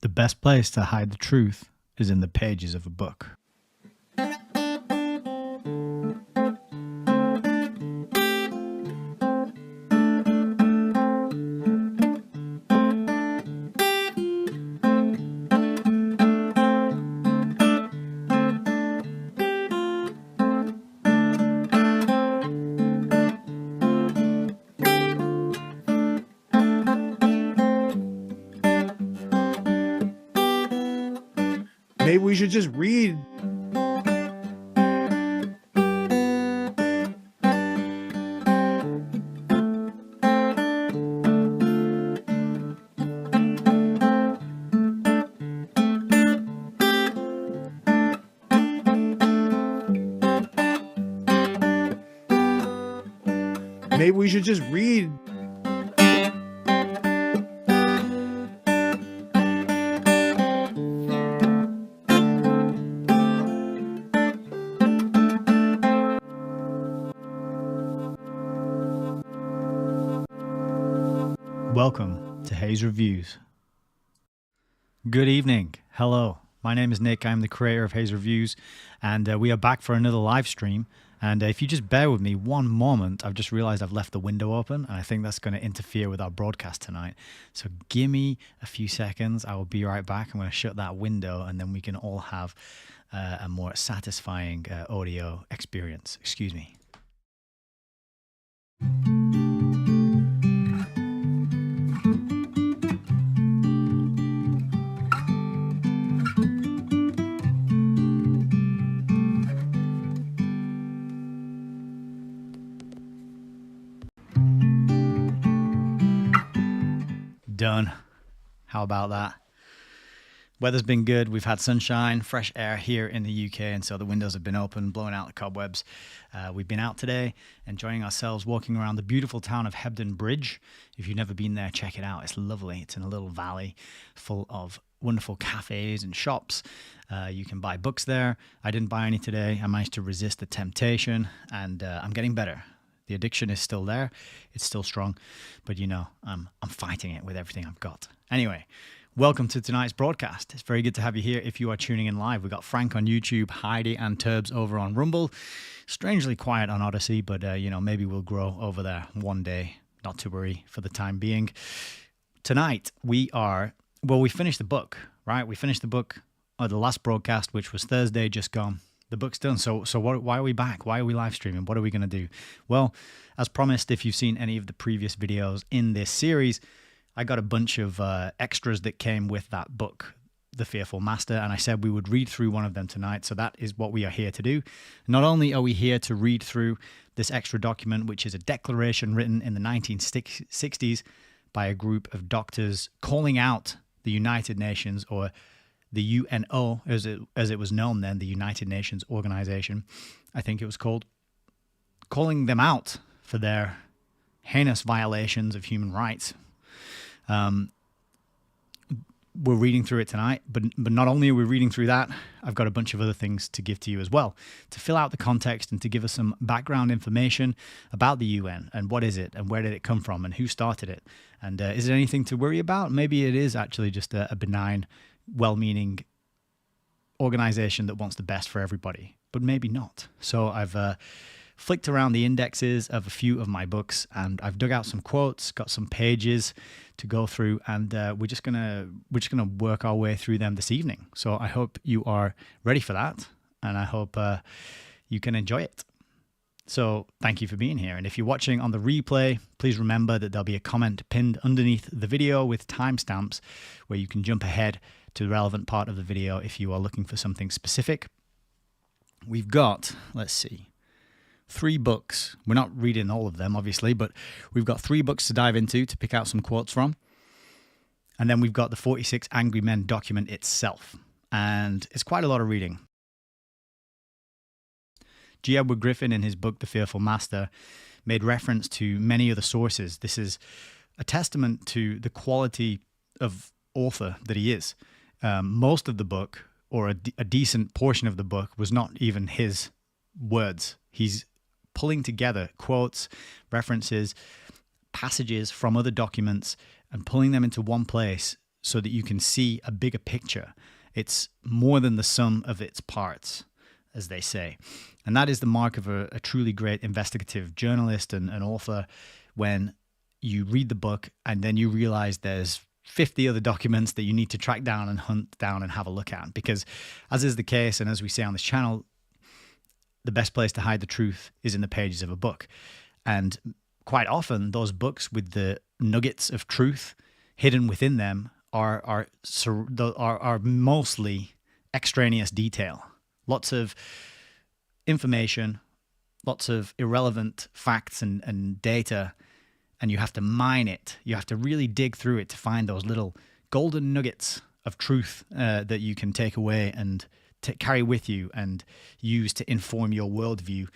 The best place to hide the truth is in the pages of a book. Maybe we should just read. Maybe we should just read. Welcome to Hayes Reviews. Good evening. Hello. My name is Nick. I'm the creator of Hayes Reviews, and we are back for another live stream. And if you just bear with me one moment, I've just realized I've left the window open, and I think that's going to interfere with our broadcast tonight. So give me a few seconds. I will be right back. I'm going to shut that window, and then we can all have a more satisfying audio experience. Excuse me. Done. How about that? Weather's been good. We've had sunshine, fresh air here in the UK, and so the windows have been open, blowing out the cobwebs. We've been out today, enjoying ourselves, walking around the beautiful town of Hebden Bridge. If you've never been there, check it out. It's lovely. It's in a little valley full of wonderful cafes and shops. You can buy books there. I didn't buy any today. I managed to resist the temptation, and I'm getting better. The addiction is still there. It's still strong. But, you know, I'm fighting it with everything I've got. Anyway, welcome to tonight's broadcast. It's very good to have you here if you are tuning in live. We've got Frank on YouTube, Heidi and Turbs over on Rumble. Strangely quiet on Odyssey, but, you know, maybe we'll grow over there one day. Not to worry for the time being. Tonight, we finished the book, right? We finished the book at the last broadcast, which was Thursday, just gone. The book's done. So why are we back? Why are we live streaming? What are we going to do? Well, as promised, if you've seen any of the previous videos in this series, I got a bunch of extras that came with that book, The Fearful Master, and I said we would read through one of them tonight. So that is what we are here to do. Not only are we here to read through this extra document, which is a declaration written in the 1960s by a group of doctors calling out the United Nations, or the UNO, as it was known then, the United Nations Organization, I think it was called, calling them out for their heinous violations of human rights. We're reading through it tonight, but not only are we reading through that, I've got a bunch of other things to give to you as well, to fill out the context and to give us some background information about the UN and what is it and where did it come from and who started it, and is it anything to worry about? Maybe it is actually just a benign, well-meaning organization that wants the best for everybody, but maybe not. So I've flicked around the indexes of a few of my books, and I've dug out some quotes, got some pages to go through, and we're just gonna work our way through them this evening. So I hope you are ready for that, and I hope you can enjoy it. So thank you for being here. And if you're watching on the replay, please remember that there'll be a comment pinned underneath the video with timestamps where you can jump ahead to the relevant part of the video if you are looking for something specific. We've got, let's see, 3 books. We're not reading all of them, obviously, but we've got 3 books to dive into to pick out some quotes from. And then we've got the 46 Angry Men document itself. And it's quite a lot of reading. G. Edward Griffin, in his book, The Fearful Master, made reference to many other sources. This is a testament to the quality of author that he is. Most of the book, or a decent portion of the book, was not even his words. He's pulling together quotes, references, passages from other documents, and pulling them into one place so that you can see a bigger picture. It's more than the sum of its parts, as they say. And that is the mark of a truly great investigative journalist and an author, when you read the book and then you realize there's 50 other documents that you need to track down and hunt down and have a look at. Because as is the case, and as we say on this channel, the best place to hide the truth is in the pages of a book. And quite often those books with the nuggets of truth hidden within them are mostly extraneous detail. Lots of information, lots of irrelevant facts and data, and you have to mine it. You have to really dig through it to find those little golden nuggets of truth that you can take away and carry with you and use to inform your worldview,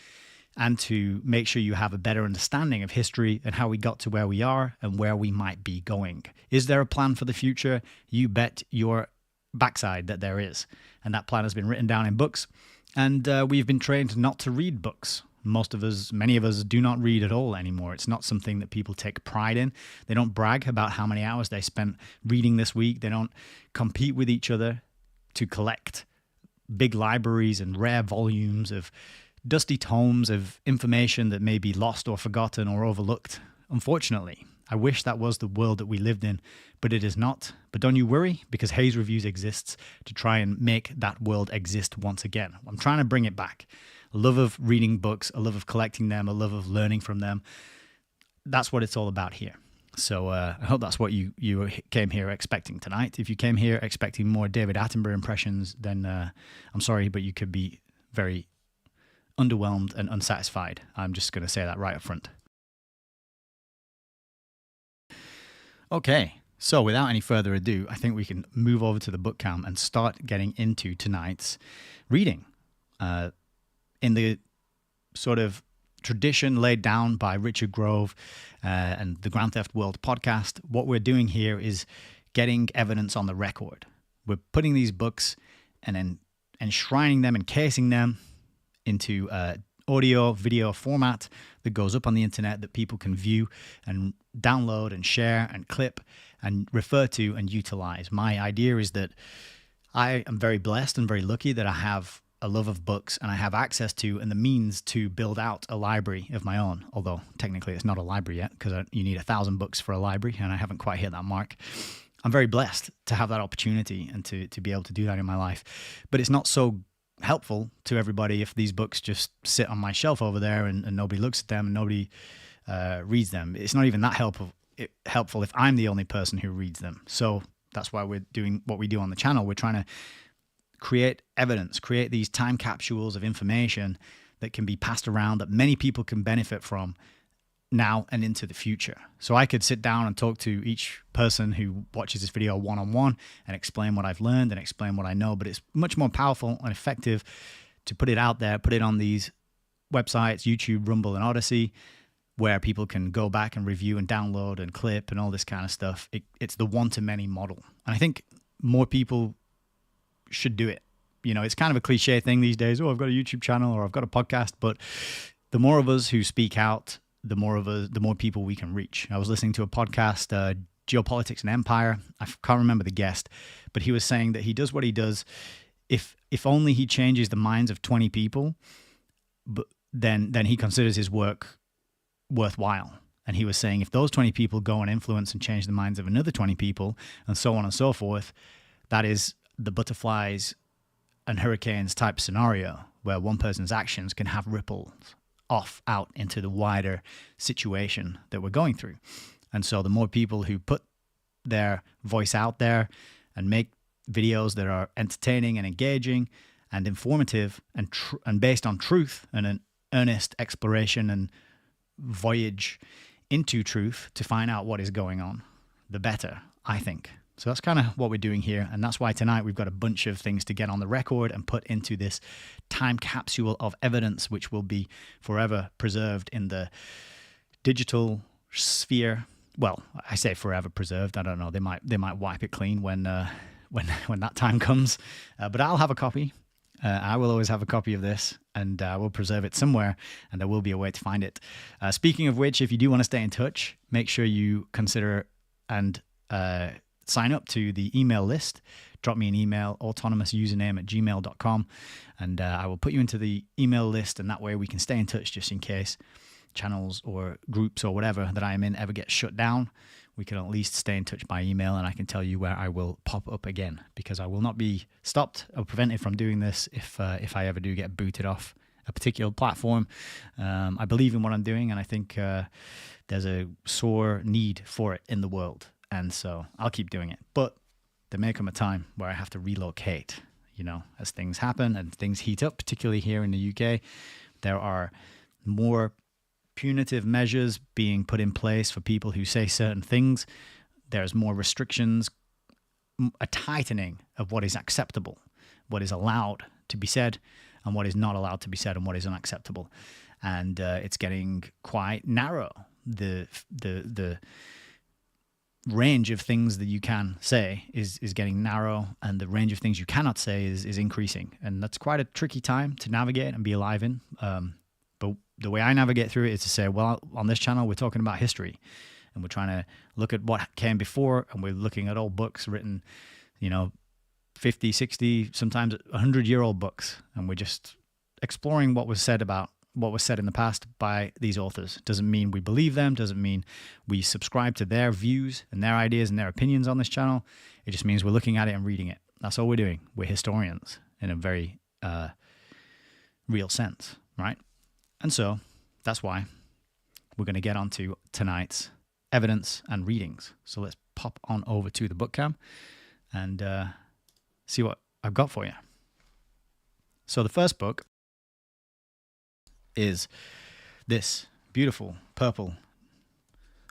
and to make sure you have a better understanding of history and how we got to where we are and where we might be going. Is there a plan for the future? You bet your backside that there is. And that plan has been written down in books. And we've been trained not to read books. Many of us do not read at all anymore. It's not something that people take pride in. They don't brag about how many hours they spent reading this week. They don't compete with each other to collect big libraries and rare volumes of dusty tomes of information that may be lost or forgotten or overlooked. Unfortunately, I wish that was the world that we lived in, but it is not. But don't you worry, because Hayes Reviews exists to try and make that world exist once again. I'm trying to bring it back. A love of reading books, a love of collecting them, a love of learning from them. That's what it's all about here. So I hope that's what you came here expecting tonight. If you came here expecting more David Attenborough impressions, then I'm sorry, but you could be very underwhelmed and unsatisfied. I'm just going to say that right up front. Okay, so without any further ado, I think we can move over to the book cam and start getting into tonight's reading. In the sort of tradition laid down by Richard Grove and the Grand Theft World podcast, what we're doing here is getting evidence on the record. We're putting these books and then enshrining them, encasing them into audio, video format that goes up on the internet that people can view and download and share and clip and refer to and utilize. My idea is that I am very blessed and very lucky that I have a love of books and I have access to and the means to build out a library of my own, although technically it's not a library yet because you need 1,000 books for a library and I haven't quite hit that mark. I'm very blessed to have that opportunity and to be able to do that in my life. But it's not so helpful to everybody if these books just sit on my shelf over there and nobody looks at them and nobody reads them. It's not even that helpful if I'm the only person who reads them. So that's why we're doing what we do on the channel. We're trying to create evidence, create these time capsules of information that can be passed around, that many people can benefit from now and into the future. So I could sit down and talk to each person who watches this video one-on-one and explain what I've learned and explain what I know, but it's much more powerful and effective to put it out there, put it on these websites, YouTube, Rumble, and Odyssey, where people can go back and review and download and clip and all this kind of stuff. It's the one-to-many model. And I think more people should do it. You know, it's kind of a cliche thing these days. Oh, I've got a YouTube channel or I've got a podcast, but the more of us who speak out, the more people we can reach. I was listening to a podcast, Geopolitics and Empire. I can't remember the guest, but he was saying that he does what he does if only he changes the minds of 20 people, but then he considers his work worthwhile. And he was saying if those 20 people go and influence and change the minds of another 20 people and so on and so forth, that is the butterflies and hurricanes type scenario where one person's actions can have ripples off out into the wider situation that we're going through. And so the more people who put their voice out there and make videos that are entertaining and engaging and informative and based on truth and an earnest exploration and voyage into truth to find out what is going on, the better, I think. So that's kind of what we're doing here. And that's why tonight we've got a bunch of things to get on the record and put into this time capsule of evidence, which will be forever preserved in the digital sphere. Well, I say forever preserved. I don't know. They might wipe it clean when that time comes. But I'll have a copy. I will always have a copy of this, and we'll preserve it somewhere, and there will be a way to find it. Speaking of which, if you do want to stay in touch, make sure you consider and sign up to the email list. Drop me an email, autonomoususername@gmail.com, and I will put you into the email list, and that way we can stay in touch just in case channels or groups or whatever that I am in ever get shut down. We can at least stay in touch by email, and I can tell you where I will pop up again, because I will not be stopped or prevented from doing this if I ever do get booted off a particular platform. I believe in what I'm doing, and I think there's a sore need for it in the world, and so I'll keep doing it. But there may come a time where I have to relocate, as things happen and things heat up, particularly here in the UK. There are more punitive measures being put in place for people who say certain things. There's more restrictions, a tightening of what is acceptable, what is allowed to be said, and what is not allowed to be said, and what is unacceptable. And it's getting quite narrow. The range of things that you can say is getting narrow, and the range of things you cannot say is increasing. And that's quite a tricky time to navigate and be alive in. But the way I navigate through it is to say, well, on this channel, we're talking about history, and we're trying to look at what came before, and we're looking at old books written, 50, 60, sometimes 100-year-old books, and we're just exploring what was said in the past by these authors. Doesn't mean we believe them, doesn't mean we subscribe to their views and their ideas and their opinions on this channel. It just means we're looking at it and reading it. That's all we're doing. We're historians in a very real sense, right? And so that's why we're going to get on to tonight's evidence and readings. So let's pop on over to the book cam and see what I've got for you. So the first book is this beautiful purple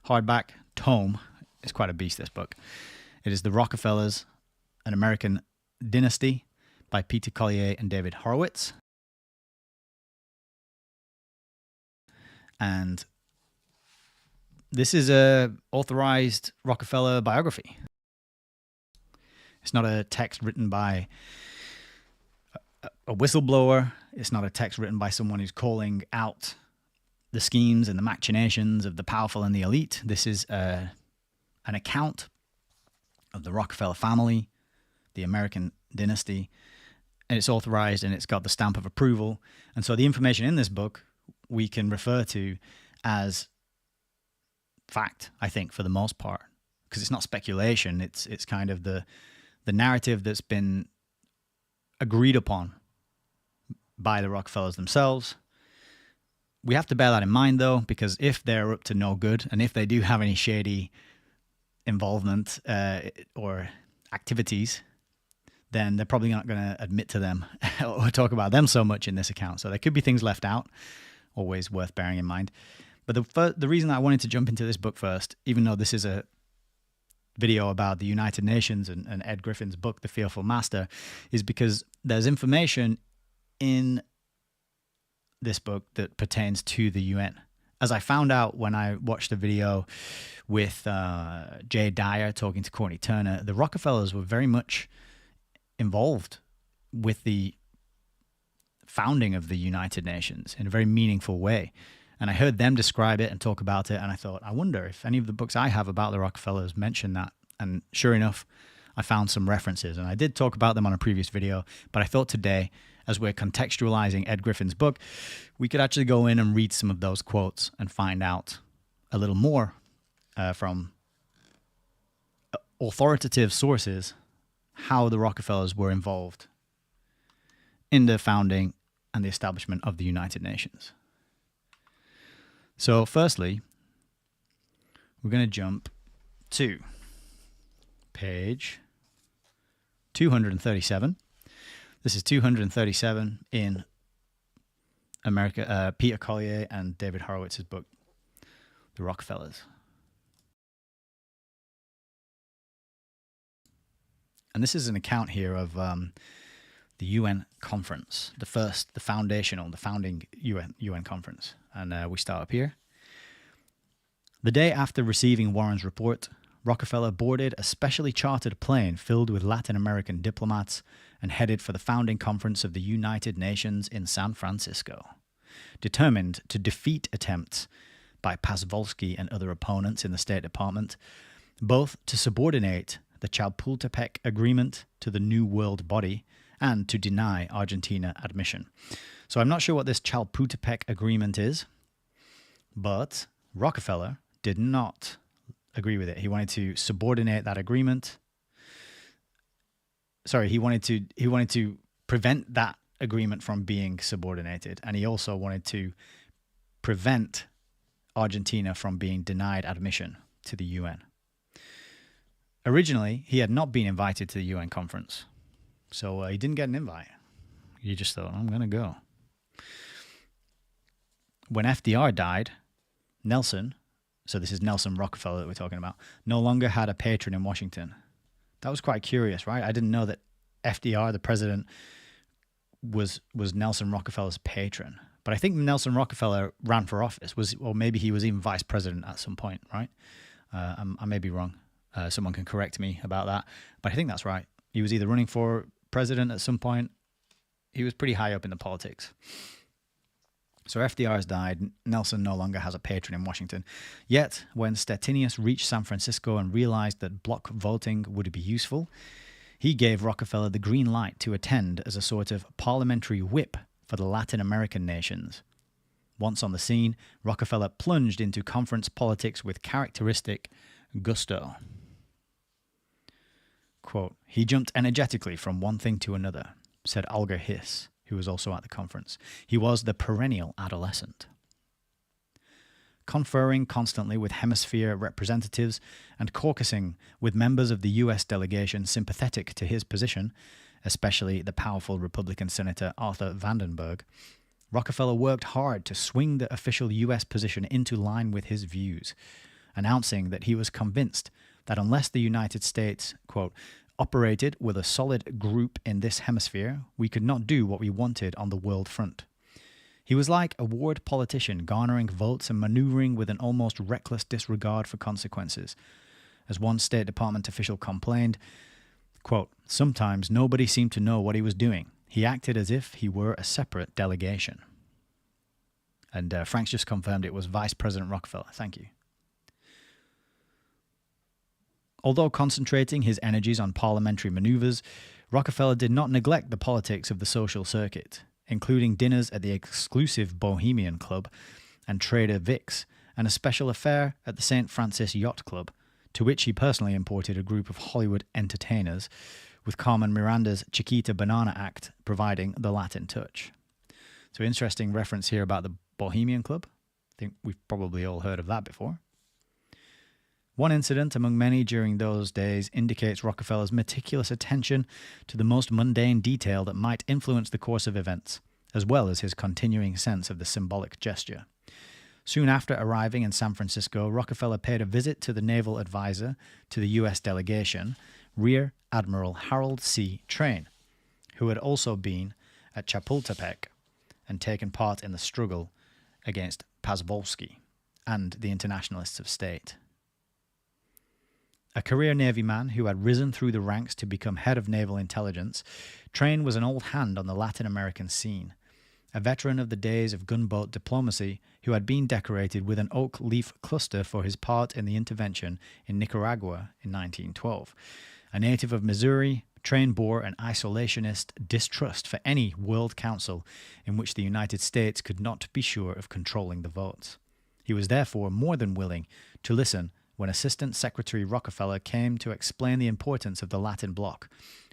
hardback tome. It's quite a beast, this book. It is The Rockefellers, An American Dynasty by Peter Collier and David Horowitz. And this is a authorized Rockefeller biography. It's not a text written by a whistleblower. It's not a text written by someone who's calling out the schemes and the machinations of the powerful and the elite. This is an account of the Rockefeller family, the American dynasty, and it's authorized and it's got the stamp of approval. And so the information in this book we can refer to as fact, I think, for the most part, because it's not speculation. It's kind of the narrative that's been agreed upon by the Rockefellers themselves. We have to bear that in mind, though, because if they're up to no good, and if they do have any shady involvement or activities, then they're probably not going to admit to them or talk about them so much in this account. So there could be things left out, always worth bearing in mind. But the reason I wanted to jump into this book first, even though this is a video about the United Nations and Ed Griffin's book, The Fearful Master, is because there's information in this book that pertains to the UN. As I found out when I watched a video with Jay Dyer talking to Courtney Turner, the Rockefellers were very much involved with the founding of the United Nations in a very meaningful way. And I heard them describe it and talk about it, and I thought, I wonder if any of the books I have about the Rockefellers mention that. And sure enough, I found some references, and I did talk about them on a previous video, but I thought today, as we're contextualizing Ed Griffin's book, we could actually go in and read some of those quotes and find out a little more from authoritative sources how the Rockefellers were involved in the founding and the establishment of the United Nations. So firstly, we're going to jump to page 237. This is 237 in Peter Collier and David Horowitz's book, The Rockefellers. And this is an account here of the UN conference, the founding UN conference. And we start up here. The day after receiving Warren's report, Rockefeller boarded a specially chartered plane filled with Latin American diplomats and headed for the founding conference of the United Nations in San Francisco. Determined to defeat attempts by Pasvolsky and other opponents in the State Department, both to subordinate the Chapultepec Agreement to the New World Body and to deny Argentina admission. So I'm not sure what this Chapultepec Agreement is, but Rockefeller did not agree with it. He wanted to subordinate that agreement. Sorry, he wanted to prevent that agreement from being subordinated, and he also wanted to prevent Argentina from being denied admission to the UN. Originally, he had not been invited to the UN conference, so he didn't get an invite. He just thought, I'm going to go. When FDR died, Nelson, so this is Nelson Rockefeller that we're talking about, no longer had a patron in Washington. That was quite curious, right? I didn't know that FDR, the president, was Nelson Rockefeller's patron. But I think Nelson Rockefeller ran for office, or maybe he was even vice president at some point, right? I may be wrong. Someone can correct me about that. But I think that's right. He was either running for president at some point. He was pretty high up in the politics. So FDR has died. Nelson no longer has a patron in Washington. Yet, when Stettinius reached San Francisco and realized that bloc voting would be useful, he gave Rockefeller the green light to attend as a sort of parliamentary whip for the Latin American nations. Once on the scene, Rockefeller plunged into conference politics with characteristic gusto. Quote, he jumped energetically from one thing to another, said Alger Hiss, who was also at the conference. He was the perennial adolescent. Conferring constantly with hemisphere representatives and caucusing with members of the U.S. delegation sympathetic to his position, especially the powerful Republican Senator Arthur Vandenberg, Rockefeller worked hard to swing the official U.S. position into line with his views, announcing that he was convinced that unless the United States, quote, operated with a solid group in this hemisphere, we could not do what we wanted on the world front. He was like a ward politician garnering votes and maneuvering with an almost reckless disregard for consequences. As one State Department official complained, quote, sometimes nobody seemed to know what he was doing. He acted as if he were a separate delegation. And Frank's just confirmed it was Vice President Rockefeller. Thank you. Although concentrating his energies on parliamentary maneuvers, Rockefeller did not neglect the politics of the social circuit, including dinners at the exclusive Bohemian Club and Trader Vic's, and a special affair at the St. Francis Yacht Club, to which he personally imported a group of Hollywood entertainers, with Carmen Miranda's Chiquita Banana Act providing the Latin touch. So interesting reference here about the Bohemian Club. I think we've probably all heard of that before. One incident among many during those days indicates Rockefeller's meticulous attention to the most mundane detail that might influence the course of events, as well as his continuing sense of the symbolic gesture. Soon after arriving in San Francisco, Rockefeller paid a visit to the naval advisor to the U.S. delegation, Rear Admiral Harold C. Train, who had also been at Chapultepec and taken part in the struggle against Pazvolsky and the Internationalists of State. A career Navy man who had risen through the ranks to become head of naval intelligence, Train was an old hand on the Latin American scene, a veteran of the days of gunboat diplomacy who had been decorated with an oak leaf cluster for his part in the intervention in Nicaragua in 1912. A native of Missouri, Train bore an isolationist distrust for any World Council in which the United States could not be sure of controlling the votes. He was therefore more than willing to listen when Assistant Secretary Rockefeller came to explain the importance of the Latin bloc,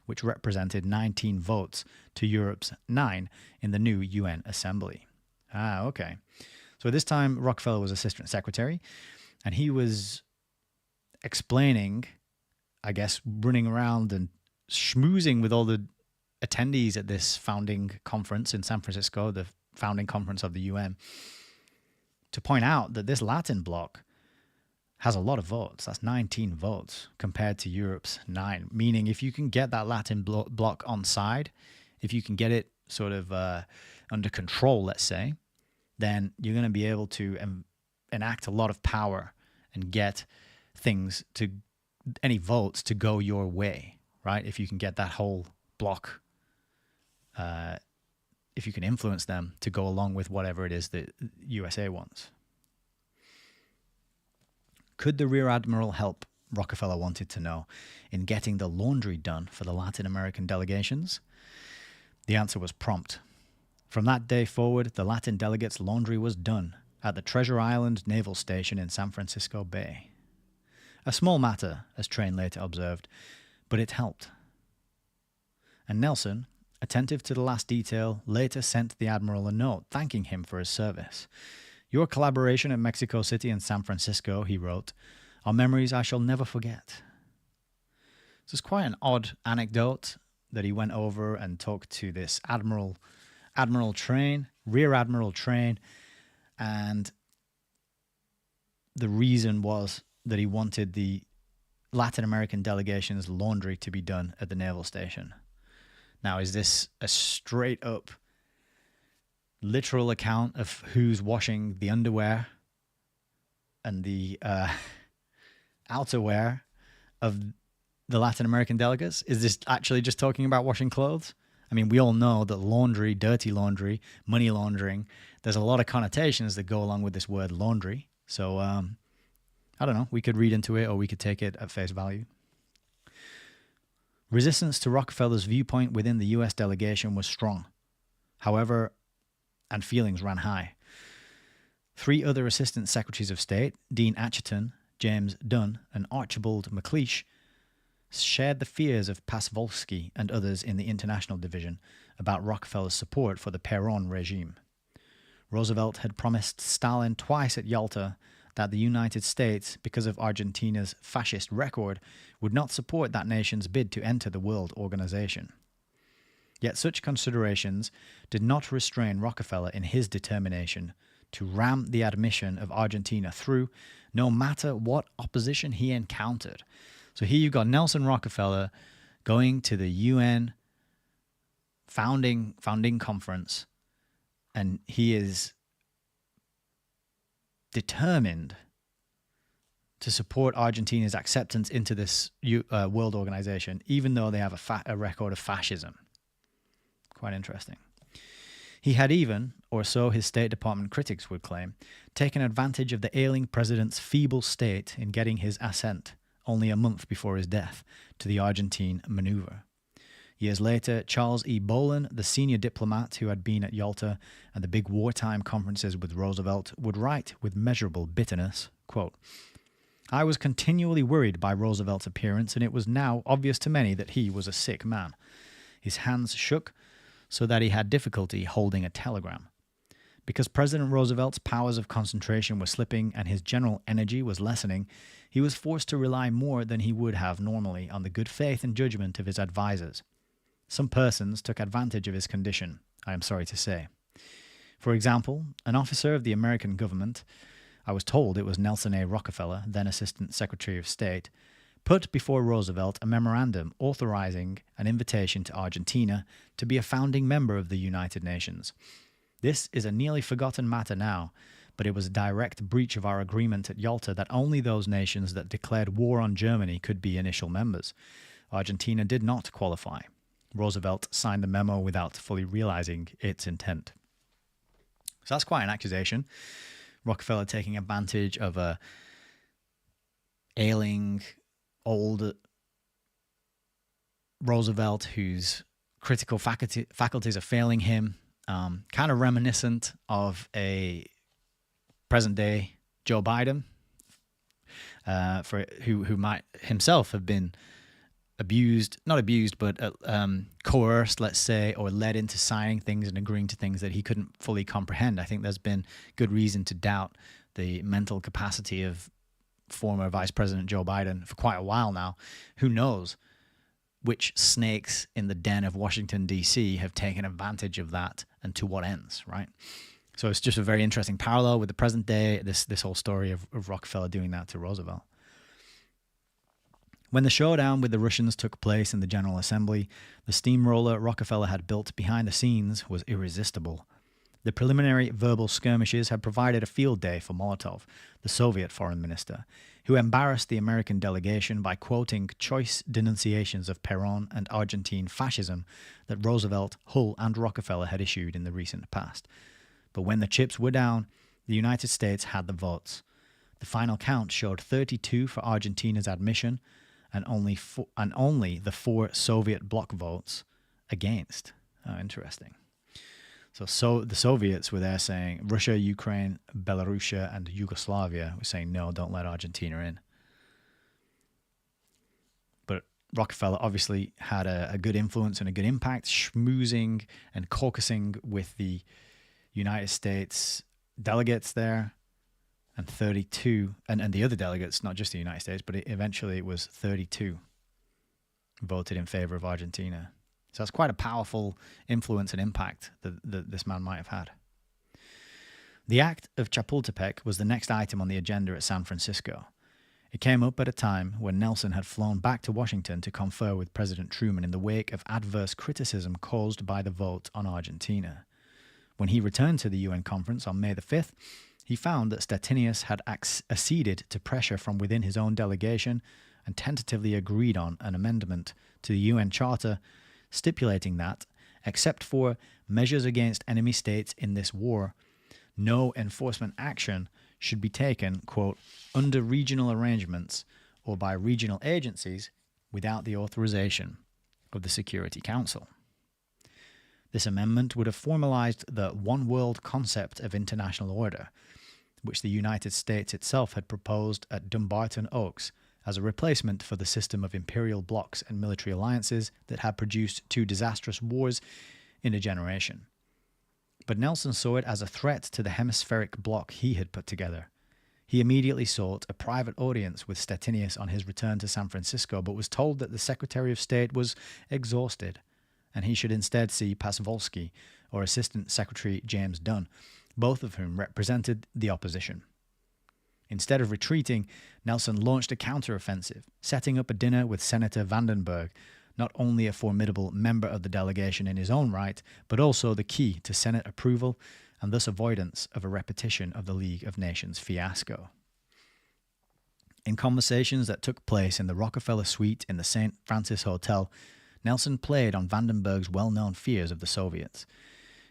which represented 19 votes to Europe's 9 in the new UN Assembly. Okay. So this time Rockefeller was Assistant Secretary, and he was explaining, I guess, running around and schmoozing with all the attendees at this founding conference in San Francisco, the founding conference of the UN, to point out that this Latin bloc has a lot of votes. That's 19 votes compared to Europe's 9. Meaning if you can get that Latin bloc on side, if you can get it sort of under control, let's say, then you're going to be able to enact a lot of power and get any votes to go your way, right? If you can get that whole bloc, if you can influence them to go along with whatever it is that USA wants. Could the Rear Admiral help Rockefeller wanted to know in getting the laundry done for the Latin American delegations? The answer was prompt. From that day forward, the Latin delegates' laundry was done at the Treasure Island Naval Station in San Francisco Bay. A small matter, as Train later observed, but it helped. And Nelson, attentive to the last detail, later sent the Admiral a note thanking him for his service. Your collaboration at Mexico City and San Francisco, he wrote, are memories I shall never forget. So it's quite an odd anecdote that he went over and talked to this Admiral Train, Rear Admiral Train, and the reason was that he wanted the Latin American delegation's laundry to be done at the naval station. Now, is this a straight up literal account of who's washing the underwear and the outerwear of the Latin American delegates? Is this actually just talking about washing clothes? I mean, we all know that laundry, dirty laundry, money laundering, there's a lot of connotations that go along with this word laundry. So, I don't know, we could read into it or we could take it at face value. Resistance to Rockefeller's viewpoint within the US delegation was strong. However, and feelings ran high. 3 other Assistant Secretaries of State, Dean Acheton, James Dunn, and Archibald MacLeish, shared the fears of Pasvolsky and others in the International Division about Rockefeller's support for the Perón regime. Roosevelt had promised Stalin twice at Yalta that the United States, because of Argentina's fascist record, would not support that nation's bid to enter the World Organization. Yet such considerations did not restrain Rockefeller in his determination to ram the admission of Argentina through, no matter what opposition he encountered. So here you've got Nelson Rockefeller going to the UN founding conference, and he is determined to support Argentina's acceptance into this world organization, even though they have a record of fascism. Quite interesting. He had even, or so his State Department critics would claim, taken advantage of the ailing president's feeble state in getting his assent, only a month before his death, to the Argentine maneuver. Years later, Charles E. Bolen, the senior diplomat who had been at Yalta and the big wartime conferences with Roosevelt, would write with measurable bitterness, quote, I was continually worried by Roosevelt's appearance, and it was now obvious to many that he was a sick man. His hands shook so that he had difficulty holding a telegram. Because President Roosevelt's powers of concentration were slipping and his general energy was lessening, he was forced to rely more than he would have normally on the good faith and judgment of his advisers. Some persons took advantage of his condition, I am sorry to say. For example, an officer of the American government, I was told it was Nelson A. Rockefeller, then Assistant Secretary of State, put before Roosevelt a memorandum authorizing an invitation to Argentina to be a founding member of the United Nations. This is a nearly forgotten matter now, but it was a direct breach of our agreement at Yalta that only those nations that declared war on Germany could be initial members. Argentina did not qualify. Roosevelt signed the memo without fully realizing its intent. So that's quite an accusation. Rockefeller taking advantage of a ailing old Roosevelt whose critical faculties are failing him, kind of reminiscent of a present-day Joe Biden, who might himself have been coerced, let's say, or led into signing things and agreeing to things that he couldn't fully comprehend. I think there's been good reason to doubt the mental capacity of former Vice President Joe Biden for quite a while now. Who knows which snakes in the den of Washington, D.C. have taken advantage of that and to what ends, right? So it's just a very interesting parallel with the present day, this whole story of Rockefeller doing that to Roosevelt. When the showdown with the Russians took place in the General Assembly, the steamroller Rockefeller had built behind the scenes was irresistible. The preliminary verbal skirmishes had provided a field day for Molotov, the Soviet foreign minister, who embarrassed the American delegation by quoting choice denunciations of Perón and Argentine fascism that Roosevelt, Hull, and Rockefeller had issued in the recent past. But when the chips were down, the United States had the votes. The final count showed 32 for Argentina's admission and only the 4 Soviet bloc votes against. Oh, interesting. So the Soviets were there saying Russia, Ukraine, Belarus, and Yugoslavia were saying no, don't let Argentina in. But Rockefeller obviously had a good influence and a good impact, schmoozing and caucusing with the United States delegates there, and 32, and the other delegates, not just the United States, but eventually it was 32 voted in favor of Argentina. So that's quite a powerful influence and impact that this man might have had. The Act of Chapultepec was the next item on the agenda at San Francisco. It came up at a time when Nelson had flown back to Washington to confer with President Truman in the wake of adverse criticism caused by the vote on Argentina. When he returned to the UN conference on May the 5th, he found that Stettinius had acceded to pressure from within his own delegation and tentatively agreed on an amendment to the UN Charter stipulating that, except for measures against enemy states in this war, no enforcement action should be taken, quote, under regional arrangements or by regional agencies without the authorization of the Security Council. This amendment would have formalized the one world concept of international order, which the United States itself had proposed at Dumbarton Oaks as a replacement for the system of imperial blocs and military alliances that had produced 2 disastrous wars in a generation. But Nelson saw it as a threat to the hemispheric bloc he had put together. He immediately sought a private audience with Stettinius on his return to San Francisco, but was told that the Secretary of State was exhausted, and he should instead see Pasvolsky or Assistant Secretary James Dunn, both of whom represented the opposition. Instead of retreating, Nelson launched a counteroffensive, setting up a dinner with Senator Vandenberg, not only a formidable member of the delegation in his own right, but also the key to Senate approval and thus avoidance of a repetition of the League of Nations fiasco. In conversations that took place in the Rockefeller Suite in the St. Francis Hotel, Nelson played on Vandenberg's well-known fears of the Soviets.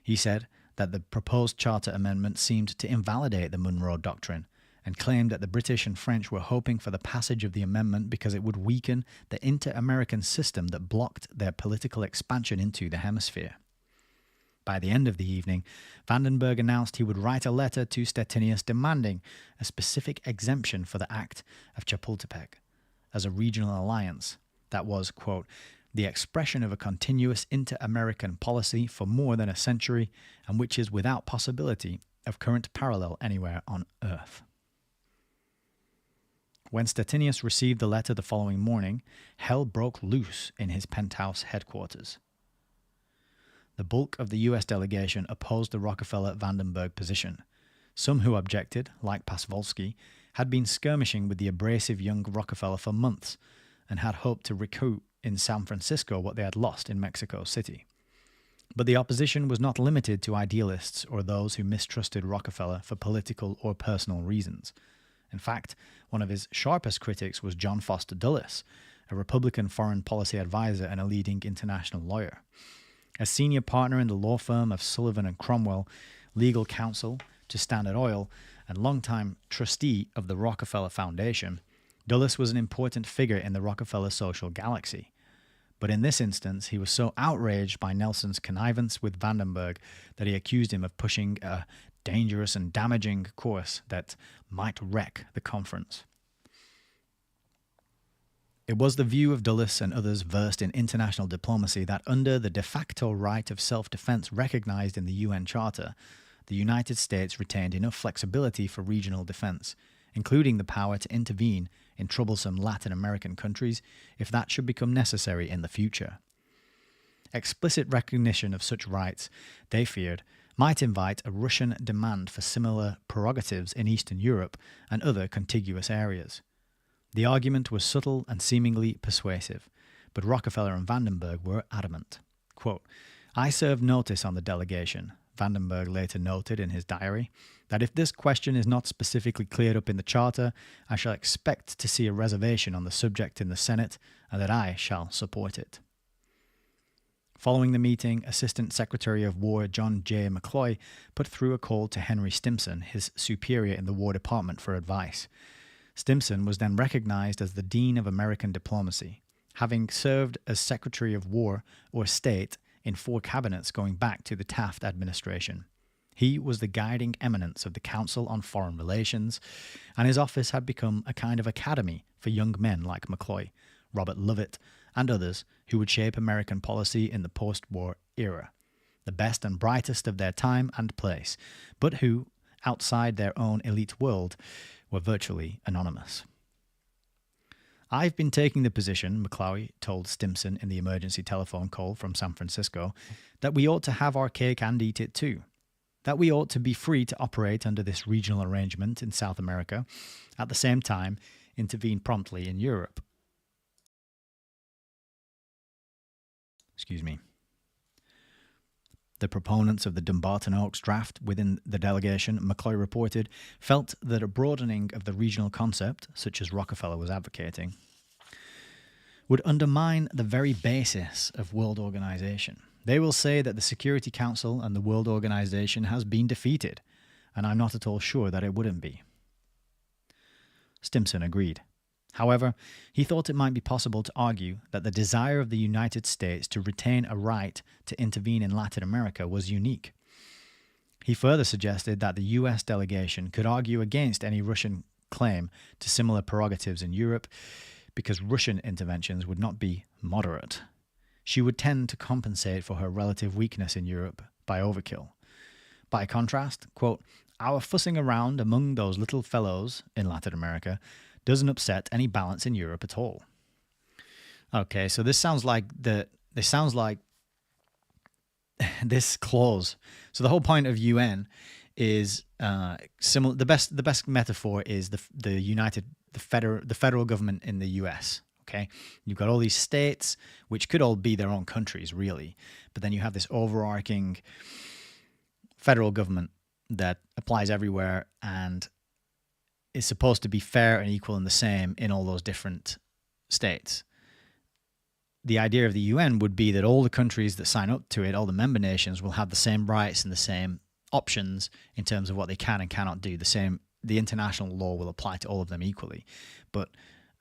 He said that the proposed charter amendment seemed to invalidate the Monroe Doctrine, and claimed that the British and French were hoping for the passage of the amendment because it would weaken the inter-American system that blocked their political expansion into the hemisphere. By the end of the evening, Vandenberg announced he would write a letter to Stettinius demanding a specific exemption for the Act of Chapultepec as a regional alliance that was, quote, the expression of a continuous inter-American policy for more than a century and which is without possibility of current parallel anywhere on Earth. When Stettinius received the letter the following morning, hell broke loose in his penthouse headquarters. The bulk of the U.S. delegation opposed the Rockefeller-Vandenberg position. Some who objected, like Pasvolsky, had been skirmishing with the abrasive young Rockefeller for months and had hoped to recoup in San Francisco what they had lost in Mexico City. But the opposition was not limited to idealists or those who mistrusted Rockefeller for political or personal reasons. In fact, one of his sharpest critics was John Foster Dulles, a Republican foreign policy advisor and a leading international lawyer. As senior partner in the law firm of Sullivan and Cromwell, legal counsel to Standard Oil, and longtime trustee of the Rockefeller Foundation, Dulles was an important figure in the Rockefeller social galaxy. But in this instance, he was so outraged by Nelson's connivance with Vandenberg that he accused him of pushing a dangerous and damaging course that might wreck the conference. It was the view of Dulles and others versed in international diplomacy that under the de facto right of self-defense recognized in the UN Charter, the United States retained enough flexibility for regional defense, including the power to intervene in troublesome Latin American countries if that should become necessary in the future. Explicit recognition of such rights, they feared, might invite a Russian demand for similar prerogatives in Eastern Europe and other contiguous areas. The argument was subtle and seemingly persuasive, but Rockefeller and Vandenberg were adamant. Quote, I served notice on the delegation, Vandenberg later noted in his diary, that if this question is not specifically cleared up in the Charter, I shall expect to see a reservation on the subject in the Senate and that I shall support it. Following the meeting, Assistant Secretary of War John J. McCloy put through a call to Henry Stimson, his superior in the War Department, for advice. Stimson was then recognized as the Dean of American Diplomacy, having served as Secretary of War or State in 4 cabinets going back to the Taft administration. He was the guiding eminence of the Council on Foreign Relations, and his office had become a kind of academy for young men like McCloy, Robert Lovett, and others who would shape American policy in the post-war era, the best and brightest of their time and place, but who, outside their own elite world, were virtually anonymous. "I've been taking the position," McCloy told Stimson in the emergency telephone call from San Francisco, "that we ought to have our cake and eat it too. That we ought to be free to operate under this regional arrangement in South America, at the same time intervene promptly in Europe." Excuse me. The proponents of the Dumbarton Oaks draft within the delegation, McCloy reported, felt that a broadening of the regional concept, such as Rockefeller was advocating, would undermine the very basis of world organization. "They will say that the Security Council and the World Organization has been defeated, and I'm not at all sure that it wouldn't be." Stimson agreed. However, he thought it might be possible to argue that the desire of the United States to retain a right to intervene in Latin America was unique. He further suggested that the US delegation could argue against any Russian claim to similar prerogatives in Europe because Russian interventions would not be moderate. She would tend to compensate for her relative weakness in Europe by overkill. By contrast, quote, "Our fussing around among those little fellows in Latin America doesn't upset any balance in Europe at all." Okay, so this sounds like this clause. So the whole point of UN is similar. The best metaphor is the federal government in the US. Okay, you've got all these states, which could all be their own countries, really, but then you have this overarching federal government that applies everywhere and is supposed to be fair and equal and the same in all those different states. The idea of the UN would be that all the countries that sign up to it, all the member nations, will have the same rights and the same options in terms of what they can and cannot do. The international law will apply to all of them equally. But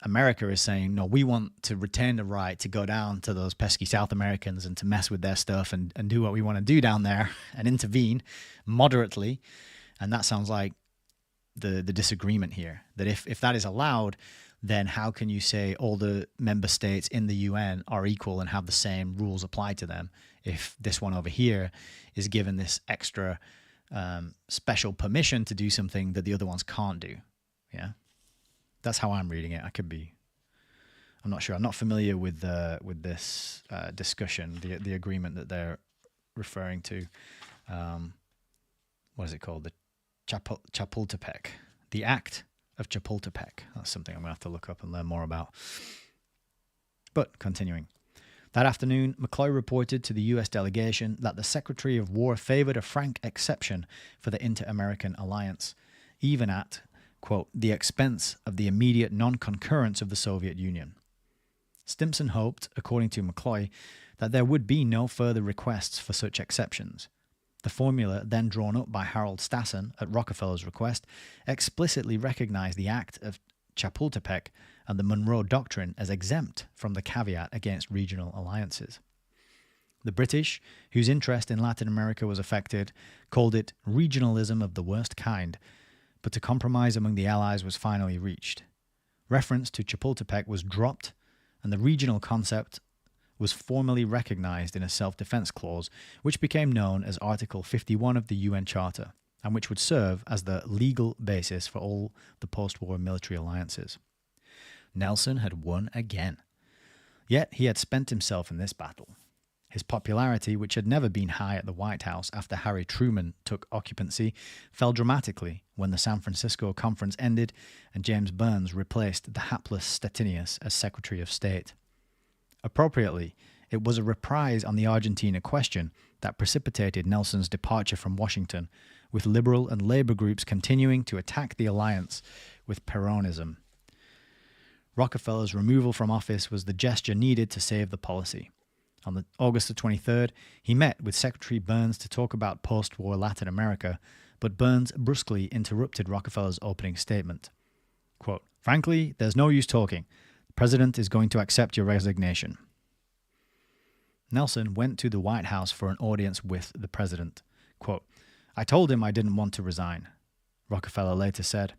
America is saying, no, we want to retain the right to go down to those pesky South Americans and to mess with their stuff and do what we want to do down there and intervene moderately. And that sounds like the disagreement here, that if that is allowed, then how can you say all the member states in the UN are equal and have the same rules applied to them if this one over here is given this extra special permission to do something that the other ones can't do? Yeah, that's how I'm reading it. I'm not sure. I'm not familiar with this discussion, the agreement that they're referring to. What is it called? The Chapultepec, the Act of Chapultepec. That's something I'm going to have to look up and learn more about. But continuing. That afternoon, McCloy reported to the US delegation that the Secretary of War favored a frank exception for the Inter-American Alliance, even at, quote, "the expense of the immediate non-concurrence of the Soviet Union." Stimson hoped, according to McCloy, that there would be no further requests for such exceptions. The formula then drawn up by Harold Stassen at Rockefeller's request explicitly recognized the Act of Chapultepec and the Monroe Doctrine as exempt from the caveat against regional alliances. The British, whose interest in Latin America was affected, called it regionalism of the worst kind, but a compromise among the Allies was finally reached. Reference to Chapultepec was dropped, and the regional concept was formally recognized in a self-defense clause, which became known as Article 51 of the UN Charter, and which would serve as the legal basis for all the post-war military alliances. Nelson had won again. Yet he had spent himself in this battle. His popularity, which had never been high at the White House after Harry Truman took occupancy, fell dramatically when the San Francisco conference ended and James Burns replaced the hapless Stettinius as Secretary of State. Appropriately, it was a reprise on the Argentina question that precipitated Nelson's departure from Washington, with liberal and labor groups continuing to attack the alliance with Peronism. Rockefeller's removal from office was the gesture needed to save the policy. On the August the 23rd, he met with Secretary Burns to talk about post-war Latin America, but Burns brusquely interrupted Rockefeller's opening statement. Quote, "Frankly, there's no use talking. The president is going to accept your resignation." Nelson went to the White House for an audience with the president. Quote, "I told him I didn't want to resign," Rockefeller later said.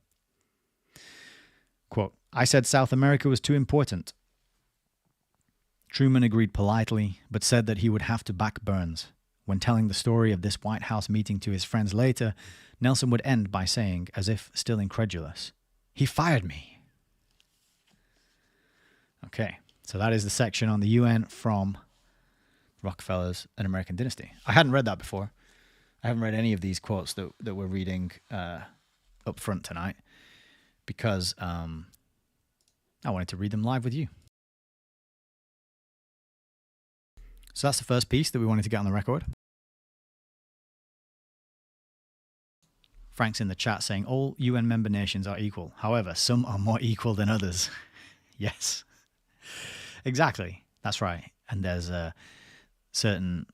Quote, "I said South America was too important." Truman agreed politely, but said that he would have to back Burns. When telling the story of this White House meeting to his friends later, Nelson would end by saying, as if still incredulous, "He fired me." Okay, so that is the section on the UN from Rockefeller's An American Dynasty. I hadn't read that before. I haven't read any of these quotes that we're reading up front tonight because I wanted to read them live with you. So that's the first piece that we wanted to get on the record. Frank's in the chat saying all UN member nations are equal. However, some are more equal than others. Yes, exactly. That's right. And there's certain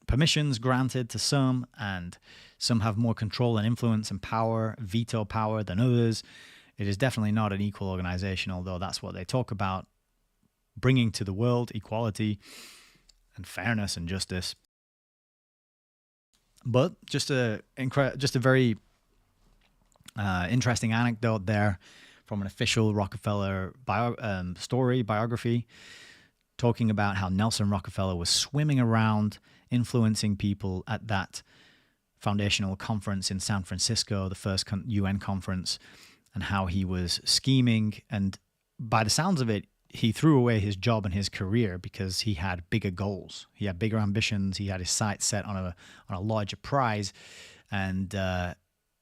permissions granted to some, and some have more control and influence and power, veto power than others. It is definitely not an equal organization, although that's what they talk about, bringing to the world equality and fairness and justice. But just a very interesting anecdote there from an official Rockefeller biography, talking about how Nelson Rockefeller was swimming around, influencing people at that foundational conference in San Francisco, the first UN conference, and how he was scheming. And by the sounds of it, he threw away his job and his career because he had bigger goals. He had bigger ambitions. He had his sights set on a larger prize. And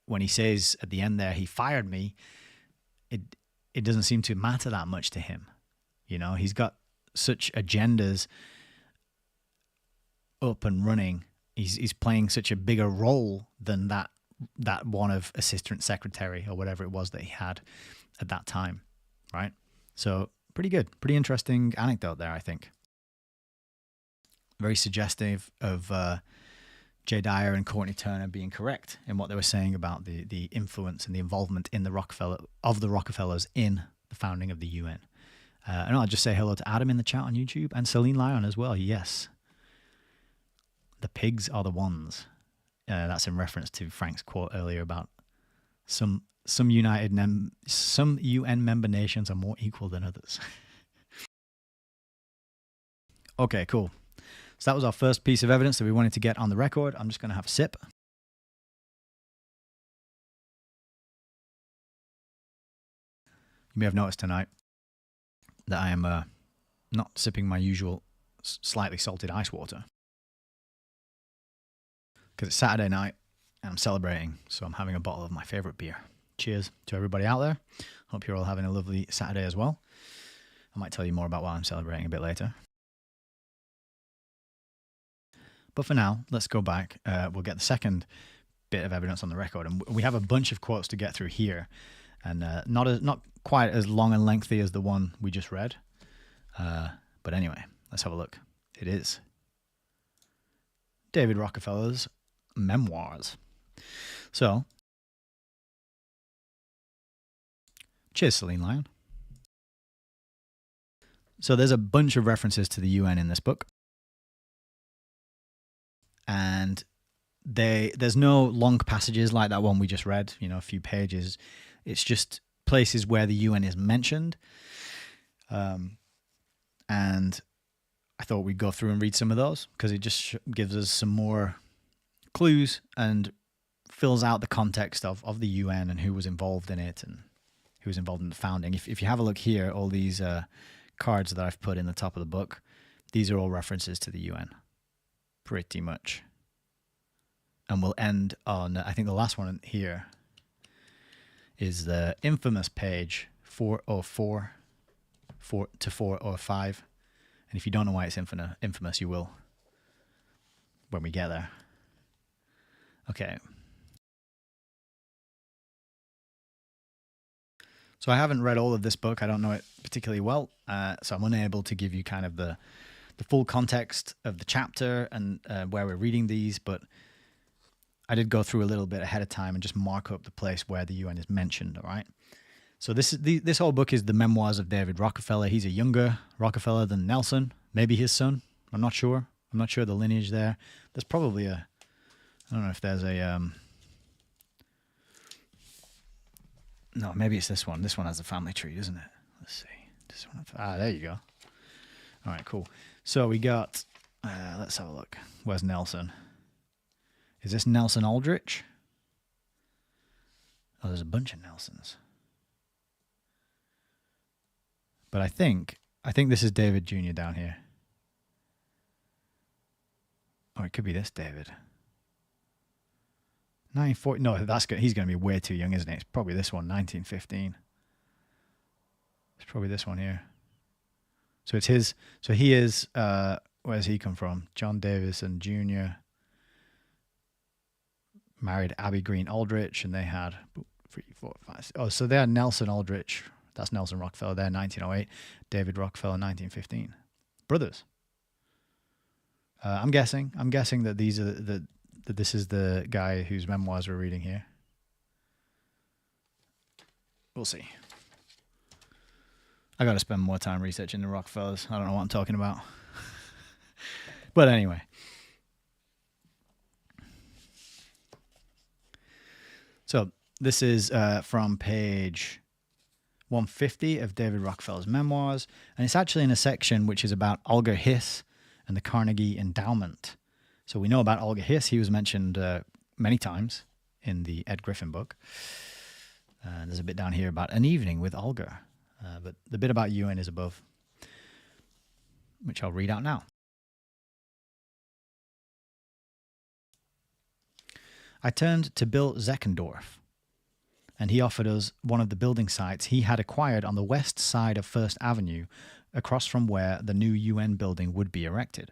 when he says at the end there, "He fired me," it doesn't seem to matter that much to him. You know, he's got such agendas up and running. He's playing such a bigger role than that one of assistant secretary or whatever it was that he had at that time, right? So pretty good, pretty interesting anecdote there, I think. Very suggestive of Jay Dyer and Courtney Turner being correct in what they were saying about the influence and the involvement in the Rockefellers in the founding of the UN. And I'll just say hello to Adam in the chat on YouTube and Celine Lyon as well. Yes. The pigs are the ones. That's in reference to Frank's quote earlier about some UN member nations are more equal than others. Okay, cool. So that was our first piece of evidence that we wanted to get on the record. I'm just going to have a sip. You may have noticed tonight that I am not sipping my usual slightly salted ice water, because it's Saturday night and I'm celebrating, so I'm having a bottle of my favorite beer. Cheers to everybody out there. Hope you're all having a lovely Saturday as well. I might tell you more about what I'm celebrating a bit later. But for now, let's go back. We'll get the second bit of evidence on the record, and we have a bunch of quotes to get through here, and not quite as long and lengthy as the one we just read. But anyway, let's have a look. It is David Rockefeller's memoirs. So, cheers, Celine Lyon. So there's a bunch of references to the UN in this book. And there's no long passages like that one we just read, a few pages. It's just places where the UN is mentioned. And I thought we'd go through and read some of those because it just gives us some more clues and fills out the context of the UN and who was involved in it and who was involved in the founding. If you have a look here, all these cards that I've put in the top of the book, these are all references to the UN. Pretty much. And we'll end on, I think the last one here is the infamous page 404 to 405. And if you don't know why it's infamous, you will when we get there. Okay. So I haven't read all of this book. I don't know it particularly well. So I'm unable to give you kind of the the full context of the chapter and where we're reading these, but I did go through a little bit ahead of time and just mark up the place where the UN is mentioned, all right? So this whole book is the memoirs of David Rockefeller. He's a younger Rockefeller than Nelson, maybe his son. I'm not sure. I'm not sure the lineage there. There's probably I don't know if there's a, no, maybe it's this one. This one has a family tree, doesn't it? Let's see. This one, there you go. All right, cool. So we got, let's have a look. Where's Nelson? Is this Nelson Aldrich? Oh, there's a bunch of Nelsons. But I think this is David Jr. down here. Or it could be this David. 1940. No, he's going to be way too young, isn't he? It's probably this one, 1915. It's probably this one here. So it's his. So he is. Where's he come from? John Davison Jr. married Abby Green Aldrich, and they had 3, 4, 5. Oh, so they had Nelson Aldrich. That's Nelson Rockefeller there, 1908. David Rockefeller, 1915. Brothers. I'm guessing that these are that this is the guy whose memoirs we're reading here. We'll see. I got to spend more time researching the Rockefellers. I don't know what I'm talking about. But anyway. So this is from page 150 of David Rockefeller's memoirs. And it's actually in a section which is about Alger Hiss and the Carnegie Endowment. So we know about Alger Hiss. He was mentioned many times in the Ed Griffin book. There's a bit down here about an evening with Alger. But the bit about UN is above, which I'll read out now. I turned to Bill Zeckendorf, and he offered us one of the building sites he had acquired on the west side of First Avenue, across from where the new UN building would be erected.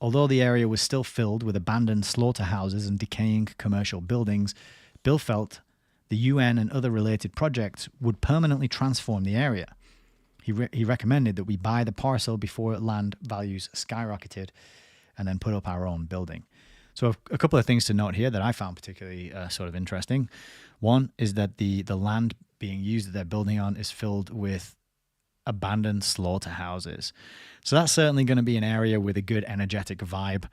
Although the area was still filled with abandoned slaughterhouses and decaying commercial buildings, Bill felt the UN and other related projects would permanently transform the area. He recommended that we buy the parcel before land values skyrocketed and then put up our own building. So a couple of things to note here that I found particularly sort of interesting. One is that the land being used that they're building on is filled with abandoned slaughterhouses. So that's certainly going to be an area with a good energetic vibe,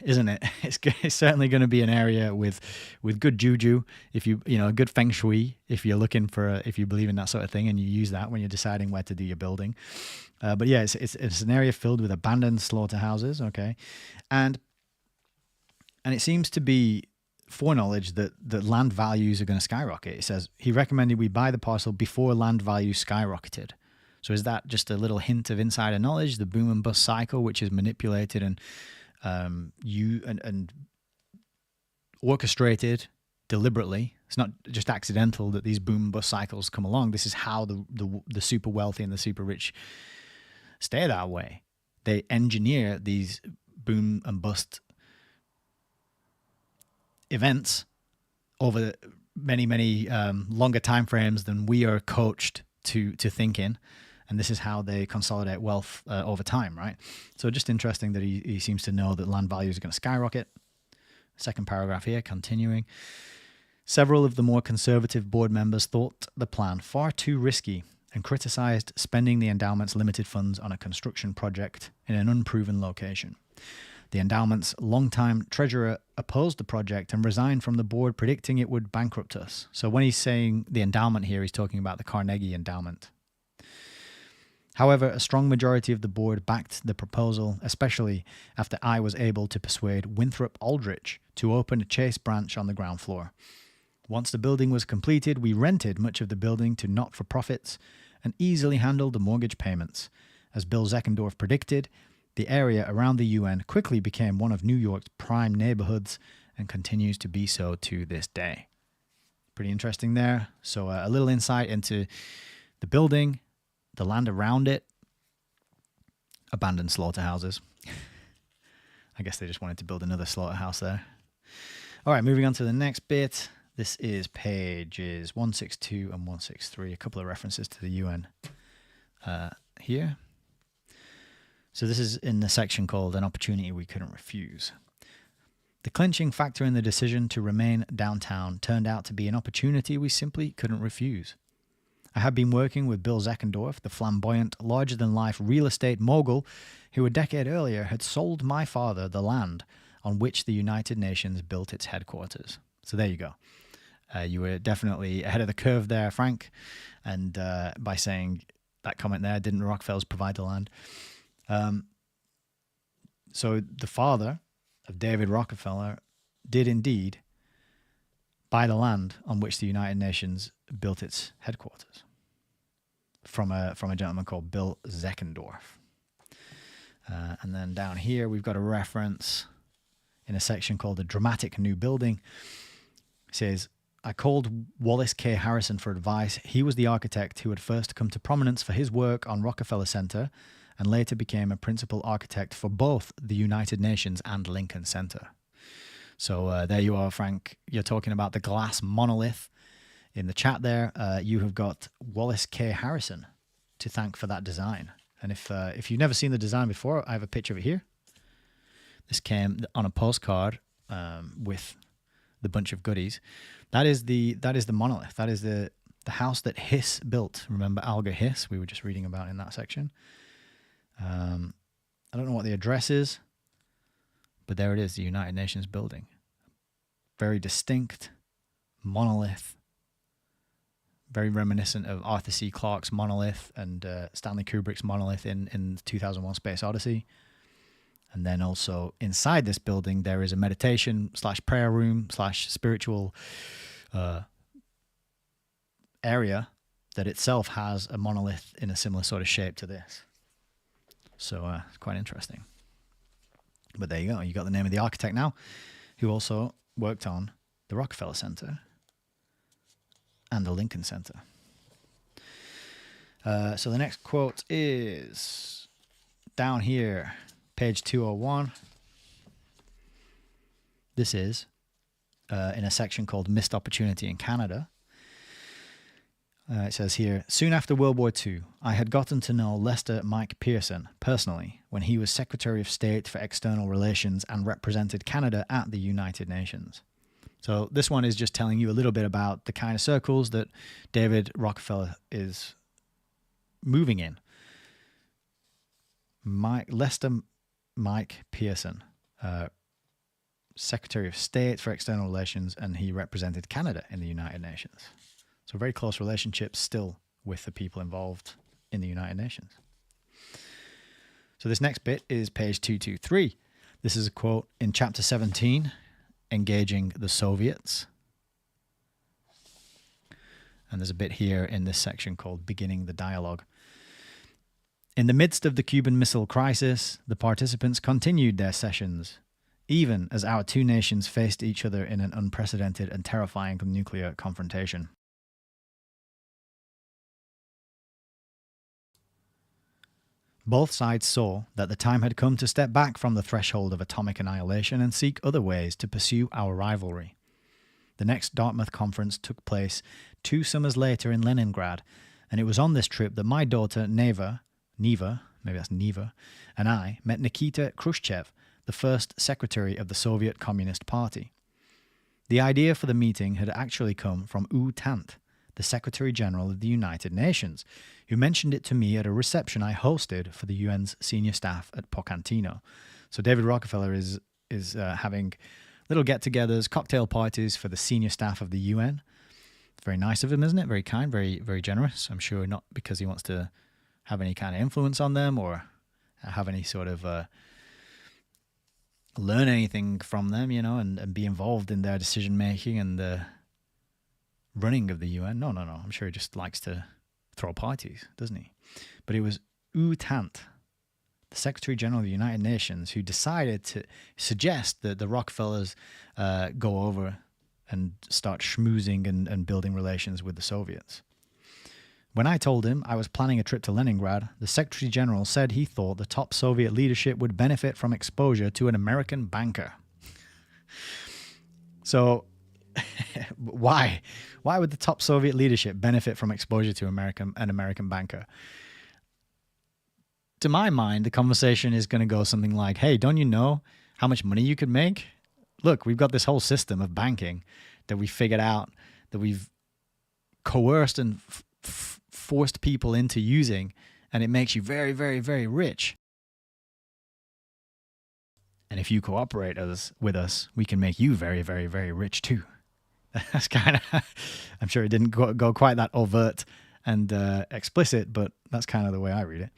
isn't it? It's certainly going to be an area with good juju, if good feng shui, if you're looking for, if you believe in that sort of thing and you use that when you're deciding where to do your building. But yeah, it's an area filled with abandoned slaughterhouses, okay? And it seems to be foreknowledge that land values are going to skyrocket. It says he recommended we buy the parcel before land values skyrocketed. So is that just a little hint of insider knowledge, the boom and bust cycle, which is manipulated and orchestrated deliberately? It's not just accidental that these boom and bust cycles come along. This is how the super wealthy and the super rich stay that way. They engineer these boom and bust events over many, many longer time frames than we are coached to think in. And this is how they consolidate wealth over time, right? So just interesting that he seems to know that land values are going to skyrocket. Second paragraph here, continuing. Several of the more conservative board members thought the plan far too risky and criticized spending the endowment's limited funds on a construction project in an unproven location. The endowment's longtime treasurer opposed the project and resigned from the board, predicting it would bankrupt us. So when he's saying the endowment here, he's talking about the Carnegie Endowment. However, a strong majority of the board backed the proposal, especially after I was able to persuade Winthrop Aldrich to open a Chase branch on the ground floor. Once the building was completed, we rented much of the building to not-for-profits and easily handled the mortgage payments. As Bill Zeckendorf predicted, the area around the UN quickly became one of New York's prime neighborhoods and continues to be so to this day. Pretty interesting there. So a little insight into the building, the land around it, abandoned slaughterhouses. I guess they just wanted to build another slaughterhouse there. All right, moving on to the next bit. This is pages 162 and 163, a couple of references to the UN here. So this is in the section called An Opportunity We Couldn't Refuse. The clinching factor in the decision to remain downtown turned out to be an opportunity we simply couldn't refuse. I had been working with Bill Zeckendorf, the flamboyant, larger-than-life real estate mogul who a decade earlier had sold my father the land on which the United Nations built its headquarters. So there you go. You were definitely ahead of the curve there, Frank, and by saying that comment there, didn't the Rockefellers provide the land? So the father of David Rockefeller did indeed buy the land on which the United Nations built its headquarters from a gentleman called Bill Zeckendorf. And then down here we've got a reference in a section called The Dramatic New Building. It says, I called Wallace K. Harrison for advice. He was the architect who had first come to prominence for his work on Rockefeller Center and later became a principal architect for both the United Nations and Lincoln Center. So there you are, Frank. You're talking about the glass monolith. In the chat there, you have got Wallace K. Harrison to thank for that design. And if you've never seen the design before, I have a picture of it here. This came on a postcard with the bunch of goodies. That is the monolith. That is the house that Hiss built. Remember Alger Hiss? We were just reading about in that section. I don't know what the address is, but there it is, the United Nations building. Very distinct monolith, very reminiscent of Arthur C. Clarke's monolith and Stanley Kubrick's monolith in 2001 Space Odyssey. And then also inside this building, there is a meditation / prayer room / spiritual area that itself has a monolith in a similar sort of shape to this. So it's quite interesting. But there you go. You got the name of the architect now, who also worked on the Rockefeller Center and the Lincoln Center. So the next quote is down here, page 201. This is in a section called Missed Opportunity in Canada. It says here, soon after World War II, I had gotten to know Lester Mike Pearson personally when he was Secretary of State for External Relations and represented Canada at the United Nations. So this one is just telling you a little bit about the kind of circles that David Rockefeller is moving in. Lester Mike Pearson, Secretary of State for External Relations, and he represented Canada in the United Nations. So very close relationships still with the people involved in the United Nations. So this next bit is page 223. This is a quote in chapter 17, Engaging the Soviets. And there's a bit here in this section called Beginning the Dialogue. In the midst of the Cuban Missile Crisis, the participants continued their sessions, even as our two nations faced each other in an unprecedented and terrifying nuclear confrontation. Both sides saw that the time had come to step back from the threshold of atomic annihilation and seek other ways to pursue our rivalry. The next Dartmouth conference took place 2 summers later in Leningrad, and it was on this trip that my daughter Neva, and I met Nikita Khrushchev, the first secretary of the Soviet Communist Party. The idea for the meeting had actually come from U Tant, the Secretary General of the United Nations, who mentioned it to me at a reception I hosted for the UN's senior staff at Pocantino. So David Rockefeller is having little get-togethers, cocktail parties for the senior staff of the UN. It's very nice of him, isn't it? Very kind, very, very generous. I'm sure not because he wants to have any kind of influence on them or have any sort of learn anything from them, and be involved in their decision-making and the running of the UN. No. I'm sure he just likes to throw parties, doesn't he? But it was U Tant, the Secretary General of the United Nations, who decided to suggest that the Rockefellers go over and start schmoozing and building relations with the Soviets. When I told him I was planning a trip to Leningrad, the Secretary General said he thought the top Soviet leadership would benefit from exposure to an American banker. So, why? Why would the top Soviet leadership benefit from exposure to an American banker? to my mind, the conversation is going to go something like, hey, don't you know how much money you could make? Look, we've got this whole system of banking that we figured out, that we've coerced and forced people into using, and it makes you very, very, very rich. And if you cooperate with us, we can make you very, very, very rich too. That's kind of, I'm sure it didn't go quite that overt and explicit, but that's kind of the way I read it.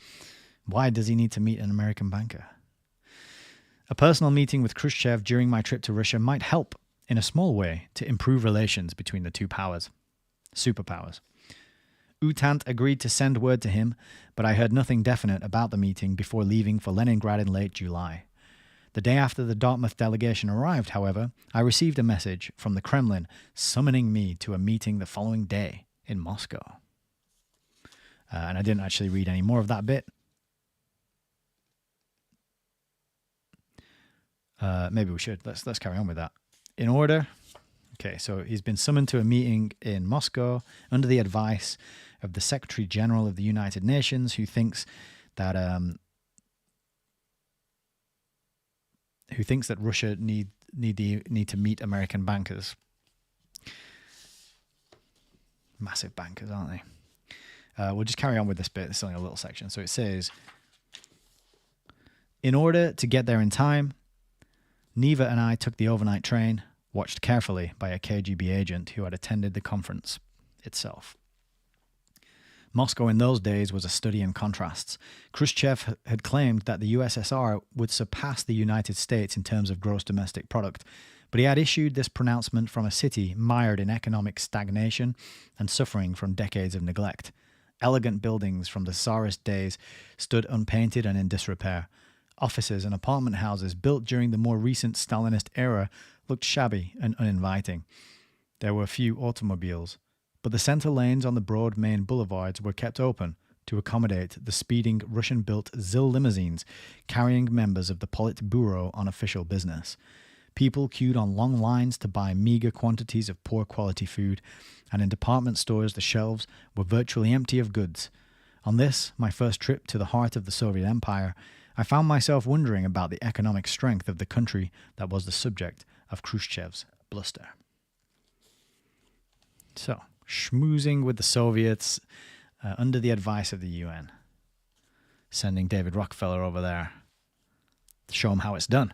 Why does he need to meet an American banker? A personal meeting with Khrushchev during my trip to Russia might help, in a small way, to improve relations between the two superpowers. U Thant agreed to send word to him, but I heard nothing definite about the meeting before leaving for Leningrad in late July. The day after the Dartmouth delegation arrived, however, I received a message from the Kremlin summoning me to a meeting the following day in Moscow. And I didn't actually read any more of that bit. Maybe we should. Let's carry on with that. In order. Okay, so he's been summoned to a meeting in Moscow under the advice of the Secretary General of the United Nations, who thinks that Russia need to meet American bankers. Massive bankers, aren't they? We'll just carry on with this bit. It's only a little section. So it says, in order to get there in time, Neva and I took the overnight train, watched carefully by a KGB agent who had attended the conference itself. Moscow in those days was a study in contrasts. Khrushchev had claimed that the USSR would surpass the United States in terms of gross domestic product, but he had issued this pronouncement from a city mired in economic stagnation and suffering from decades of neglect. Elegant buildings from the Tsarist days stood unpainted and in disrepair. Offices and apartment houses built during the more recent Stalinist era looked shabby and uninviting. There were few automobiles, but the center lanes on the broad main boulevards were kept open to accommodate the speeding Russian-built ZIL limousines carrying members of the Politburo on official business. People queued on long lines to buy meager quantities of poor quality food, and in department stores the shelves were virtually empty of goods. On this, my first trip to the heart of the Soviet Empire, I found myself wondering about the economic strength of the country that was the subject of Khrushchev's bluster. So, schmoozing with the Soviets under the advice of the UN. Sending David Rockefeller over there to show him how it's done.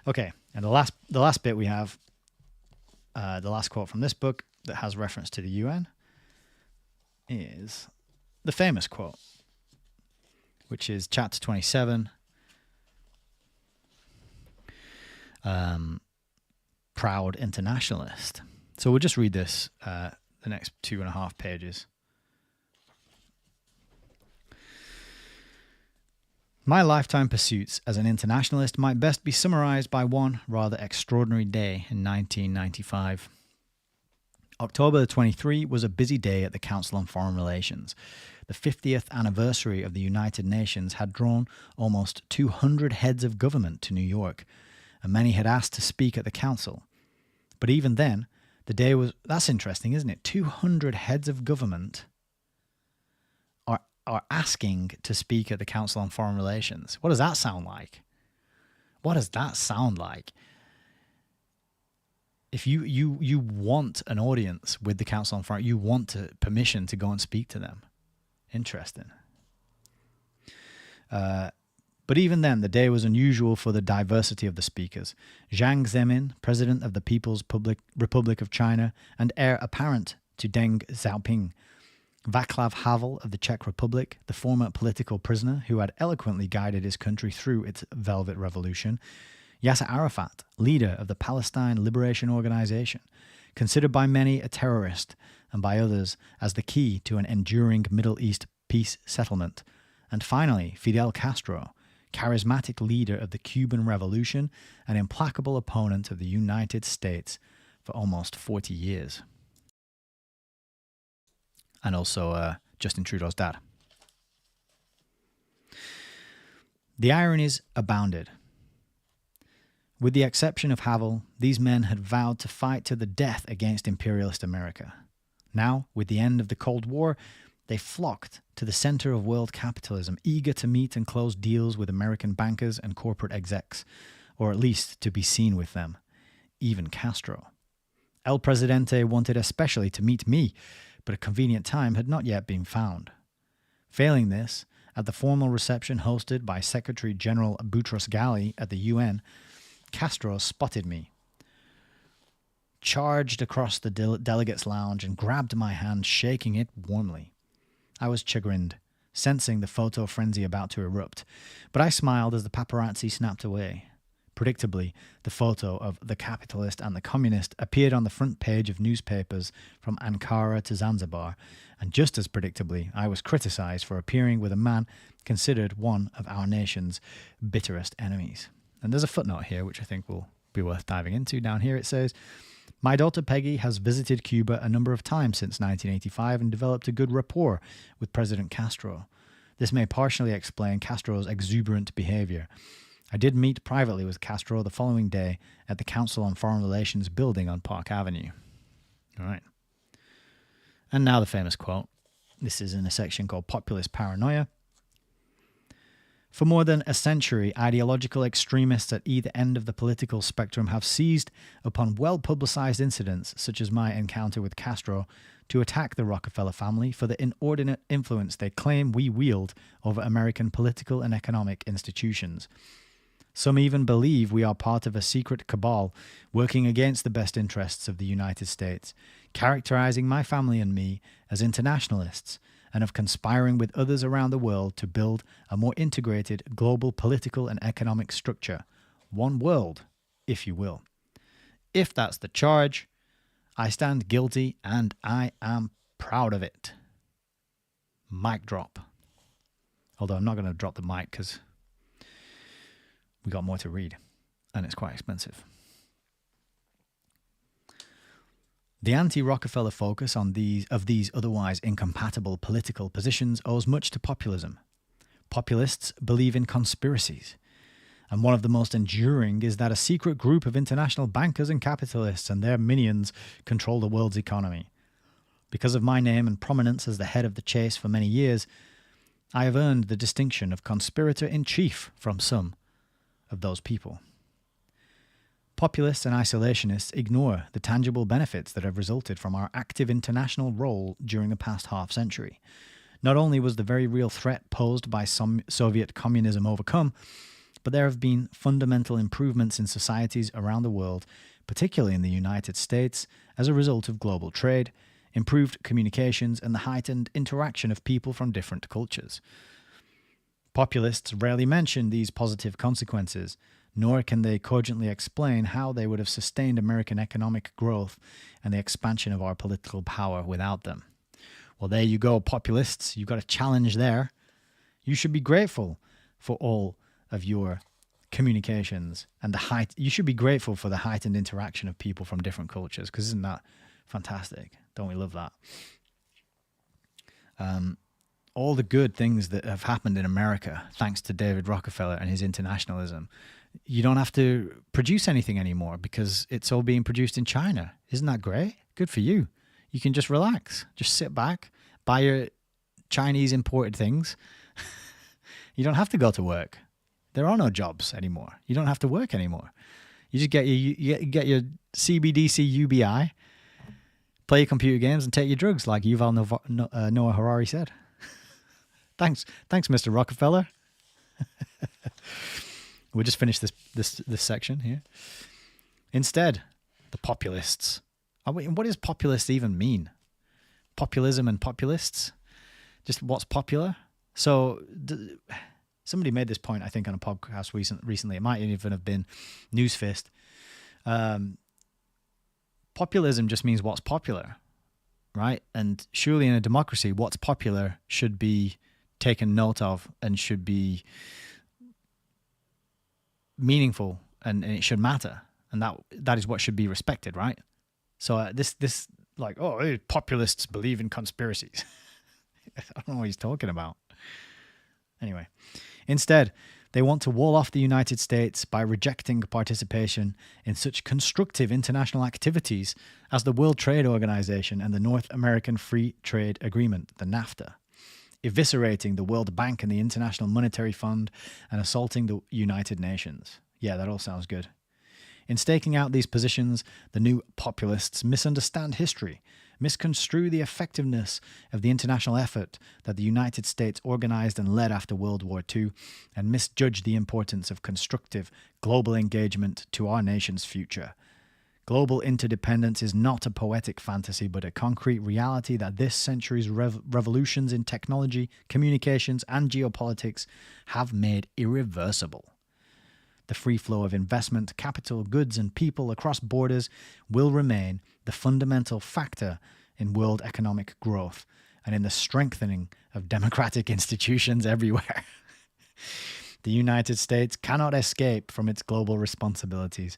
Okay, and the last bit we have, the last quote from this book that has reference to the UN is the famous quote, which is chapter 27, Proud Internationalist. So we'll just read this, the next 2.5 pages. My lifetime pursuits as an internationalist might best be summarized by one rather extraordinary day in 1995. October 23 was a busy day at the Council on Foreign Relations. The 50th anniversary of the United Nations had drawn almost 200 heads of government to New York, and many had asked to speak at the council. But even then, the day was... That's interesting, isn't it? 200 heads of government are asking to speak at the Council on Foreign Relations. What does that sound like? What does that sound like? If you want an audience with the Council on Foreign, you want permission to go and speak to them. Interesting. But even then, the day was unusual for the diversity of the speakers. Jiang Zemin, president of the People's Republic of China and heir apparent to Deng Xiaoping, Václav Havel of the Czech Republic, the former political prisoner who had eloquently guided his country through its Velvet Revolution, Yasser Arafat, leader of the Palestine Liberation Organization, considered by many a terrorist and by others as the key to an enduring Middle East peace settlement, and finally Fidel Castro, charismatic leader of the Cuban Revolution and implacable opponent of the United States for almost 40 years. And also Justin Trudeau's dad. The ironies abounded. With the exception of Havel, these men had vowed to fight to the death against imperialist America. Now, with the end of the Cold War, They flocked to the center of world capitalism, eager to meet and close deals with American bankers and corporate execs, or at least to be seen with them, even Castro. El Presidente wanted especially to meet me, but a convenient time had not yet been found. Failing this, at the formal reception hosted by Secretary General Boutros Ghali at the UN, Castro spotted me, charged across the delegates' lounge and grabbed my hand, shaking it warmly. I was chagrined, sensing the photo frenzy about to erupt, but I smiled as the paparazzi snapped away. Predictably, the photo of the capitalist and the communist appeared on the front page of newspapers from Ankara to Zanzibar, and just as predictably, I was criticized for appearing with a man considered one of our nation's bitterest enemies. And there's a footnote here, which I think will be worth diving into. Down here it says, "My daughter Peggy has visited Cuba a number of times since 1985 and developed a good rapport with President Castro. This may partially explain Castro's exuberant behavior. I did meet privately with Castro the following day at the Council on Foreign Relations building on Park Avenue." All right. And now the famous quote. This is in a section called Populist Paranoia. "For more than a century, ideological extremists at either end of the political spectrum have seized upon well-publicized incidents, such as my encounter with Castro, to attack the Rockefeller family for the inordinate influence they claim we wield over American political and economic institutions. Some even believe we are part of a secret cabal working against the best interests of the United States, characterizing my family and me as internationalists, and of conspiring with others around the world to build a more integrated global political and economic structure. One world, if you will. If that's the charge, I stand guilty and I am proud of it." Mic drop. Although I'm not going to drop the mic because we got more to read and it's quite expensive. The anti-Rockefeller focus on these otherwise incompatible political positions owes much to populism. Populists believe in conspiracies, and one of the most enduring is that a secret group of international bankers and capitalists and their minions control the world's economy. Because of my name and prominence as the head of the chase for many years, I have earned the distinction of conspirator-in-chief from some of those people. Populists and isolationists ignore the tangible benefits that have resulted from our active international role during the past half-century. Not only was the very real threat posed by Soviet communism overcome, but there have been fundamental improvements in societies around the world, particularly in the United States, as a result of global trade, improved communications, and the heightened interaction of people from different cultures. Populists rarely mention these positive consequences, nor can they cogently explain how they would have sustained American economic growth and the expansion of our political power without them. Well, there you go, populists. You've got a challenge there. You should be grateful for all of your communications and you should be grateful for the heightened interaction of people from different cultures, because isn't that fantastic? Don't we love that? All the good things that have happened in America, thanks to David Rockefeller and his internationalism. You don't have to produce anything anymore because it's all being produced in China. Isn't that great? Good for you. You can just relax, just sit back, buy your Chinese imported things. You don't have to go to work. There are no jobs anymore. You don't have to work anymore. You just get your CBDC UBI, play your computer games, and take your drugs, like Yuval Noah Harari said. Thanks, Mr. Rockefeller. We'll just finish this section here. Instead, the populists. What does populist even mean? Populism and populists? Just what's popular? So somebody made this point, I think, on a podcast recently. It might even have been Newsfist. Populism just means what's popular, right? And surely in a democracy, what's popular should be taken note of and should be meaningful and it should matter, and that is what should be respected, right? So this like, oh, populists believe in conspiracies. I don't know what he's talking about. Anyway, instead, They want to wall off the United States by rejecting participation in such constructive international activities as the World Trade Organization and the North American Free Trade Agreement, the NAFTA, eviscerating the World Bank and the International Monetary Fund, and assaulting the United Nations. Yeah, that all sounds good. In staking out these positions, the new populists misunderstand history, misconstrue the effectiveness of the international effort that the United States organized and led after World War II, and misjudge the importance of constructive global engagement to our nation's future. Global interdependence is not a poetic fantasy, but a concrete reality that this century's revolutions in technology, communications, and geopolitics have made irreversible. The free flow of investment, capital, goods, and people across borders will remain the fundamental factor in world economic growth and in the strengthening of democratic institutions everywhere. The United States cannot escape from its global responsibilities.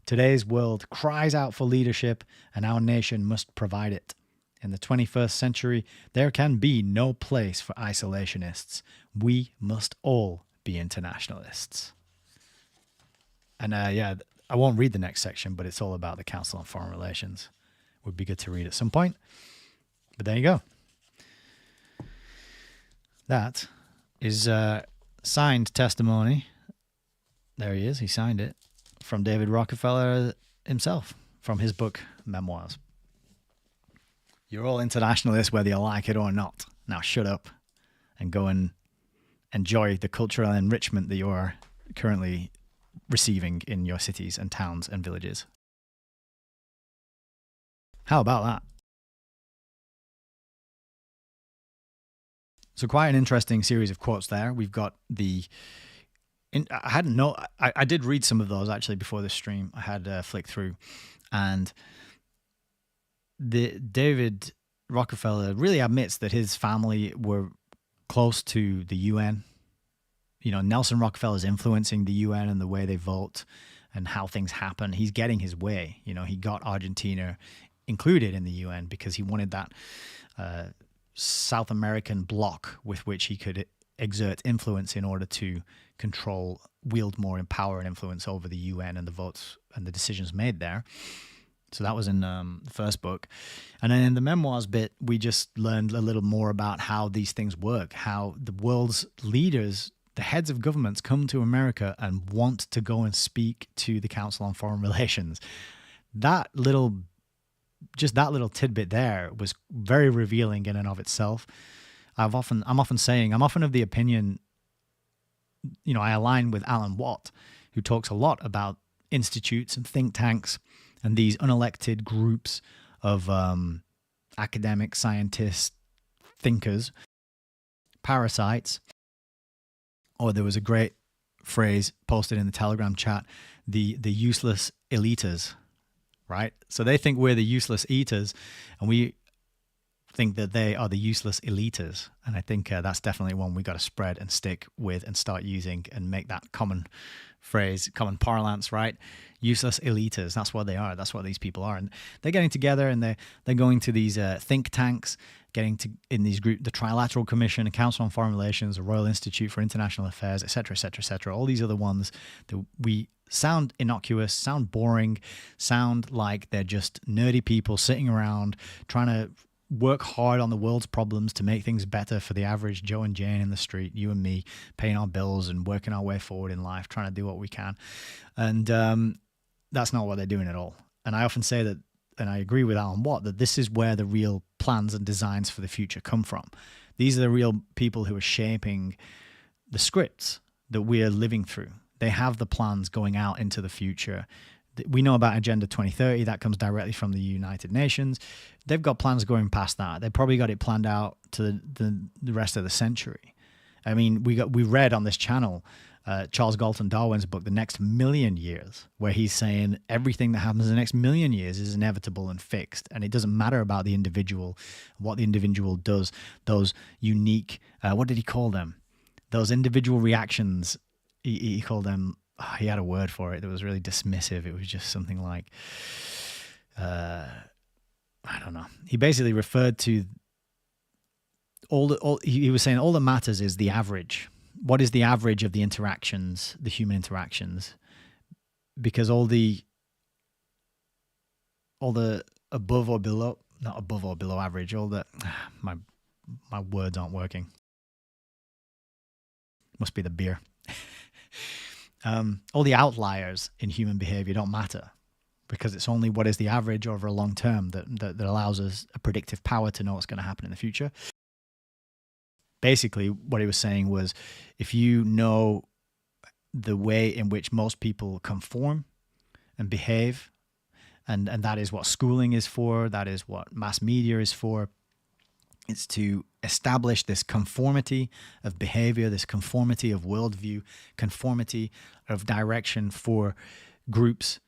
Today's world cries out for leadership, and our nation must provide it. In the 21st century, there can be no place for isolationists. We must all be internationalists. And I won't read the next section, but it's all about the Council on Foreign Relations. Would be good to read at some point. But there you go. That is signed testimony. There he is. He signed it from David Rockefeller himself from his book, Memoirs. You're all internationalists whether you like it or not. Now shut up and go and enjoy the cultural enrichment that you are currently receiving in your cities and towns and villages. How about that? So quite an interesting series of quotes there. We've got I did read some of those actually before the stream. I had flicked through, and David Rockefeller really admits that his family were close to the UN. You know, Nelson Rockefeller's influencing the UN and the way they vote and how things happen. He's getting his way. You know, he got Argentina included in the UN because he wanted that South American bloc with which he could exert influence in order to wield more in power and influence over the UN and the votes and the decisions made there. So that was in the first book. And then in the memoirs bit, we just learned a little more about how these things work, how the world's leaders, the heads of governments, come to America and want to go and speak to the Council on Foreign Relations. That little tidbit there was very revealing in and of itself. I'm often of the opinion, you know, I align with Alan Watt, who talks a lot about institutes and think tanks and these unelected groups of academic scientists, thinkers, parasites. Or there was a great phrase posted in the Telegram chat, the useless eliters, right? So they think we're the useless eaters, and we think that they are the useless eliters. And I think that's definitely one we got to spread and stick with and start using and make that common phrase, common parlance, right? Useless eliters. That's what they are. That's what these people are. And they're getting together and they're going to these think tanks, in these groups, the Trilateral Commission, the Council on Foreign Relations, the Royal Institute for International Affairs, etc., etc., etc. All these other ones that we sound innocuous, sound boring, sound like they're just nerdy people sitting around trying to work hard on the world's problems to make things better for the average Joe and Jane in the street, you and me, paying our bills and working our way forward in life, trying to do what we can. And that's not what they're doing at all. And I often say that, and I agree with Alan Watt, that this is where the real plans and designs for the future come from. These are the real people who are shaping the scripts that we're living through. They have the plans going out into the future. We know about Agenda 2030. That comes directly from the United Nations. They've got plans going past that. They probably got it planned out to the rest of the century. I mean, we read on this channel Charles Galton Darwin's book, The Next Million Years, where he's saying everything that happens in the next million years is inevitable and fixed. And it doesn't matter about the individual, what the individual does, those unique, what did he call them? Those individual reactions, he called them, he had a word for it that was really dismissive. It was just something like, I don't know. He basically referred to he was saying all that matters is the average. what is the average of the interactions, the human interactions? Because all the above or below, not above or below average, all the my words aren't working. Must be the beer. All the outliers in human behavior don't matter, because it's only what is the average over a long term that allows us a predictive power to know what's going to happen in the future. Basically, what he was saying was, if you know the way in which most people conform and behave, and that is what schooling is for, that is what mass media is for, it's to establish this conformity of behavior, this conformity of worldview, conformity of direction for groups,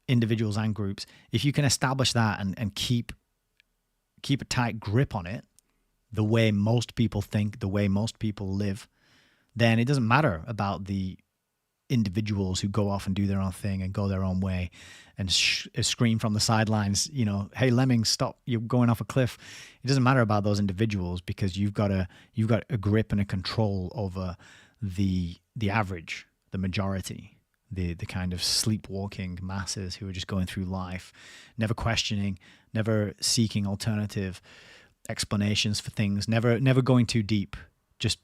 individuals and groups. If you can establish that and keep a tight grip on it, the way most people think, the way most people live, then it doesn't matter about the individuals who go off and do their own thing and go their own way and scream from the sidelines, hey, lemmings, stop, you're going off a cliff. It doesn't matter about those individuals, because you've got a grip and a control over the average, the majority, the kind of sleepwalking masses who are just going through life, never questioning, never seeking alternative explanations for things, never going too deep, just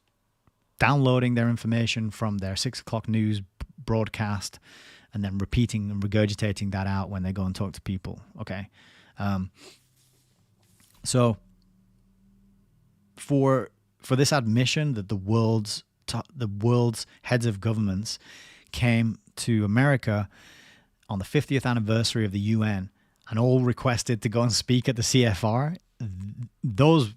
downloading their information from their 6 o'clock news broadcast and then repeating and regurgitating that out when they go and talk to people. Okay. So for this admission that the world's heads of governments came to America on the 50th anniversary of the UN and all requested to go and speak at the CFR, those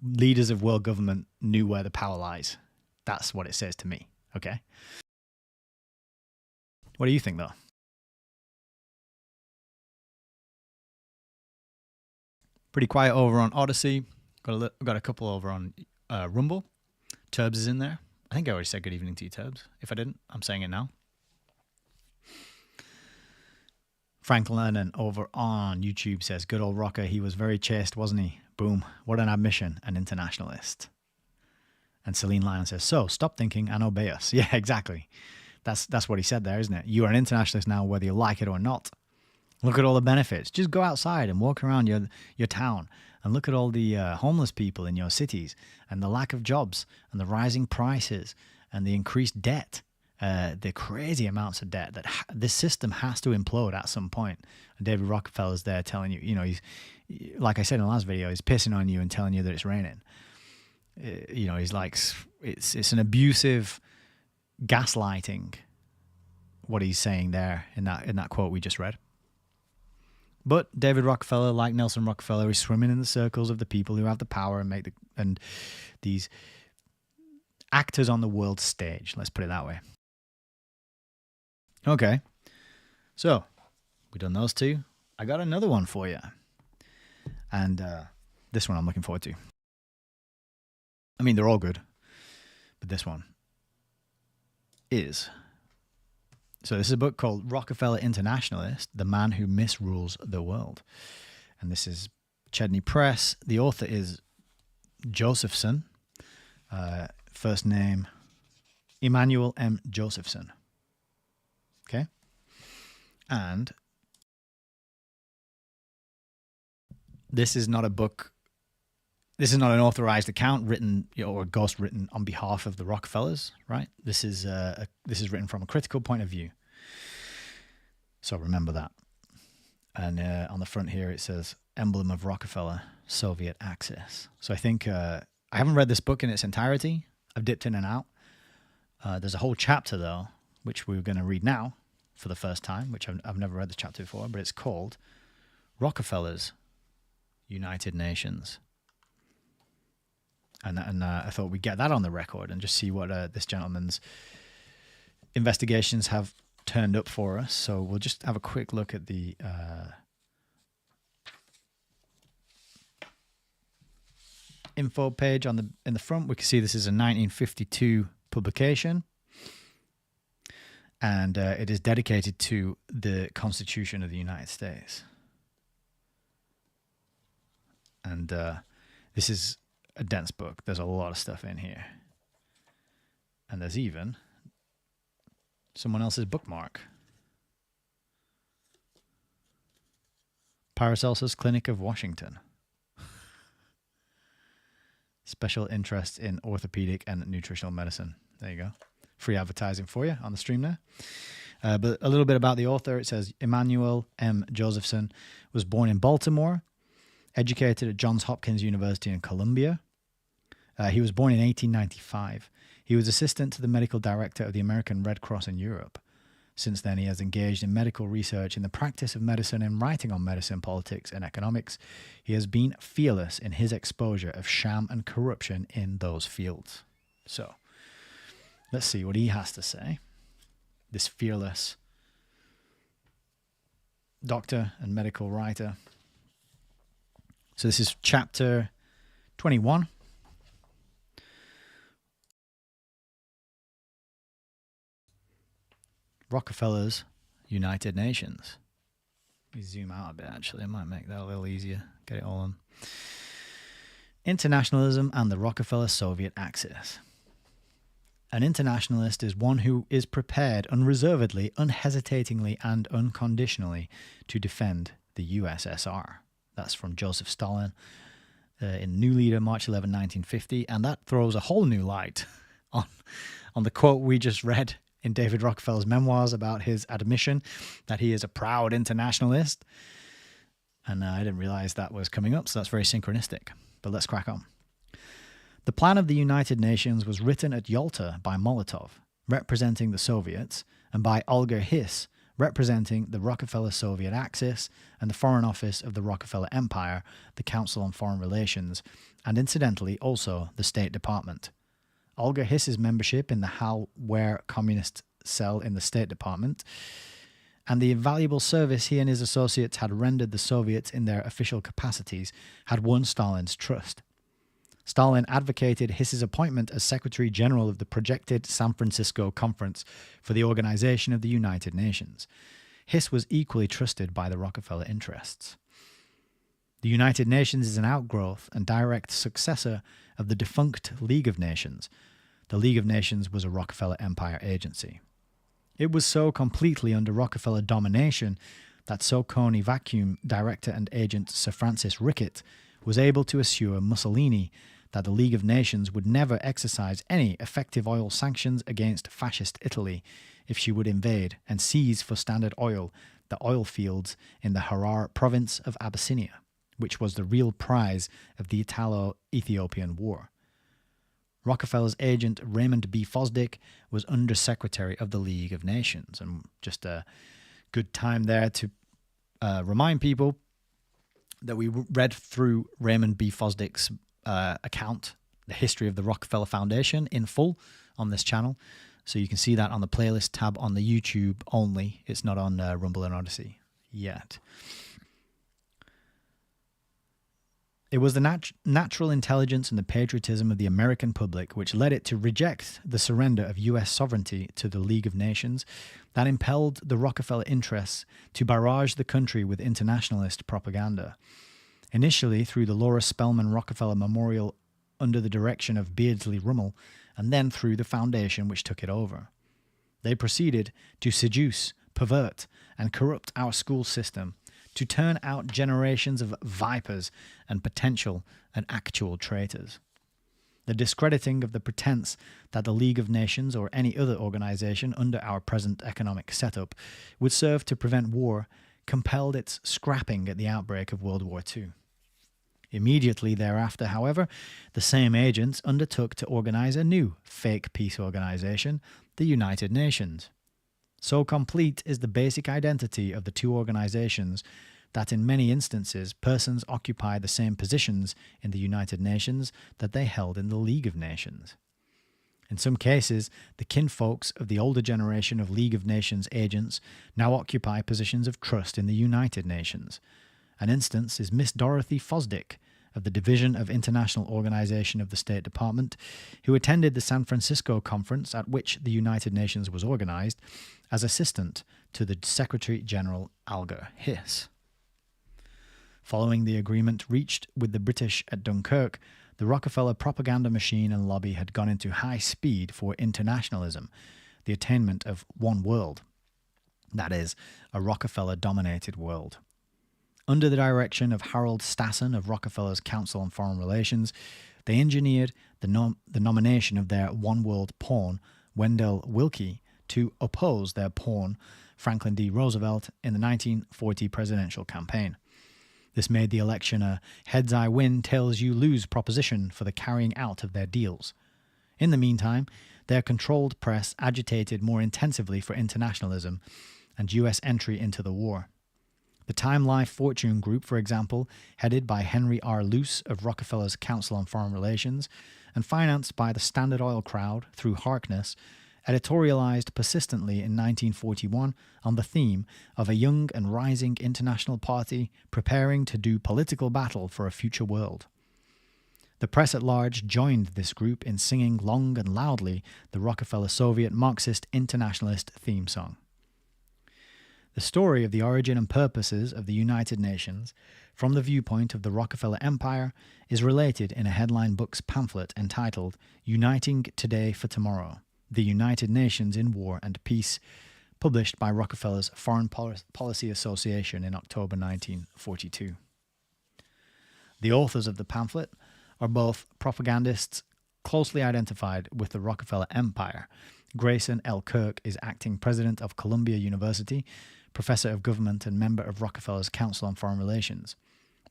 leaders of world government knew where the power lies. That's what it says to me. Okay. What do you think, though? Pretty quiet over on Odyssey. Got a couple over on Rumble. Turbs is in there. I think I already said good evening to you, Turbs. If I didn't, I'm saying it now. Frank Lennon over on YouTube says, good old rocker, he was very chaste, wasn't he? Boom. What an admission, an internationalist. And Celine Lyon says, so stop thinking and obey us. Yeah, exactly. That's what he said there, isn't it? You are an internationalist now, whether you like it or not. Look at all the benefits. Just go outside and walk around your town and look at all the homeless people in your cities and the lack of jobs and the rising prices and the increased debt, the crazy amounts of debt that this system has to implode at some point. And David Rockefeller's there telling you, he's, like I said in the last video, he's pissing on you and telling you that it's raining. He's like, it's an abusive gaslighting, what he's saying there in that quote we just read. But David Rockefeller, like Nelson Rockefeller, is swimming in the circles of the people who have the power and these actors on the world stage. Let's put it that way. Okay, so we've done those two. I got another one for you, and this one I'm looking forward to. I mean, they're all good, but this one is. So this is a book called Rockefeller Internationalist, The Man Who Misrules the World. And this is Chedney Press. The author is Josephson. First name, Emmanuel M. Josephson. Okay? And this is not a book. This is not an authorized account written or a ghost written on behalf of the Rockefellers, right? This is written from a critical point of view. So remember that. And on the front here it says emblem of Rockefeller, Soviet Axis. So I think I haven't read this book in its entirety. I've dipped in and out. There's a whole chapter though, which we're going to read now for the first time, which I've never read the chapter before, but it's called Rockefeller's United Nations. And I thought we'd get that on the record and just see what this gentleman's investigations have turned up for us. So we'll just have a quick look at the info page in the front. We can see this is a 1952 publication, and it is dedicated to the Constitution of the United States. And this is a dense book. There's a lot of stuff in here. And there's even someone else's bookmark. Paracelsus Clinic of Washington. Special interest in orthopedic and nutritional medicine. There you go. Free advertising for you on the stream there. But a little bit about the author. It says Emmanuel M. Josephson was born in Baltimore, educated at Johns Hopkins University in Columbia. He was born in 1895. He was assistant to the medical director of the American Red Cross in Europe. Since then, he has engaged in medical research in the practice of medicine and writing on medicine, politics, and economics. He has been fearless in his exposure of sham and corruption in those fields. So, let's see what he has to say. This fearless doctor and medical writer. So this is chapter 21. Rockefeller's United Nations. Let me zoom out a bit, actually. I might make that a little easier. Get it all on. Internationalism and the Rockefeller-Soviet axis. An internationalist is one who is prepared unreservedly, unhesitatingly, and unconditionally to defend the USSR. That's from Joseph Stalin in New Leader, March 11, 1950. And that throws a whole new light on the quote we just read in David Rockefeller's memoirs about his admission that he is a proud internationalist. And I didn't realize that was coming up, so that's very synchronistic. But let's crack on. The plan of the United Nations was written at Yalta by Molotov, representing the Soviets, and by Olga Hiss, representing the Rockefeller-Soviet Axis and the Foreign Office of the Rockefeller Empire, the Council on Foreign Relations, and incidentally also the State Department. Olga Hiss's membership in the Hal Ware Communist Cell in the State Department, and the invaluable service he and his associates had rendered the Soviets in their official capacities, had won Stalin's trust. Stalin advocated Hiss's appointment as Secretary General of the projected San Francisco Conference for the Organization of the United Nations. Hiss was equally trusted by the Rockefeller interests. The United Nations is an outgrowth and direct successor of the defunct League of Nations. The League of Nations was a Rockefeller Empire agency. It was so completely under Rockefeller domination that Soconee Vacuum director and agent Sir Francis Rickett was able to assure Mussolini that the League of Nations would never exercise any effective oil sanctions against fascist Italy if she would invade and seize for Standard Oil the oil fields in the Harar province of Abyssinia, which was the real prize of the Italo-Ethiopian War. Rockefeller's agent Raymond B. Fosdick was Undersecretary of the League of Nations. And just a good time there to remind people that we read through Raymond B. Fosdick's account, the history of the Rockefeller Foundation in full on this channel. So you can see that on the playlist tab on the YouTube only. It's not on Rumble and Odyssey yet. It was the natural intelligence and the patriotism of the American public which led it to reject the surrender of U.S. sovereignty to the League of Nations that impelled the Rockefeller interests to barrage the country with internationalist propaganda. Initially through the Laura Spelman Rockefeller Memorial under the direction of Beardsley Rummel, and then through the foundation which took it over. They proceeded to seduce, pervert, and corrupt our school system, to turn out generations of vipers and potential and actual traitors. The discrediting of the pretense that the League of Nations or any other organization under our present economic setup would serve to prevent war compelled its scrapping at the outbreak of World War II. Immediately thereafter, however, the same agents undertook to organize a new fake peace organization, the United Nations. So complete is the basic identity of the two organizations that in many instances persons occupy the same positions in the United Nations that they held in the League of Nations. In some cases, the kinfolks of the older generation of League of Nations agents now occupy positions of trust in the United Nations. An instance is Miss Dorothy Fosdick of the Division of International Organization of the State Department, who attended the San Francisco Conference at which the United Nations was organized as assistant to the Secretary General Olga Hiss. Following the agreement reached with the British at Dunkirk, the Rockefeller propaganda machine and lobby had gone into high speed for internationalism, the attainment of one world. That is, a Rockefeller-dominated world. Under the direction of Harold Stassen of Rockefeller's Council on Foreign Relations, they engineered the nomination of their one-world pawn, Wendell Willkie, to oppose their pawn, Franklin D. Roosevelt, in the 1940 presidential campaign. This made the election a heads-I-win, tails-you-lose proposition for the carrying out of their deals. In the meantime, their controlled press agitated more intensively for internationalism and U.S. entry into the war. The Time Life Fortune Group, for example, headed by Henry R. Luce of Rockefeller's Council on Foreign Relations and financed by the Standard Oil crowd through Harkness, editorialized persistently in 1941 on the theme of a young and rising international party preparing to do political battle for a future world. The press at large joined this group in singing long and loudly the Rockefeller Soviet Marxist internationalist theme song. The story of the origin and purposes of the United Nations, from the viewpoint of the Rockefeller Empire, is related in a headline book's pamphlet entitled Uniting Today for Tomorrow, The United Nations in War and Peace, published by Rockefeller's Foreign Policy Association in October 1942. The authors of the pamphlet are both propagandists closely identified with the Rockefeller Empire. Grayson L. Kirk is acting president of Columbia University, professor of government and member of Rockefeller's Council on Foreign Relations.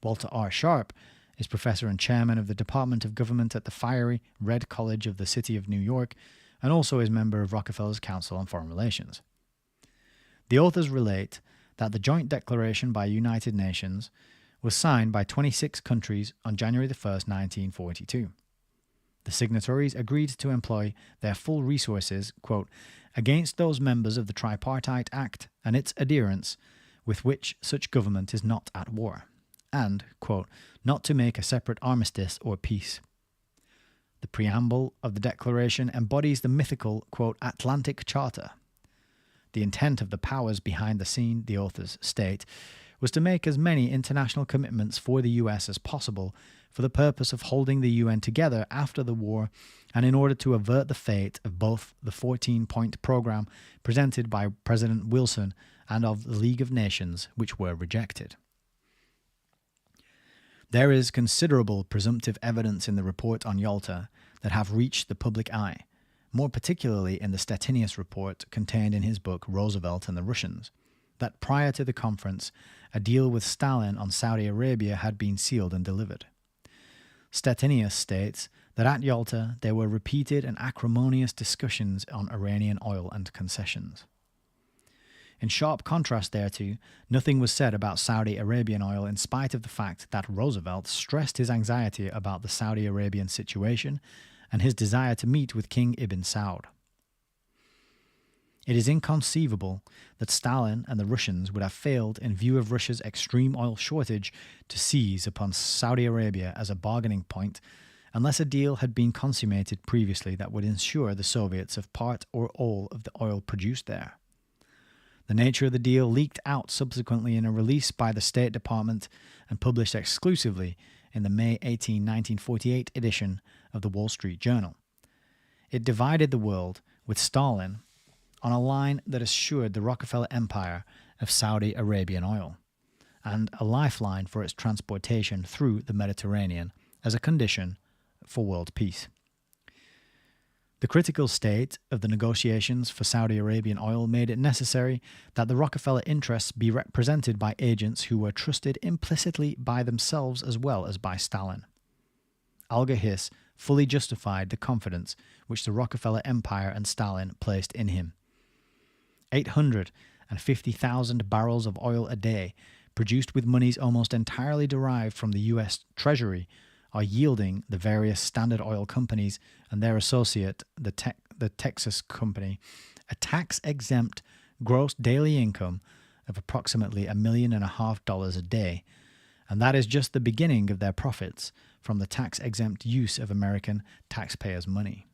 Walter R. Sharp is professor and chairman of the Department of Government at the fiery Red College of the City of New York, and also is member of Rockefeller's Council on Foreign Relations. The authors relate that the joint declaration by United Nations was signed by 26 countries on January 1, 1942. The signatories agreed to employ their full resources, quote, against those members of the Tripartite Act and its adherents with which such government is not at war, and, quote, not to make a separate armistice or peace. The preamble of the declaration embodies the mythical, quote, Atlantic Charter. The intent of the powers behind the scene, the authors state, was to make as many international commitments for the U.S. as possible for the purpose of holding the UN together after the war and in order to avert the fate of both the 14-point program presented by President Wilson and of the League of Nations, which were rejected. There is considerable presumptive evidence in the report on Yalta that have reached the public eye, more particularly in the Stettinius report contained in his book Roosevelt and the Russians, that prior to the conference, a deal with Stalin on Saudi Arabia had been sealed and delivered. Stettinius states that at Yalta there were repeated and acrimonious discussions on Iranian oil and concessions. In sharp contrast thereto, nothing was said about Saudi Arabian oil in spite of the fact that Roosevelt stressed his anxiety about the Saudi Arabian situation and his desire to meet with King Ibn Saud. It is inconceivable that Stalin and the Russians would have failed, in view of Russia's extreme oil shortage, to seize upon Saudi Arabia as a bargaining point, unless a deal had been consummated previously that would ensure the Soviets of part or all of the oil produced there. The nature of the deal leaked out subsequently in a release by the State Department and published exclusively in the May 18, 1948 edition of the Wall Street Journal. It divided the world, with Stalin on a line that assured the Rockefeller Empire of Saudi Arabian oil, and a lifeline for its transportation through the Mediterranean as a condition for world peace. The critical state of the negotiations for Saudi Arabian oil made it necessary that the Rockefeller interests be represented by agents who were trusted implicitly by themselves as well as by Stalin. Alger Hiss fully justified the confidence which the Rockefeller Empire and Stalin placed in him. 850,000 barrels of oil a day, produced with monies almost entirely derived from the U.S. Treasury, are yielding the various Standard Oil companies and their associate, the Texas Company, a tax-exempt gross daily income of approximately $1.5 million a day, and that is just the beginning of their profits from the tax-exempt use of American taxpayers' money.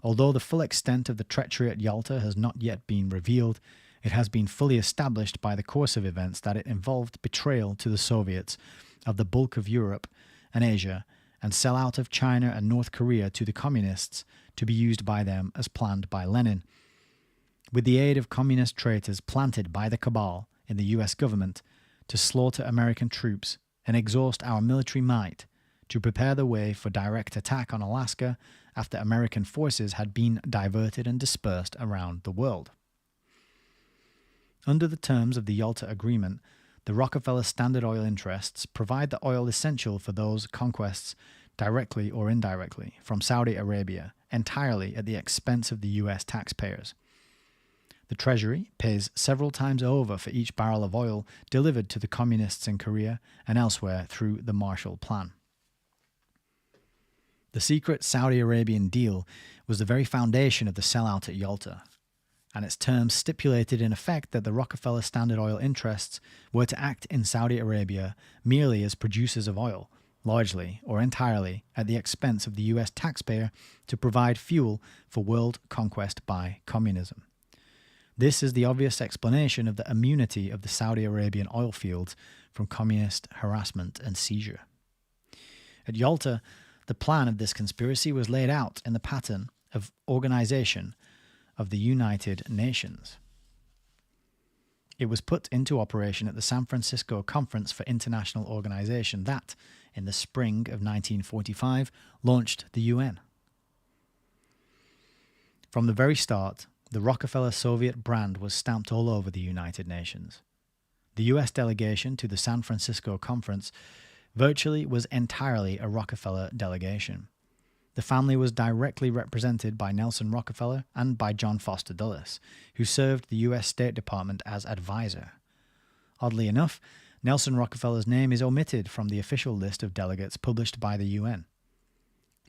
Although the full extent of the treachery at Yalta has not yet been revealed, it has been fully established by the course of events that it involved betrayal to the Soviets of the bulk of Europe and Asia and sell out of China and North Korea to the communists to be used by them as planned by Lenin. With the aid of communist traitors planted by the cabal in the US government to slaughter American troops and exhaust our military might to prepare the way for direct attack on Alaska after American forces had been diverted and dispersed around the world. Under the terms of the Yalta Agreement, the Rockefeller Standard Oil interests provide the oil essential for those conquests directly or indirectly from Saudi Arabia entirely at the expense of the US taxpayers. The Treasury pays several times over for each barrel of oil delivered to the communists in Korea and elsewhere through the Marshall Plan. The secret Saudi Arabian deal was the very foundation of the sellout at Yalta, and its terms stipulated in effect that the Rockefeller Standard Oil interests were to act in Saudi Arabia merely as producers of oil, largely or entirely at the expense of the US taxpayer to provide fuel for world conquest by communism. This is the obvious explanation of the immunity of the Saudi Arabian oil fields from communist harassment and seizure. At Yalta, the plan of this conspiracy was laid out in the pattern of organization of the United Nations. It was put into operation at the San Francisco Conference for International Organization that, in the spring of 1945, launched the UN. From the very start, the Rockefeller Soviet brand was stamped all over the United Nations. The US delegation to the San Francisco Conference virtually was entirely a Rockefeller delegation. The family was directly represented by Nelson Rockefeller and by John Foster Dulles, who served the US State Department as advisor. Oddly enough, Nelson Rockefeller's name is omitted from the official list of delegates published by the UN.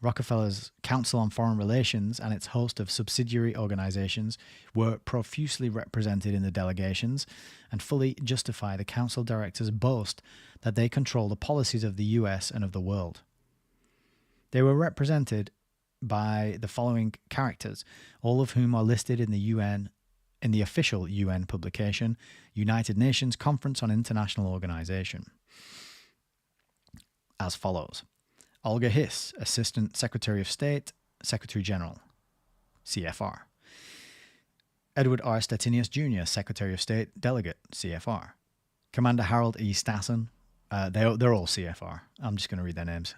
Rockefeller's Council on Foreign Relations and its host of subsidiary organizations were profusely represented in the delegations and fully justify the council directors' boast that they control the policies of the US and of the world. They were represented by the following characters, all of whom are listed in the official UN publication, United Nations Conference on International Organization, as follows. Olga Hiss, Assistant Secretary of State, Secretary General, CFR. Edward R. Stettinius Jr., Secretary of State, Delegate, CFR. Commander Harold E. Stassen, they're all CFR. I'm just going to read their names.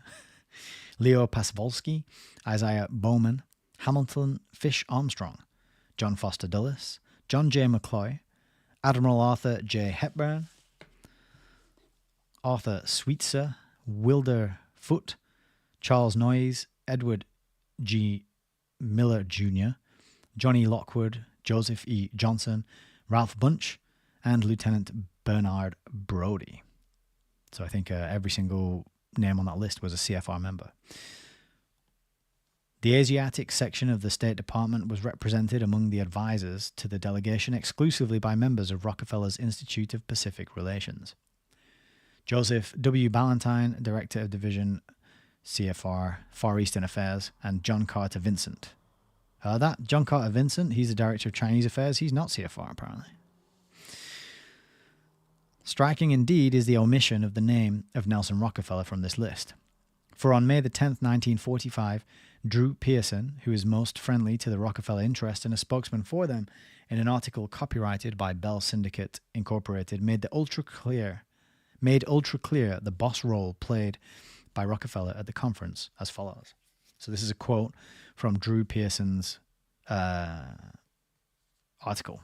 Leo Pasvolsky, Isaiah Bowman, Hamilton Fish Armstrong, John Foster Dulles, John J. McCloy, Admiral Arthur J. Hepburn, Arthur Sweetser, Wilder Foote, Charles Noyes, Edward G. Miller Jr., Johnny Lockwood, Joseph E. Johnson, Ralph Bunch, and Lieutenant Bernard Brody. So I think every single name on that list was a CFR member. The Asiatic section of the State Department was represented among the advisors to the delegation exclusively by members of Rockefeller's Institute of Pacific Relations. Joseph W. Ballantyne, Director of Division CFR, Far Eastern Affairs, and John Carter Vincent. John Carter Vincent, he's the Director of Chinese Affairs. He's not CFR, apparently. Striking indeed is the omission of the name of Nelson Rockefeller from this list. For on May the 10th, 1945, Drew Pearson, who is most friendly to the Rockefeller interest and a spokesman for them, in an article copyrighted by Bell Syndicate Incorporated, made ultra clear the boss role played by Rockefeller at the conference as follows. So this is a quote from Drew Pearson's article.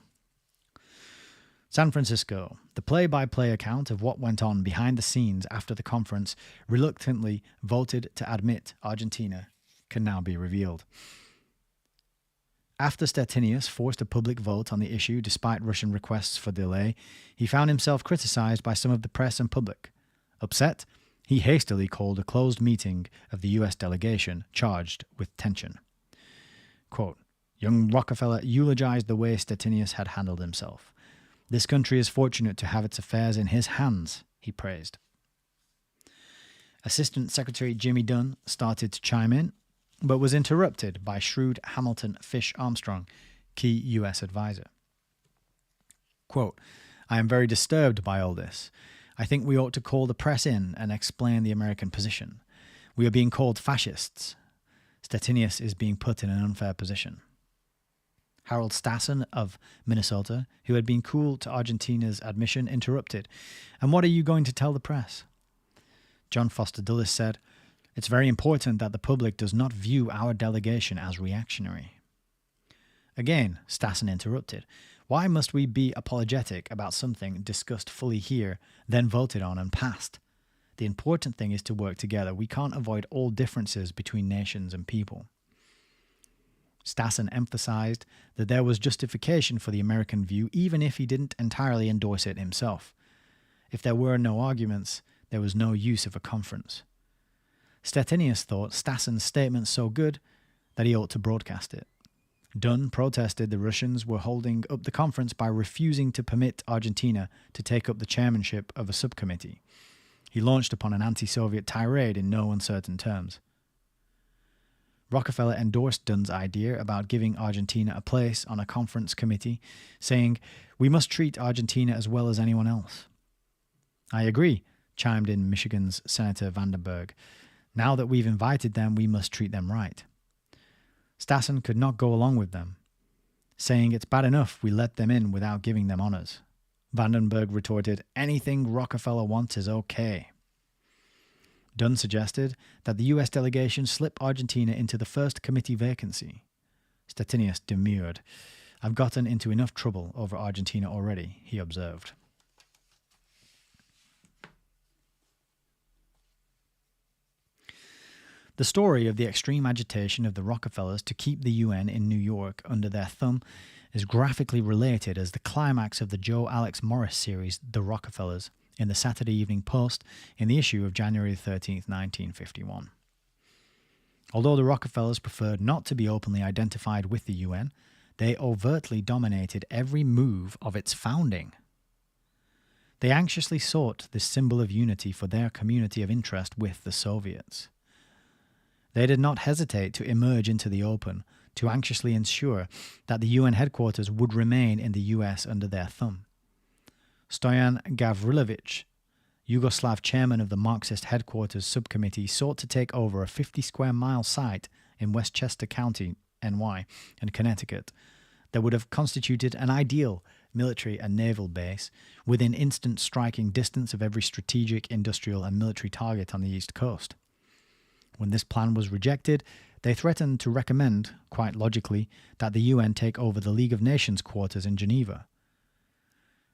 San Francisco. The play-by-play account of what went on behind the scenes after the conference reluctantly voted to admit Argentina can now be revealed. After Stettinius forced a public vote on the issue despite Russian requests for delay, he found himself criticized by some of the press and public. Upset, he hastily called a closed meeting of the U.S. delegation charged with tension. Quote, young Rockefeller eulogized the way Stettinius had handled himself. This country is fortunate to have its affairs in his hands, he praised. Assistant Secretary Jimmy Dunn started to chime in, but was interrupted by shrewd Hamilton Fish Armstrong, key U.S. advisor. Quote, I am very disturbed by all this. I think we ought to call the press in and explain the American position. We are being called fascists. Stettinius is being put in an unfair position. Harold Stassen of Minnesota, who had been cool to Argentina's admission, interrupted. And what are you going to tell the press? John Foster Dulles said, "It's very important that the public does not view our delegation as reactionary." Again, Stassen interrupted. Why must we be apologetic about something discussed fully here, then voted on and passed? The important thing is to work together. We can't avoid all differences between nations and people. Stassen emphasized that there was justification for the American view, even if he didn't entirely endorse it himself. If there were no arguments, there was no use of a conference. Stettinius thought Stassen's statement so good that he ought to broadcast it. Dunn protested the Russians were holding up the conference by refusing to permit Argentina to take up the chairmanship of a subcommittee. He launched upon an anti-Soviet tirade in no uncertain terms. Rockefeller endorsed Dunn's idea about giving Argentina a place on a conference committee, saying, "We must treat Argentina as well as anyone else." "I agree," chimed in Michigan's Senator Vandenberg. "Now that we've invited them, we must treat them right." Stassen could not go along with them, saying it's bad enough we let them in without giving them honors. Vandenberg retorted, "Anything Rockefeller wants is okay." Dunn suggested that the U.S. delegation slip Argentina into the first committee vacancy. Stettinius demurred. "I've gotten into enough trouble over Argentina already," he observed. The story of the extreme agitation of the Rockefellers to keep the UN in New York under their thumb is graphically related as the climax of the Joe Alex Morris series, The Rockefellers, in the Saturday Evening Post in the issue of January 13, 1951. Although the Rockefellers preferred not to be openly identified with the UN, they overtly dominated every move of its founding. They anxiously sought this symbol of unity for their community of interest with the Soviets. They did not hesitate to emerge into the open, to anxiously ensure that the UN headquarters would remain in the US under their thumb. Stoyan Gavrilovich, Yugoslav chairman of the Marxist headquarters subcommittee, sought to take over a 50-square-mile site in Westchester County, NY, and Connecticut that would have constituted an ideal military and naval base within instant striking distance of every strategic, industrial, and military target on the East Coast. When this plan was rejected, they threatened to recommend, quite logically, that the UN take over the League of Nations quarters in Geneva.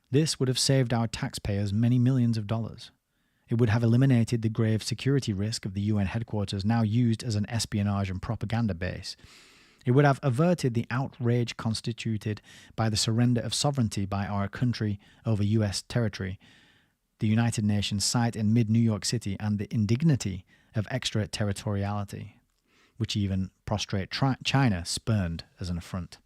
This would have saved our taxpayers many millions of dollars. It would have eliminated the grave security risk of the UN headquarters now used as an espionage and propaganda base. It would have averted the outrage constituted by the surrender of sovereignty by our country over US territory, the United Nations site in mid-New York City, and the indignity of extraterritoriality, which even prostrate China spurned as an affront.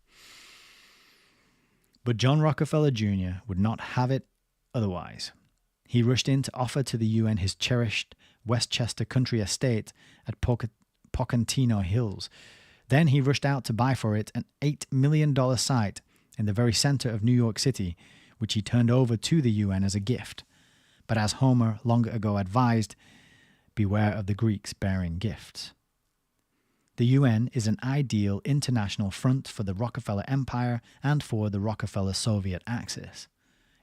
But John Rockefeller Jr. would not have it otherwise. He rushed in to offer to the UN his cherished Westchester country estate at Pocantino Hills. Then he rushed out to buy for it an $8 million site in the very center of New York City, which he turned over to the UN as a gift. But as Homer long ago advised, beware of the Greeks bearing gifts. The UN is an ideal international front for the Rockefeller Empire and for the Rockefeller-Soviet axis.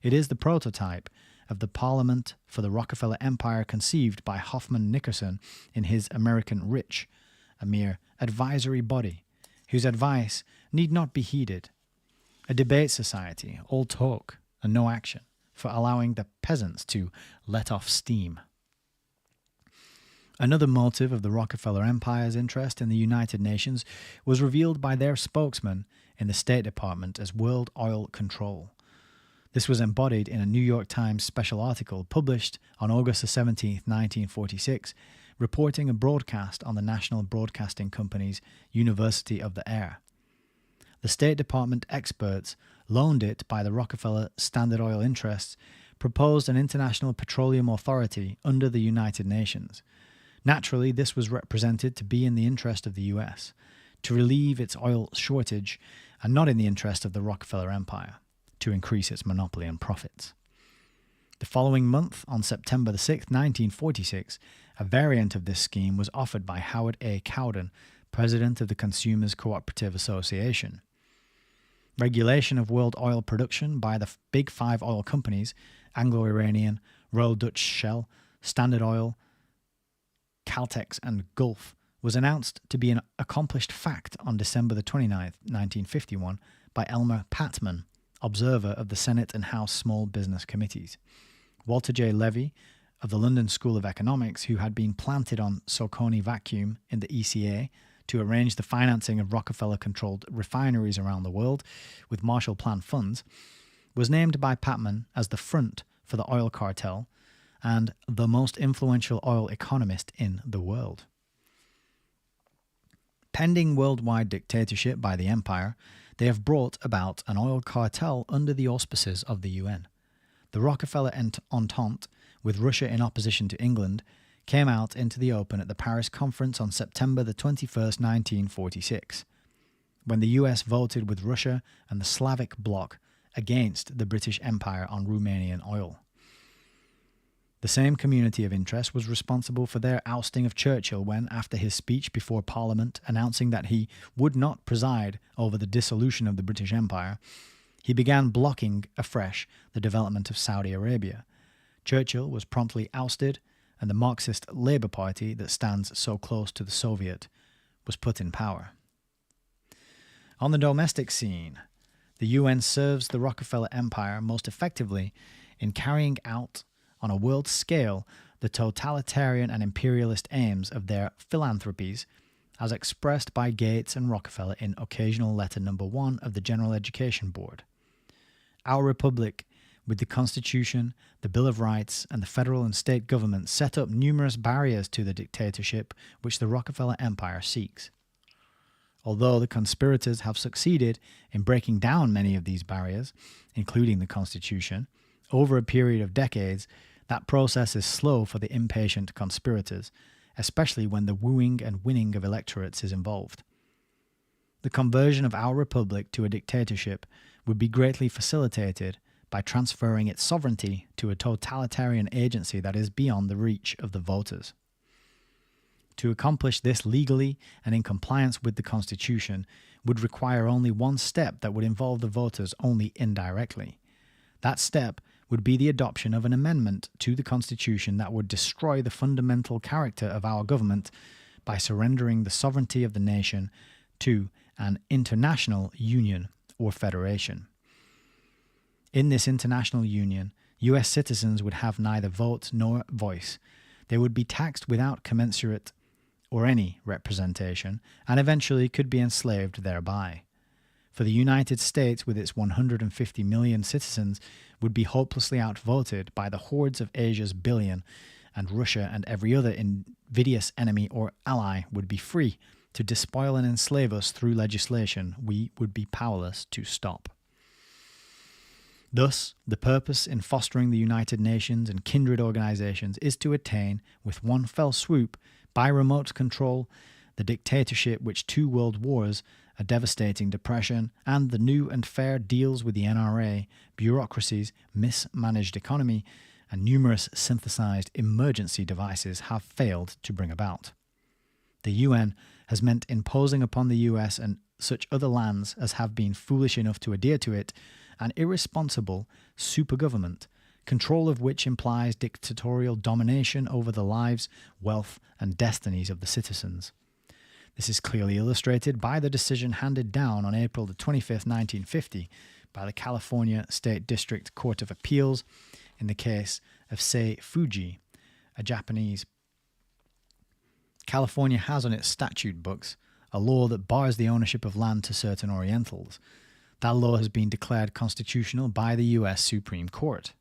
It is the prototype of the Parliament for the Rockefeller Empire conceived by Hoffman Nickerson in his American Rich, a mere advisory body whose advice need not be heeded. A debate society, all talk and no action, for allowing the peasants to let off steam. Another motive of the Rockefeller Empire's interest in the United Nations was revealed by their spokesman in the State Department as World Oil Control. This was embodied in a New York Times special article published on August 17, 1946, reporting a broadcast on the National Broadcasting Company's University of the Air. The State Department experts, loaned it by the Rockefeller Standard Oil interests, proposed an international petroleum authority under the United Nations. Naturally, this was represented to be in the interest of the U.S., to relieve its oil shortage, and not in the interest of the Rockefeller Empire, to increase its monopoly and profits. The following month, on September 6, 1946, A variant of this scheme was offered by Howard A. Cowden, president of the Consumers Cooperative Association. Regulation of world oil production by the big five oil companies, Anglo-Iranian, Royal Dutch Shell, Standard Oil, Caltex and Gulf, was announced to be an accomplished fact on December the 29th, 1951, by Elmer Patman, observer of the Senate and House Small Business Committees. Walter J. Levy, of the London School of Economics, who had been planted on Saucony Vacuum in the ECA to arrange the financing of Rockefeller-controlled refineries around the world with Marshall Plan funds, was named by Patman as the front for the oil cartel and the most influential oil economist in the world. Pending worldwide dictatorship by the empire, they have brought about an oil cartel under the auspices of the UN. The Rockefeller Entente, with Russia in opposition to England, came out into the open at the Paris Conference on September the 21st, 1946, when the US voted with Russia and the Slavic bloc against the British Empire on Romanian oil. The same community of interest was responsible for their ousting of Churchill when, after his speech before Parliament announcing that he would not preside over the dissolution of the British Empire, he began blocking afresh the development of Saudi Arabia. Churchill was promptly ousted, and the Marxist Labour Party that stands so close to the Soviet was put in power. On the domestic scene, the UN serves the Rockefeller Empire most effectively in carrying out on a world scale the totalitarian and imperialist aims of their philanthropies, as expressed by Gates and Rockefeller in Occasional Letter No. 1 of the General Education Board. Our republic, with the Constitution, the Bill of Rights, and the federal and state governments, set up numerous barriers to the dictatorship which the Rockefeller Empire seeks. Although the conspirators have succeeded in breaking down many of these barriers, including the Constitution, over a period of decades, that process is slow for the impatient conspirators, especially when the wooing and winning of electorates is involved. The conversion of our republic to a dictatorship would be greatly facilitated by transferring its sovereignty to a totalitarian agency that is beyond the reach of the voters. To accomplish this legally and in compliance with the Constitution would require only one step that would involve the voters only indirectly. That step would be the adoption of an amendment to the Constitution that would destroy the fundamental character of our government by surrendering the sovereignty of the nation to an international union or federation. In this international union, US citizens would have neither vote nor voice. They would be taxed without commensurate or any representation, and eventually could be enslaved thereby. For the United States, with its 150 million citizens, would be hopelessly outvoted by the hordes of Asia's billion, and Russia and every other invidious enemy or ally would be free to despoil and enslave us through legislation we would be powerless to stop. Thus, the purpose in fostering the United Nations and kindred organizations is to attain, with one fell swoop, by remote control, the dictatorship which 2 world wars, a devastating depression, and the new and fair deals with the NRA, bureaucracies, mismanaged economy, and numerous synthesized emergency devices have failed to bring about. The UN has meant imposing upon the US and such other lands as have been foolish enough to adhere to it an irresponsible supergovernment, control of which implies dictatorial domination over the lives, wealth, and destinies of the citizens. This is clearly illustrated by the decision handed down on April the 25th, 1950, by the California State District Court of Appeals in the case of Sei Fuji, a Japanese. California has on its statute books a law that bars the ownership of land to certain Orientals. That law has been declared constitutional by the U.S. Supreme Court.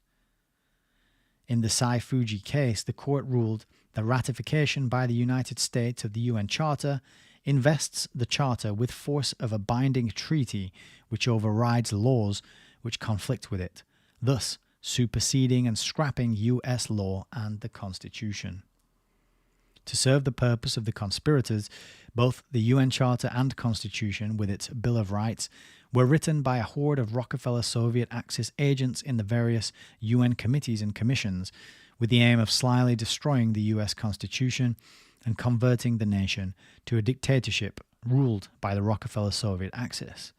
In the Sei Fuji case, the court ruled that ratification by the United States of the UN Charter invests the Charter with force of a binding treaty which overrides laws which conflict with it, thus superseding and scrapping U.S. law and the Constitution. To serve the purpose of the conspirators, both the UN Charter and Constitution, with its Bill of Rights, were written by a horde of Rockefeller Soviet Axis agents in the various UN committees and commissions, with the aim of slyly destroying the US Constitution and converting the nation to a dictatorship ruled by the Rockefeller-Soviet axis.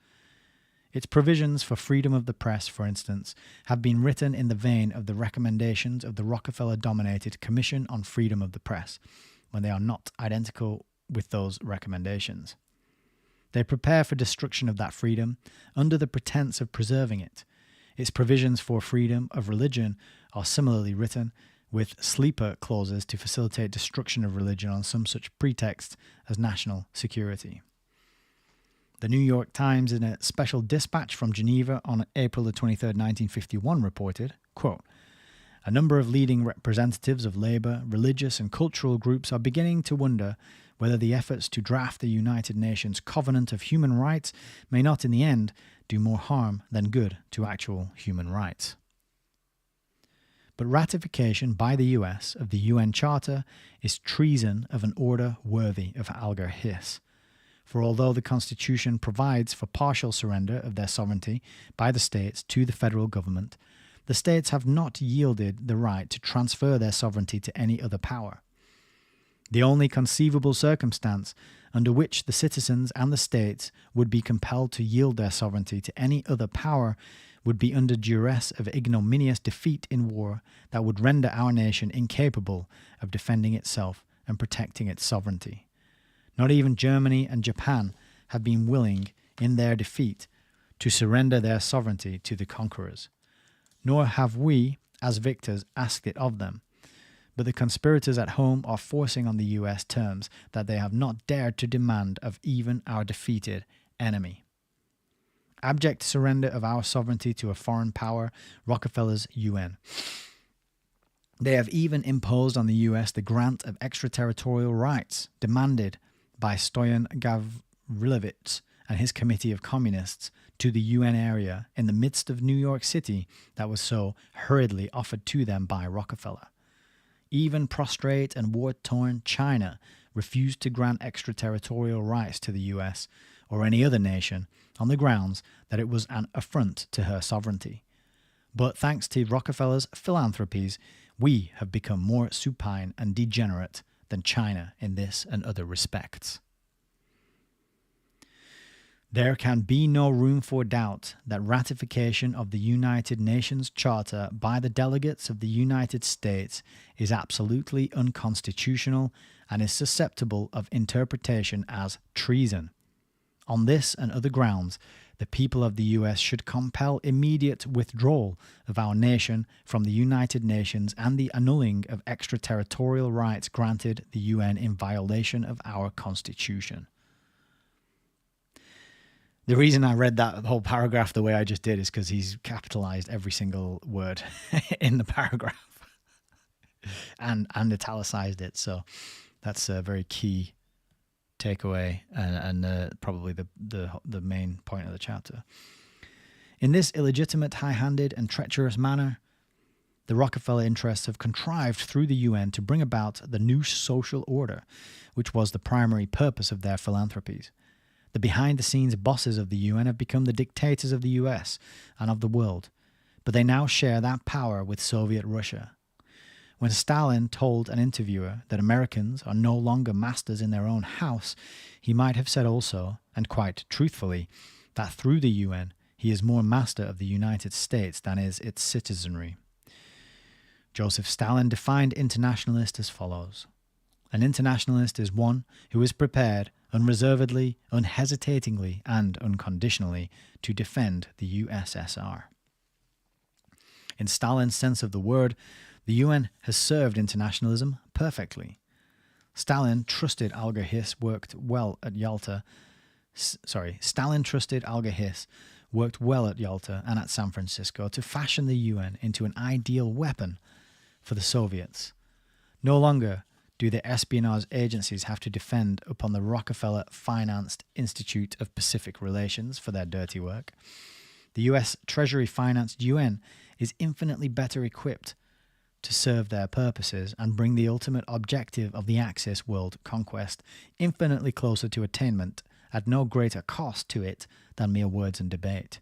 Its provisions for freedom of the press, for instance, have been written in the vein of the recommendations of the Rockefeller-dominated Commission on Freedom of the Press, when they are not identical with those recommendations. They prepare for destruction of that freedom under the pretense of preserving it. Its provisions for freedom of religion are similarly written, with sleeper clauses to facilitate destruction of religion on some such pretext as national security. The New York Times, in a special dispatch from Geneva on April the 23rd, 1951, reported, quote, "A number of leading representatives of labor, religious and cultural groups are beginning to wonder whether the efforts to draft the United Nations Covenant of Human Rights may not in the end do more harm than good to actual human rights." But ratification by the US of the UN Charter is treason of an order worthy of Alger Hiss. For although the Constitution provides for partial surrender of their sovereignty by the states to the federal government, the states have not yielded the right to transfer their sovereignty to any other power. The only conceivable circumstance under which the citizens and the states would be compelled to yield their sovereignty to any other power would be under duress of ignominious defeat in war that would render our nation incapable of defending itself and protecting its sovereignty. Not even Germany and Japan have been willing, in their defeat, to surrender their sovereignty to the conquerors. Nor have we, as victors, asked it of them. But the conspirators at home are forcing on the US terms that they have not dared to demand of even our defeated enemy. Abject surrender of our sovereignty to a foreign power, Rockefeller's UN. They have even imposed on the US the grant of extraterritorial rights demanded by Stoyan Gavrilovich and his committee of communists to the UN area in the midst of New York City that was so hurriedly offered to them by Rockefeller. Even prostrate and war-torn China refused to grant extraterritorial rights to the US or any other nation on the grounds that it was an affront to her sovereignty. But thanks to Rockefeller's philanthropies, we have become more supine and degenerate than China in this and other respects. There can be no room for doubt that ratification of the United Nations Charter by the delegates of the United States is absolutely unconstitutional and is susceptible of interpretation as treason. On this and other grounds, the people of the US should compel immediate withdrawal of our nation from the United Nations and the annulling of extraterritorial rights granted the UN in violation of our Constitution. The reason I read that whole paragraph the way I just did is because he's capitalized every single word in the paragraph and italicized it. So that's a very key takeaway and probably the main point of the chapter. In this illegitimate, high-handed and treacherous manner, the Rockefeller interests have contrived through the UN to bring about the new social order, which was the primary purpose of their philanthropies. The behind-the-scenes bosses of the UN have become the dictators of the US and of the world, but they now share that power with Soviet Russia. When Stalin told an interviewer that Americans are no longer masters in their own house, he might have said also, and quite truthfully, that through the UN he is more master of the United States than is its citizenry. Joseph Stalin defined internationalist as follows: an internationalist is one who is prepared unreservedly, unhesitatingly, and unconditionally to defend the USSR. In Stalin's sense of the word, the UN has served internationalism perfectly. Stalin trusted Alger Hiss worked well at Yalta and at San Francisco to fashion the UN into an ideal weapon for the Soviets. No longer do the espionage agencies have to depend upon the Rockefeller-financed Institute of Pacific Relations for their dirty work. The US Treasury-financed UN is infinitely better equipped to serve their purposes and bring the ultimate objective of the Axis world conquest infinitely closer to attainment at no greater cost to it than mere words and debate.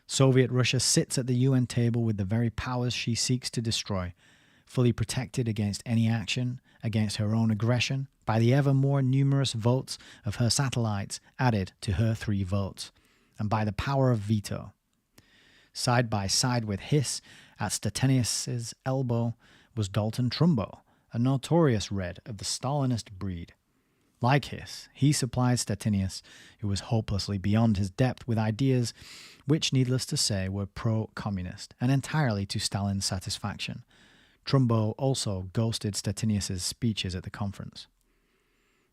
Soviet Russia sits at the UN table with the very powers she seeks to destroy, fully protected against any action against her own aggression by the ever more numerous votes of her satellites added to her 3 votes, and by the power of veto. Side by side with Hiss, at Stettinius's elbow, was Dalton Trumbo, a notorious Red of the Stalinist breed. Like Hiss, he supplied Stettinius, who was hopelessly beyond his depth, with ideas which, needless to say, were pro-communist and entirely to Stalin's satisfaction. Trumbo also ghosted Stettinius's speeches at the conference.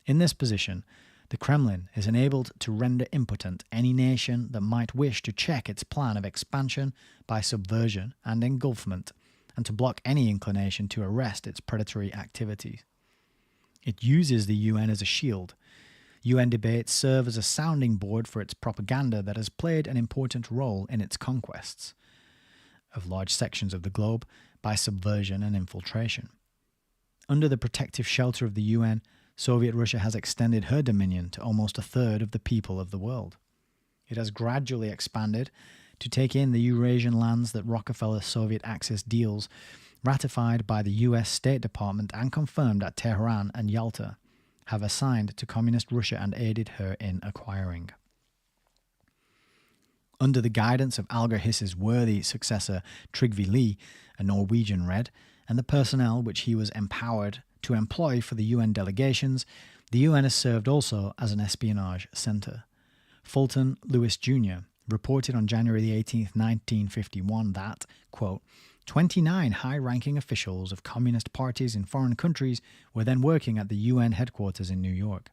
In this position, the Kremlin is enabled to render impotent any nation that might wish to check its plan of expansion by subversion and engulfment, and to block any inclination to arrest its predatory activities. It uses the UN as a shield. UN debates serve as a sounding board for its propaganda that has played an important role in its conquests of large sections of the globe by subversion and infiltration. Under the protective shelter of the UN, Soviet Russia has extended her dominion to almost a third of the people of the world. It has gradually expanded to take in the Eurasian lands that Rockefeller-Soviet Axis deals, ratified by the US State Department and confirmed at Tehran and Yalta, have assigned to Communist Russia and aided her in acquiring. Under the guidance of Alger Hiss's worthy successor Trygve Lie, a Norwegian Red, and the personnel which he was empowered to employ for the UN delegations, the UN has served also as an espionage centre. Fulton Lewis Jr. reported on January 18, 1951 that, quote, 29 high-ranking officials of communist parties in foreign countries were then working at the UN headquarters in New York,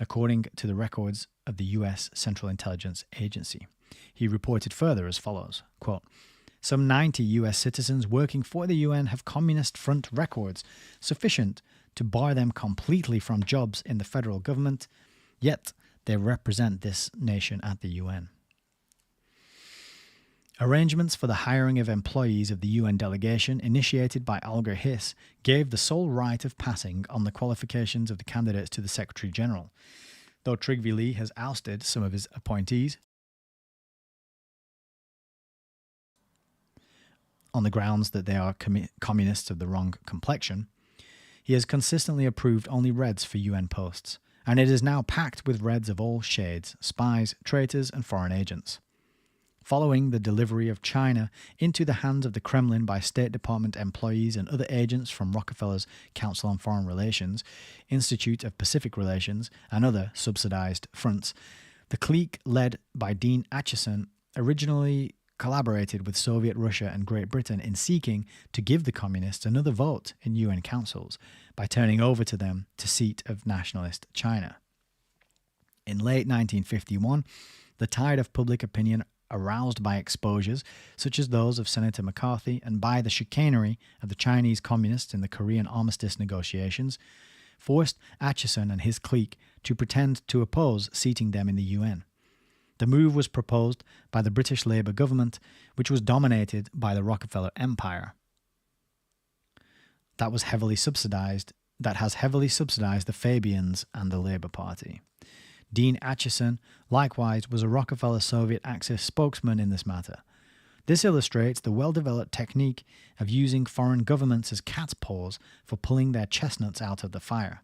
according to the records of the U.S. Central Intelligence Agency. He reported further as follows, quote, some 90 U.S. citizens working for the UN have Communist Front records sufficient to bar them completely from jobs in the federal government, yet they represent this nation at the UN. Arrangements for the hiring of employees of the UN delegation initiated by Alger Hiss gave the sole right of passing on the qualifications of the candidates to the Secretary General, though Trygve Lie has ousted some of his appointees on the grounds that they are communists of the wrong complexion. He has consistently approved only Reds for UN posts, and it is now packed with Reds of all shades, spies, traitors, and foreign agents. Following the delivery of China into the hands of the Kremlin by State Department employees and other agents from Rockefeller's Council on Foreign Relations, Institute of Pacific Relations, and other subsidized fronts, the clique led by Dean Acheson originally collaborated with Soviet Russia and Great Britain in seeking to give the communists another vote in UN councils by turning over to them the seat of nationalist China. In late 1951, the tide of public opinion aroused by exposures such as those of Senator McCarthy and by the chicanery of the Chinese communists in the Korean armistice negotiations, forced Acheson and his clique to pretend to oppose seating them in the UN. The move was proposed by the British Labour government, which was dominated by the Rockefeller Empire. That has heavily subsidized the Fabians and the Labour Party. Dean Acheson, likewise, was a Rockefeller-Soviet Axis spokesman in this matter. This illustrates the well-developed technique of using foreign governments as cat's paws for pulling their chestnuts out of the fire.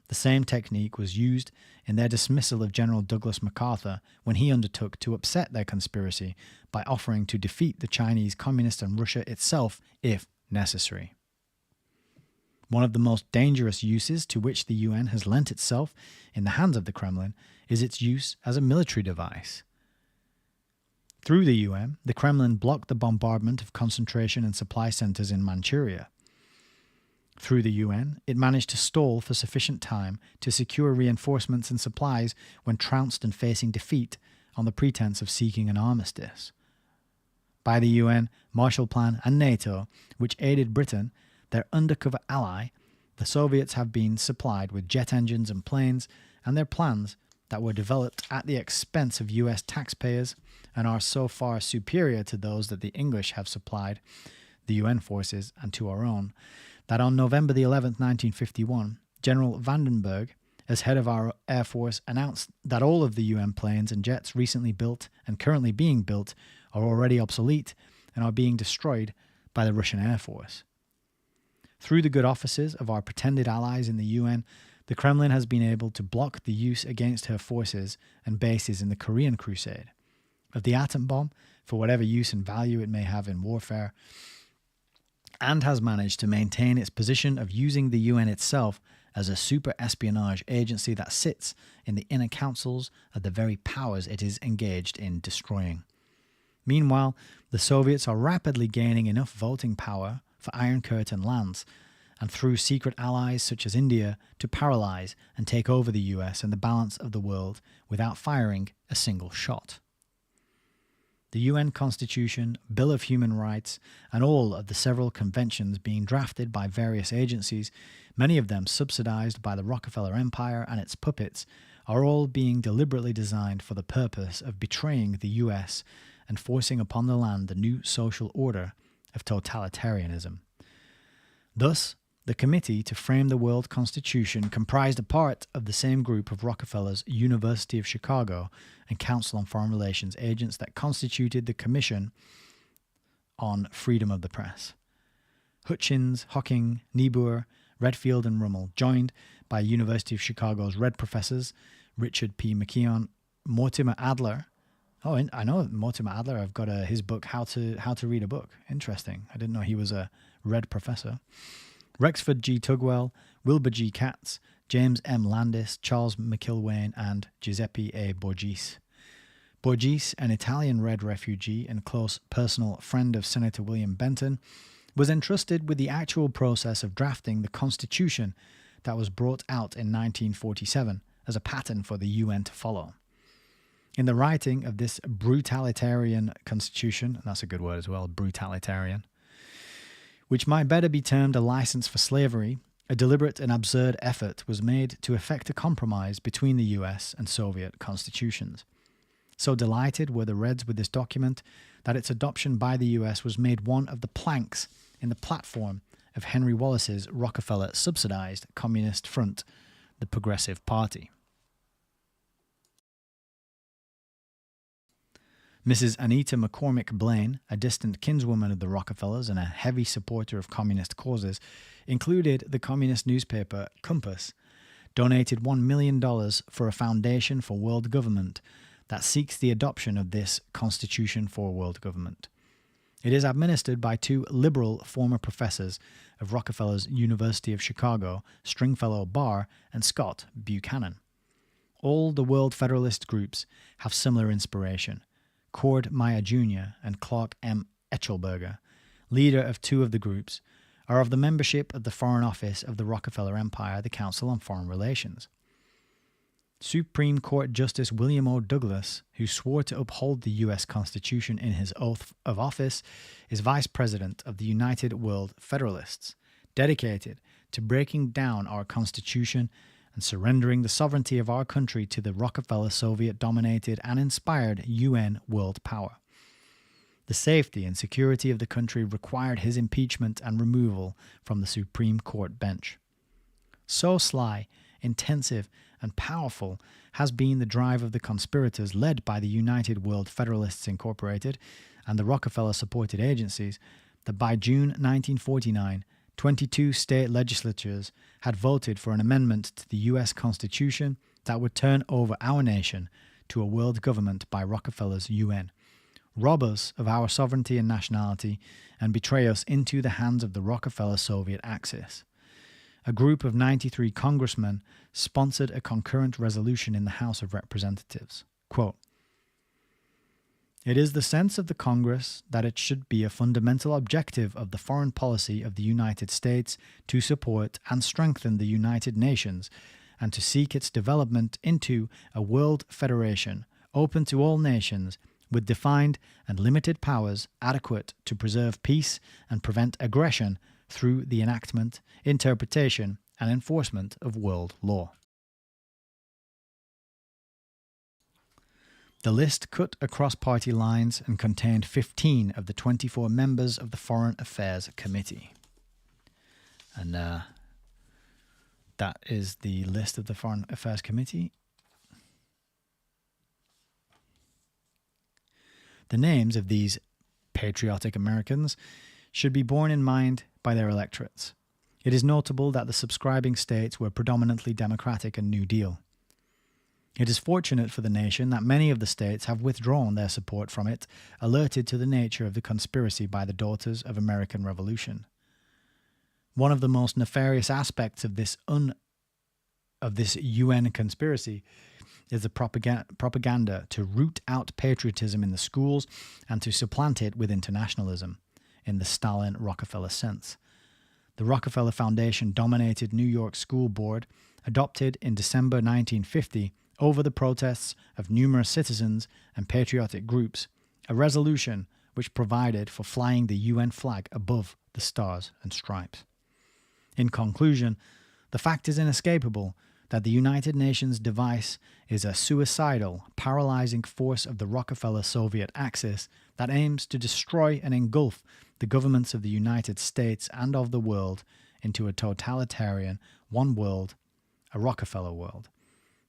The same technique was used in their dismissal of General Douglas MacArthur when he undertook to upset their conspiracy by offering to defeat the Chinese Communists and Russia itself if necessary. One of the most dangerous uses to which the UN has lent itself in the hands of the Kremlin is its use as a military device. Through the UN, the Kremlin blocked the bombardment of concentration and supply centers in Manchuria. Through the UN, it managed to stall for sufficient time to secure reinforcements and supplies when trounced and facing defeat on the pretense of seeking an armistice. By the UN, Marshall Plan, and NATO, which aided Britain, their undercover ally, the Soviets have been supplied with jet engines and planes, and their plans that were developed at the expense of US taxpayers and are so far superior to those that the English have supplied the UN forces and to our own, that on November the 11th, 1951, General Vandenberg, as head of our Air Force, announced that all of the UN planes and jets recently built and currently being built are already obsolete and are being destroyed by the Russian Air Force. Through the good offices of our pretended allies in the UN, the Kremlin has been able to block the use against her forces and bases in the Korean Crusade of the atom bomb for whatever use and value it may have in warfare, and has managed to maintain its position of using the UN itself as a super espionage agency that sits in the inner councils of the very powers it is engaged in destroying. Meanwhile, the Soviets are rapidly gaining enough voting power for Iron Curtain lands, and through secret allies such as India, to paralyze and take over the US and the balance of the world without firing a single shot. The UN Constitution, Bill of Human Rights, and all of the several conventions being drafted by various agencies, many of them subsidized by the Rockefeller Empire and its puppets, are all being deliberately designed for the purpose of betraying the US and forcing upon the land the new social order of totalitarianism. Thus, the committee to frame the World Constitution comprised a part of the same group of Rockefeller's University of Chicago and Council on Foreign Relations agents that constituted the Commission on Freedom of the Press. Hutchins, Hocking, Niebuhr, Redfield, and Rummel, joined by University of Chicago's Red professors Richard P. McKeon, Mortimer Adler. Oh, and I know Mortimer Adler. I've got his book, How to Read a Book. Interesting. I didn't know he was a Red professor. Rexford G. Tugwell, Wilbur G. Katz, James M. Landis, Charles McIlwain, and Giuseppe A. Borghese. Borghese, an Italian Red refugee and close personal friend of Senator William Benton, was entrusted with the actual process of drafting the Constitution that was brought out in 1947 as a pattern for the UN to follow. In the writing of this brutalitarian constitution, and that's a good word as well, brutalitarian, which might better be termed a license for slavery, a deliberate and absurd effort was made to effect a compromise between the US and Soviet constitutions. So delighted were the Reds with this document that its adoption by the US was made one of the planks in the platform of Henry Wallace's Rockefeller-subsidized Communist Front, the Progressive Party. Mrs. Anita McCormick Blaine, a distant kinswoman of the Rockefellers and a heavy supporter of communist causes, included the communist newspaper Compass, donated $1 million for a foundation for world government that seeks the adoption of this Constitution for World Government. It is administered by two liberal former professors of Rockefeller's University of Chicago, Stringfellow Barr and Scott Buchanan. All the World Federalist groups have similar inspiration. Cord Meyer Jr. and Clark M. Etchelberger, leader of two of the groups, are of the membership of the Foreign Office of the Rockefeller Empire, the Council on Foreign Relations. Supreme Court Justice William O. Douglas, who swore to uphold the U.S. Constitution in his oath of office, is Vice President of the United World Federalists, dedicated to breaking down our Constitution and surrendering the sovereignty of our country to the Rockefeller Soviet-dominated and inspired UN world power. The safety and security of the country required his impeachment and removal from the Supreme Court bench. So sly, intensive, and powerful has been the drive of the conspirators led by the United World Federalists Incorporated and the Rockefeller-supported agencies that by June 1949, 22 state legislatures had voted for an amendment to the U.S. Constitution that would turn over our nation to a world government by Rockefeller's UN, rob us of our sovereignty and nationality, and betray us into the hands of the Rockefeller-Soviet Axis. A group of 93 congressmen sponsored a concurrent resolution in the House of Representatives. Quote, "It is the sense of the Congress that it should be a fundamental objective of the foreign policy of the United States to support and strengthen the United Nations and to seek its development into a world federation open to all nations with defined and limited powers adequate to preserve peace and prevent aggression through the enactment, interpretation, and enforcement of world law." The list cut across party lines and contained 15 of the 24 members of the Foreign Affairs Committee. And that is the list of the Foreign Affairs Committee. The names of these patriotic Americans should be borne in mind by their electorates. It is notable that the subscribing states were predominantly Democratic and New Deal. It is fortunate for the nation that many of the states have withdrawn their support from it, alerted to the nature of the conspiracy by the Daughters of American Revolution. One of the most nefarious aspects of this UN conspiracy is the propaganda to root out patriotism in the schools and to supplant it with internationalism, in the Stalin-Rockefeller sense. The Rockefeller Foundation dominated New York School Board, adopted in December 1950 over the protests of numerous citizens and patriotic groups, a resolution which provided for flying the UN flag above the stars and stripes. In conclusion, the fact is inescapable that the United Nations device is a suicidal, paralyzing force of the Rockefeller-Soviet axis that aims to destroy and engulf the governments of the United States and of the world into a totalitarian one world, a Rockefeller world.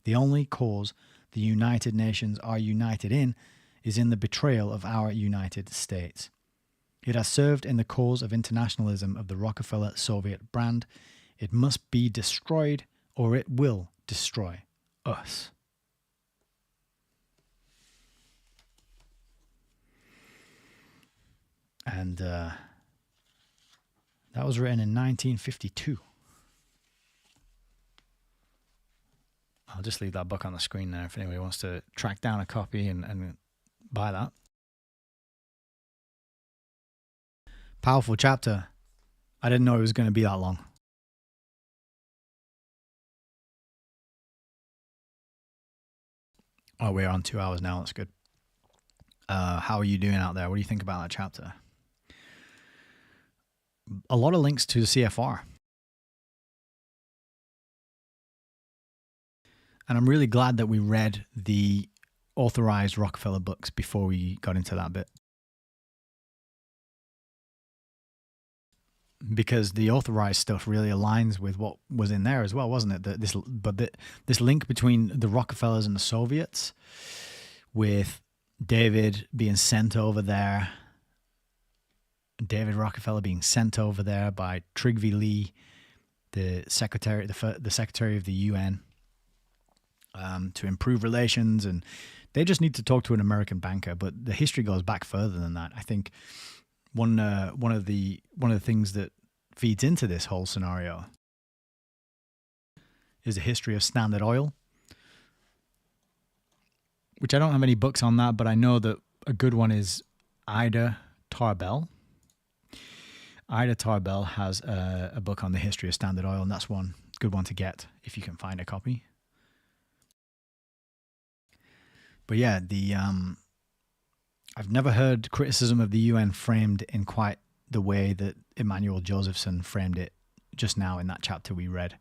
The only cause the United Nations are united in is in the betrayal of our United States. It has served in the cause of internationalism of the Rockefeller-Soviet brand. It must be destroyed, or it will destroy us. And that was written in 1952. I'll just leave that book on the screen there if anybody wants to track down a copy and buy that. Powerful chapter. I didn't know it was going to be that long. Oh, we're on 2 hours now. That's good. How are you doing out there? What do you think about that chapter? A lot of links to the CFR. And I'm really glad that we read the authorized Rockefeller books before we got into that bit. Because the authorized stuff really aligns with what was in there as well, wasn't it? This link between the Rockefellers and the Soviets, with David being sent over there, David Rockefeller being sent over there by Trygve Lie, the secretary of the UN, to improve relations, and they just need to talk to an American banker. But the history goes back further than that. I think one of the things that feeds into this whole scenario is the history of Standard Oil, which I don't have any books on that, but I know that a good one is Ida Tarbell. Ida Tarbell has a book on the history of Standard Oil, and that's one good one to get if you can find a copy. But yeah, I've never heard criticism of the UN framed in quite the way that Emmanuel Josephson framed it just now in that chapter we read.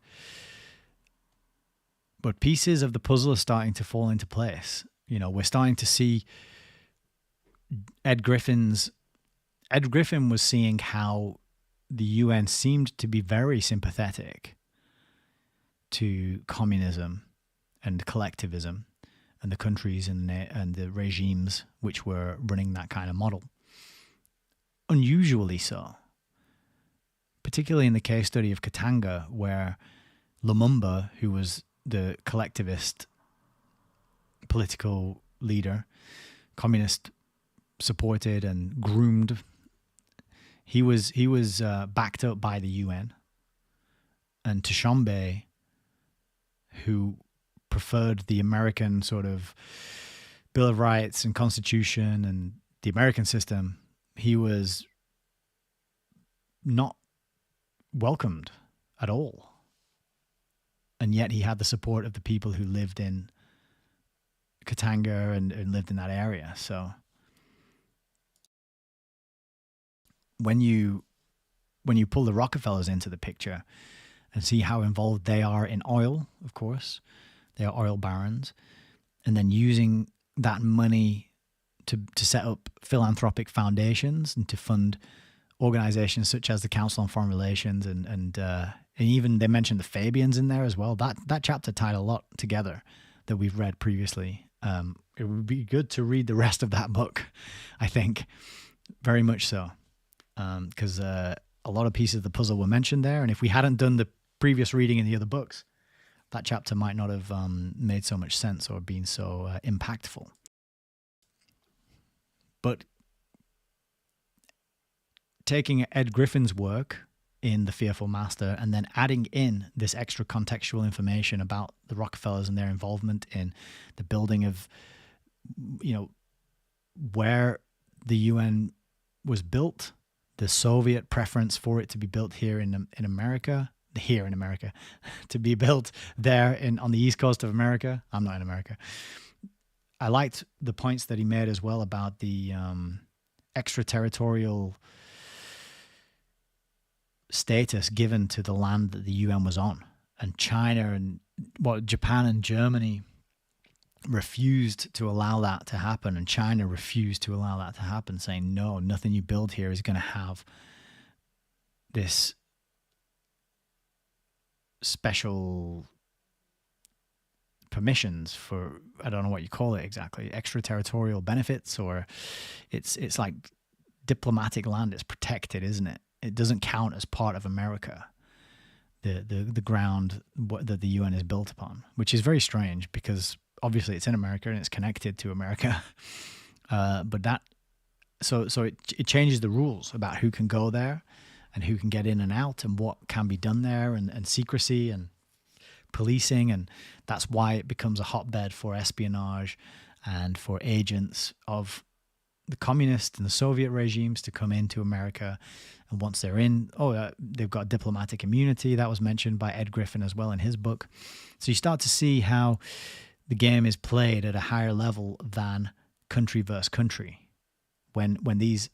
But pieces of the puzzle are starting to fall into place. You know, we're starting to see Ed Griffin was seeing how the UN seemed to be very sympathetic to communism and collectivism and the countries and the regimes which were running that kind of model. Unusually so. Particularly in the case study of Katanga, where Lumumba, who was the collectivist political leader, communist supported and groomed, he was backed up by the UN. And Tshombe, who preferred the American sort of Bill of Rights and Constitution and the American system, he was not welcomed at all. And yet he had the support of the people who lived in Katanga and lived in that area. So when you pull the Rockefellers into the picture and see how involved they are in oil, of course, they are oil barons, and then using that money to set up philanthropic foundations and to fund organizations such as the Council on Foreign Relations and even they mentioned the Fabians in there as well. That chapter tied a lot together that we've read previously. It would be good to read the rest of that book, I think, very much so. because a lot of pieces of the puzzle were mentioned there. And if we hadn't done the previous reading in the other books, that chapter might not have made so much sense or been so impactful. But taking Ed Griffin's work in The Fearful Master and then adding in this extra contextual information about the Rockefellers and their involvement in the building of, where the UN was built, the Soviet preference for it to be built here in America, to be built there on the East Coast of America. I'm not in America. I liked the points that he made as well about the extraterritorial status given to the land that the UN was on, and China and Japan and Germany refused to allow that to happen, and China refused to allow that to happen, saying no, nothing you build here is going to have this special permissions for, I don't know what you call it exactly, extraterritorial benefits, or it's like diplomatic land. It's protected, isn't it? It doesn't count as part of America, the ground that the UN is built upon, which is very strange because obviously it's in America and it's connected to America. So it changes the rules about who can go there and who can get in and out and what can be done there, and secrecy and policing. And that's why it becomes a hotbed for espionage and for agents of the communist and the Soviet regimes to come into America. And once they're in, they've got diplomatic immunity. That was mentioned by Ed Griffin as well in his book. So you start to see how the game is played at a higher level than country versus country. When these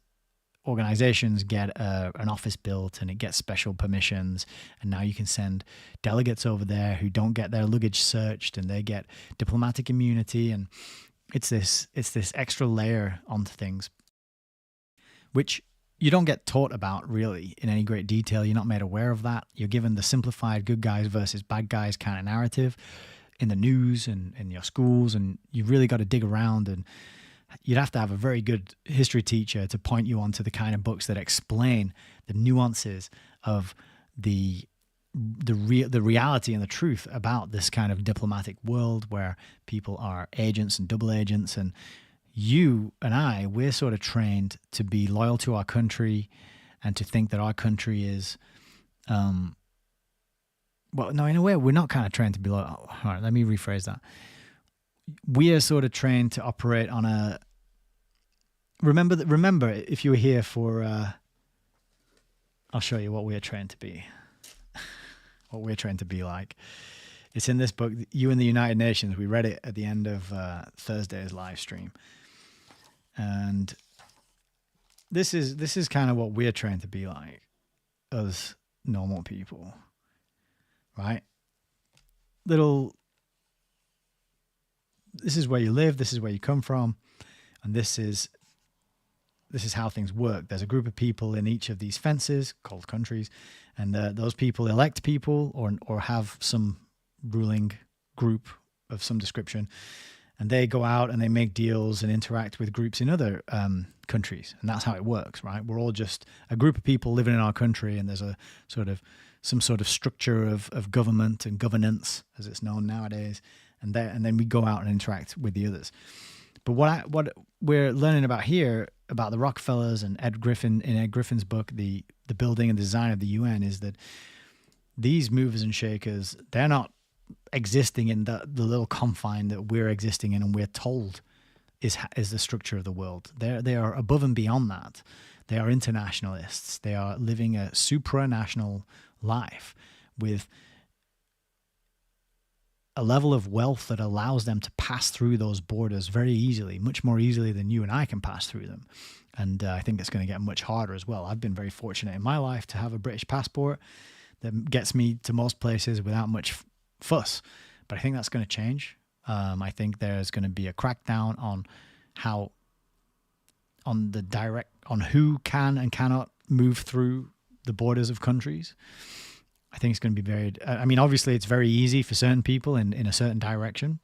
organizations get an office built and it gets special permissions, and now you can send delegates over there who don't get their luggage searched and they get diplomatic immunity, and it's this extra layer onto things, which you don't get taught about really in any great detail. You're not made aware of that. You're given the simplified good guys versus bad guys kind of narrative in the news and in your schools, and you really got to dig around, and you'd have to have a very good history teacher to point you onto the kind of books that explain the nuances of the reality and the truth about this kind of diplomatic world where people are agents and double agents. And you and I, we're sort of trained to be loyal to our country and to think that our country is, well, no, in a way, we're not kind of trained to be loyal. All right, let me rephrase that. We are sort of trained to operate on a, remember if you were here for, I'll show you what we are trained to be. What we're trained to be like. It's in this book, You and the United Nations. We read it at the end of Thursday's live stream. And this is kind of what we're trained to be like as normal people, right? This is where you live, this is where you come from, and this is how things work. There's a group of people in each of these fences called countries, and those people elect people or have some ruling group of some description, and they go out and they make deals and interact with groups in other countries, and that's how it works, right? We're all just a group of people living in our country, and there's some sort of structure of government and governance, as it's known nowadays, and then we go out and interact with the others. But what we're learning about here, about the Rockefellers and Ed Griffin's book, the building and design of the UN, is that these movers and shakers, they're not existing in the little confine that we're existing in and we're told is the structure of the world. They are above and beyond that. They are internationalists. They are living a supranational life with a level of wealth that allows them to pass through those borders very easily, much more easily than you and I can pass through them. And I think it's going to get much harder as well. I've been very fortunate in my life to have a British passport that gets me to most places without much fuss. But I think that's going to change. I think there's going to be a crackdown on on who can and cannot move through the borders of countries. I think it's going to be very, obviously it's very easy for certain people in a certain direction.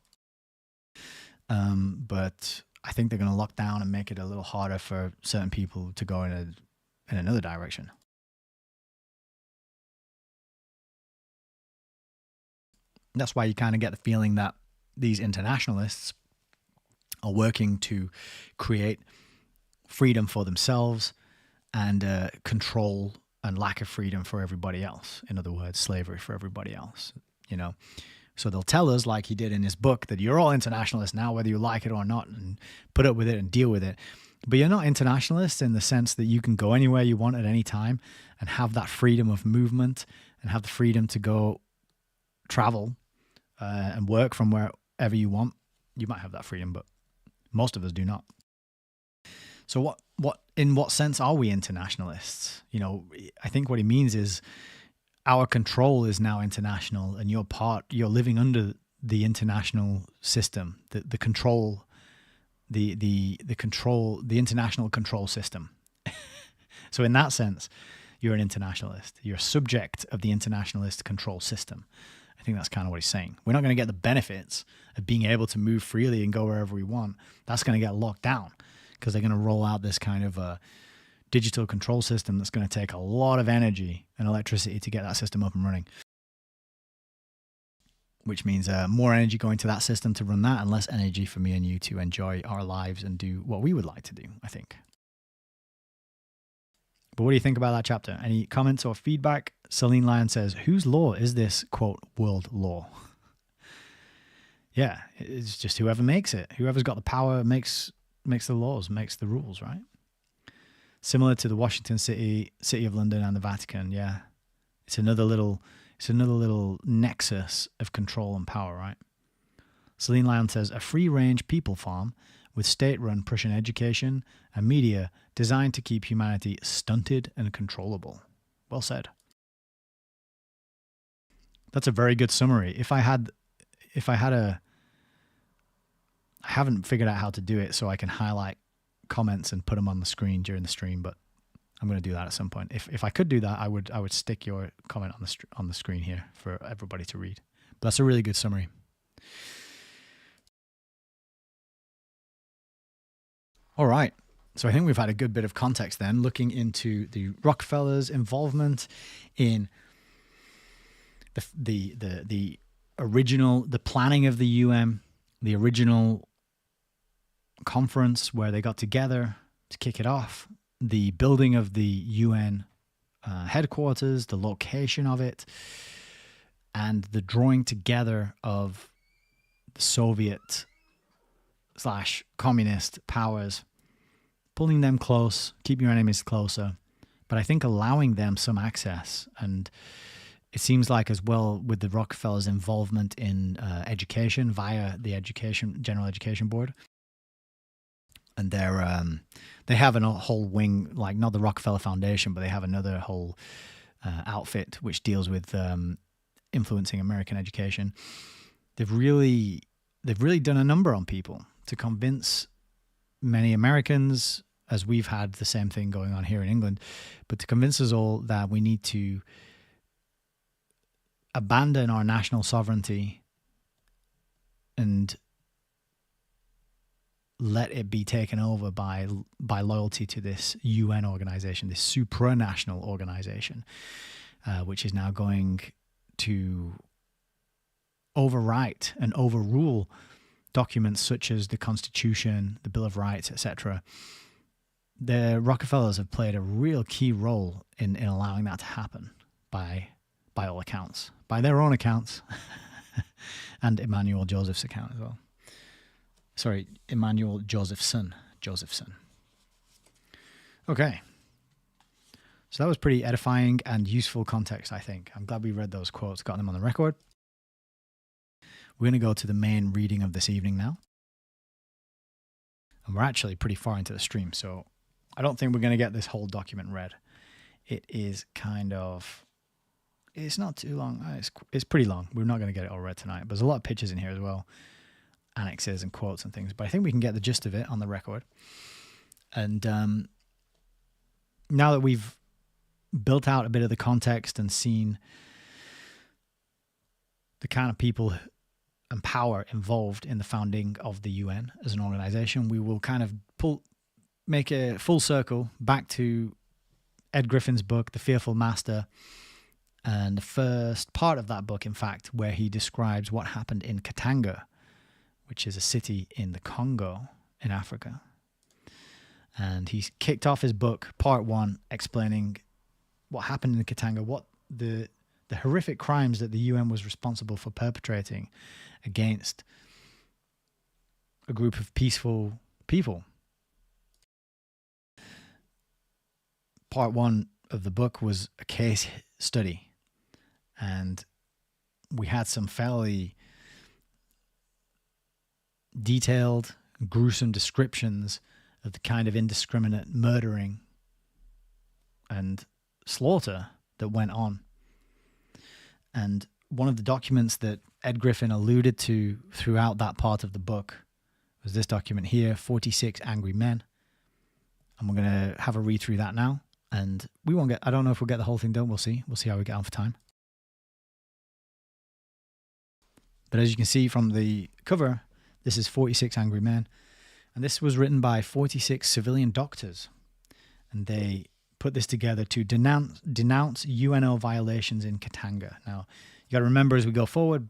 But I think they're going to lock down and make it a little harder for certain people to go in in another direction. That's why you kind of get the feeling that these internationalists are working to create freedom for themselves and control and lack of freedom for everybody else. In other words, slavery for everybody else, you know. So they'll tell us, like he did in his book, that you're all internationalists now, whether you like it or not, and put up with it and deal with it. But you're not internationalists in the sense that you can go anywhere you want at any time and have that freedom of movement and have the freedom to go travel and work from wherever you want. You might have that freedom, but most of us do not. So in what sense are we internationalists? You know, I think what he means is our control is now international, and you're living under the international system, the international control system. So in that sense, you're an internationalist. You're a subject of the internationalist control system. I think that's kind of what he's saying. We're not going to get the benefits of being able to move freely and go wherever we want. That's going to get locked down because they're going to roll out this kind of a digital control system that's going to take a lot of energy and electricity to get that system up and running. Which means more energy going to that system to run that and less energy for me and you to enjoy our lives and do what we would like to do, I think. But what do you think about that chapter? Any comments or feedback? Celine Lyon says, whose law is this, quote, world law? Yeah, it's just whoever makes it. Whoever's got the power makes the laws, makes the rules, right? Similar to the Washington City of London and the Vatican, yeah. It's another little nexus of control and power, right? Celine Lyon says, a free-range people farm with state-run Prussian education and media designed to keep humanity stunted and controllable. Well said. That's a very good summary. I haven't figured out how to do it so I can highlight comments and put them on the screen during the stream, but I'm going to do that at some point. If I could do that, I would stick your comment on the screen here for everybody to read. But that's a really good summary. All right. So I think we've had a good bit of context then, looking into the Rockefellers' involvement in the planning of the UN, the original conference where they got together to kick it off, the building of the UN headquarters, the location of it, and the drawing together of the Soviet/communist powers, pulling them close, keep your enemies closer, but I think allowing them some access. And it seems like as well with the Rockefellers' involvement in education via the General Education Board. And they have a whole wing, like not the Rockefeller Foundation, but they have another whole outfit which deals with influencing American education. They've really done a number on people to convince many Americans, as we've had the same thing going on here in England, but to convince us all that we need to abandon our national sovereignty and let it be taken over by loyalty to this UN organization, this supranational organization, which is now going to overwrite and overrule documents such as the Constitution, the Bill of Rights, etc. The Rockefellers have played a real key role in allowing that to happen by all accounts, by their own accounts, and Emmanuel Joseph's account as well. Sorry, Emmanuel Josephson. Okay. So that was pretty edifying and useful context, I think. I'm glad we read those quotes, got them on the record. We're going to go to the main reading of this evening now. And we're actually pretty far into the stream, so I don't think we're going to get this whole document read. It is it's not too long. It's pretty long. We're not going to get it all read tonight. But there's a lot of pictures in here as well, annexes and quotes and things. But I think we can get the gist of it on the record. And now that we've built out a bit of the context and seen the kind of people and power involved in the founding of the UN as an organization, we will kind of make a full circle back to Ed Griffin's book, The Fearful Master, and the first part of that book, in fact, where he describes what happened in Katanga, which is a city in the Congo in Africa. And he's kicked off his book, part one, explaining what happened in Katanga, what the horrific crimes that the UN was responsible for perpetrating against a group of peaceful people. Part one of the book was a case study, and we had some fairly detailed, gruesome descriptions of the kind of indiscriminate murdering and slaughter that went on. And one of the documents that Ed Griffin alluded to throughout that part of the book was this document here, 46 Angry Men. And we're going to have a read through that now. And we won't get, I don't know if we'll get the whole thing done. We'll see. We'll see how we get on for time. But as you can see from the cover, this is 46 Angry Men. And this was written by 46 civilian doctors. And they put this together to denounce UNO violations in Katanga. Now, you got to remember as we go forward,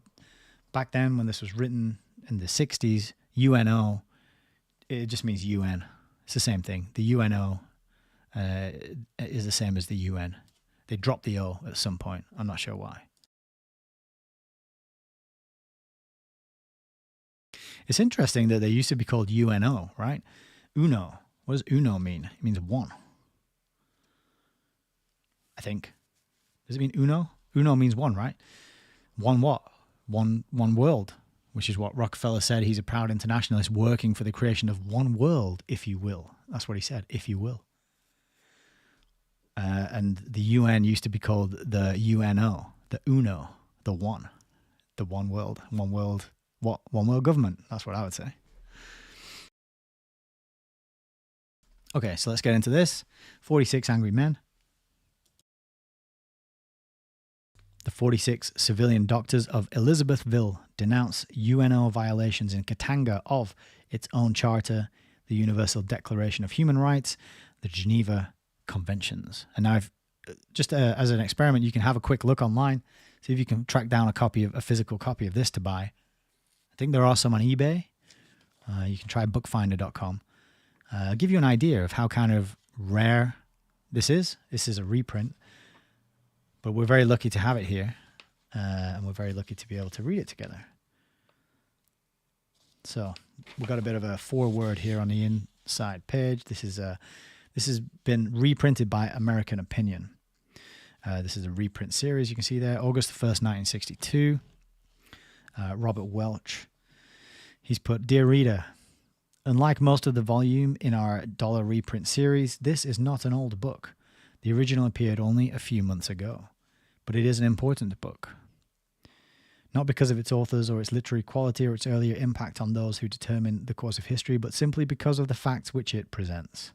back then when this was written in the 60s, UNO, it just means UN. It's the same thing. The UNO is the same as the UN. They dropped the O at some point. I'm not sure why. It's interesting that they used to be called UNO, right? UNO. What does UNO mean? It means one. I think. Does it mean UNO? UNO means one, right? One what? One world, which is what Rockefeller said. He's a proud internationalist working for the creation of one world, if you will. That's what he said, if you will. And the UN used to be called the UNO, the UNO, the one world, what? One world government. That's what I would say. Okay, so let's get into this. 46 Angry Men. The 46 civilian doctors of Elizabethville denounce UNO violations in Katanga of its own charter, the Universal Declaration of Human Rights, the Geneva Conventions. And now, just as an experiment, you can have a quick look online, see if you can track down a physical copy of this to buy. I think there are some on eBay. You can try bookfinder.com. I'll give you an idea of how kind of rare this is. This is a reprint. But we're very lucky to have it here, and we're very lucky to be able to read it together. So we've got a bit of a foreword here on the inside page. This has been reprinted by American Opinion. This is a reprint series. You can see there, August 1st, 1962. Robert Welch. He's put, "Dear reader, unlike most of the volume in our dollar reprint series, this is not an old book. The original appeared only a few months ago, but it is an important book. Not because of its authors or its literary quality or its earlier impact on those who determine the course of history, but simply because of the facts which it presents."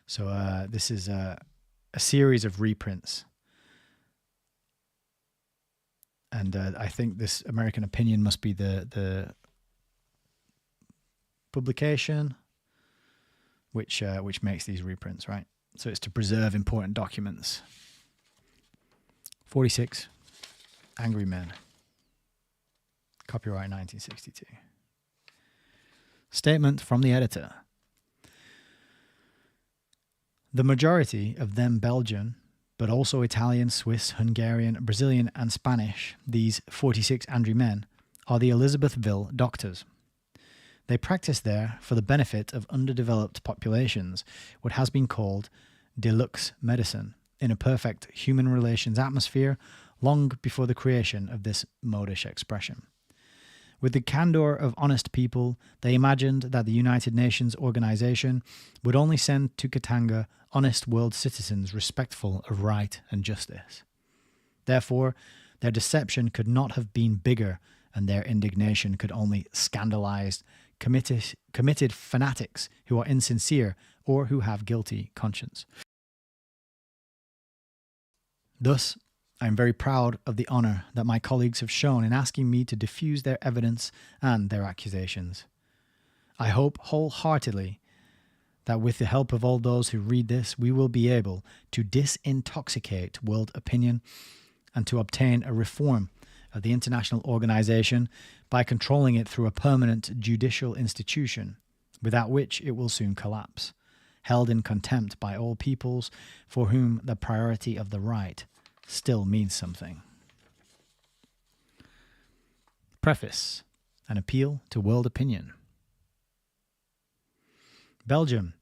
So this is a series of reprints. And I think this American Opinion must be the publication which makes these reprints, right? So it's to preserve important documents. 46 Angry Men. Copyright 1962. Statement from the editor. The majority of them Belgian, but also Italian, Swiss, Hungarian, Brazilian, and Spanish, these 46 Angry Men, are the Elizabethville doctors. They practice there for the benefit of underdeveloped populations, what has been called deluxe medicine, in a perfect human relations atmosphere long before the creation of this modish expression. With the candor of honest people, they imagined that the United Nations organization would only send to Katanga honest world citizens respectful of right and justice. Therefore, their deception could not have been bigger, and their indignation could only scandalize committed fanatics who are insincere or who have guilty conscience. Thus, I am very proud of the honor that my colleagues have shown in asking me to diffuse their evidence and their accusations. I hope wholeheartedly that with the help of all those who read this, we will be able to disintoxicate world opinion and to obtain a reform of the international organization by controlling it through a permanent judicial institution, without which it will soon collapse, held in contempt by all peoples for whom the priority of the right still means something. Preface: an appeal to world opinion. Belgium,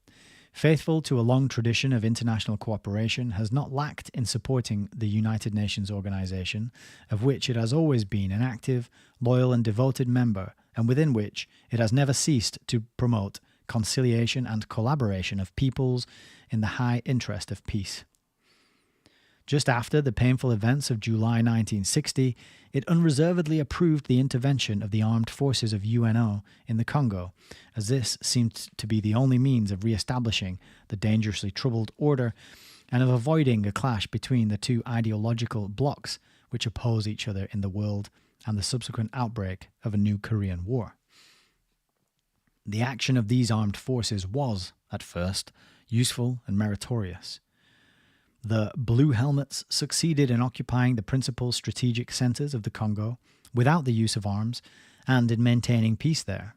faithful to a long tradition of international cooperation, has not lacked in supporting the United Nations organization, of which it has always been an active, loyal and devoted member, and within which it has never ceased to promote conciliation and collaboration of peoples in the high interest of peace. Just after the painful events of July 1960, it unreservedly approved the intervention of the armed forces of UNO in the Congo, as this seemed to be the only means of re-establishing the dangerously troubled order and of avoiding a clash between the two ideological blocs which oppose each other in the world and the subsequent outbreak of a new Korean War. The action of these armed forces was, at first, useful and meritorious. The Blue Helmets succeeded in occupying the principal strategic centres of the Congo without the use of arms and in maintaining peace there.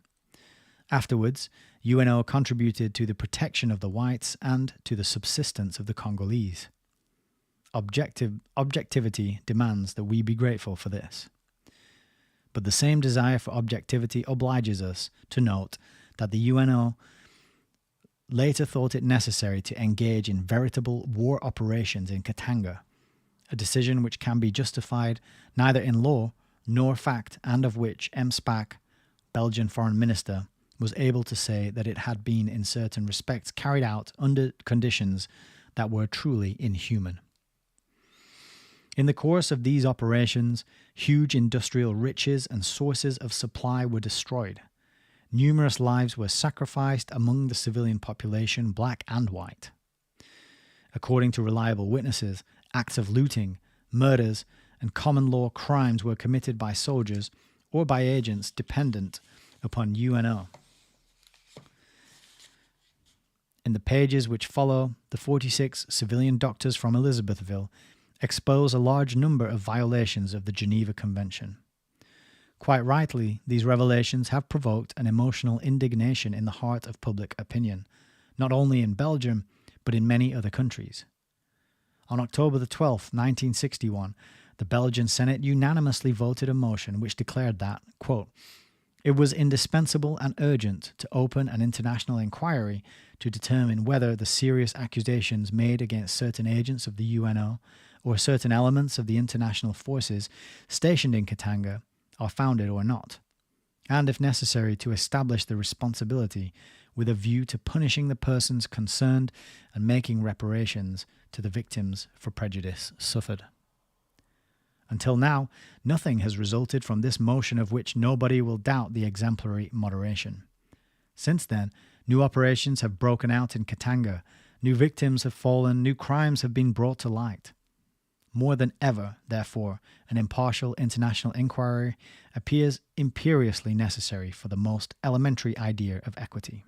Afterwards, UNO contributed to the protection of the whites and to the subsistence of the Congolese. Objectivity demands that we be grateful for this. But the same desire for objectivity obliges us to note that the UNO later thought it necessary to engage in veritable war operations in Katanga, a decision which can be justified neither in law nor fact, and of which M. Spaak, Belgian foreign minister, was able to say that it had been in certain respects carried out under conditions that were truly inhuman. In the course of these operations, huge industrial riches and sources of supply were destroyed. Numerous lives were sacrificed among the civilian population, black and white. According to reliable witnesses, acts of looting, murders, and common law crimes were committed by soldiers or by agents dependent upon UNO. In the pages which follow, the 46 civilian doctors from Elizabethville expose a large number of violations of the Geneva Convention. Quite rightly, these revelations have provoked an emotional indignation in the heart of public opinion, not only in Belgium, but in many other countries. On October the 12th, 1961, the Belgian Senate unanimously voted a motion which declared that, quote, it was indispensable and urgent to open an international inquiry to determine whether the serious accusations made against certain agents of the UNO or certain elements of the international forces stationed in Katanga are founded or not, and if necessary to establish the responsibility with a view to punishing the persons concerned and making reparations to the victims for prejudice suffered. Until now, nothing has resulted from this motion of which nobody will doubt the exemplary moderation. Since then, new operations have broken out in Katanga, new victims have fallen, new crimes have been brought to light. More than ever, therefore, an impartial international inquiry appears imperiously necessary for the most elementary idea of equity.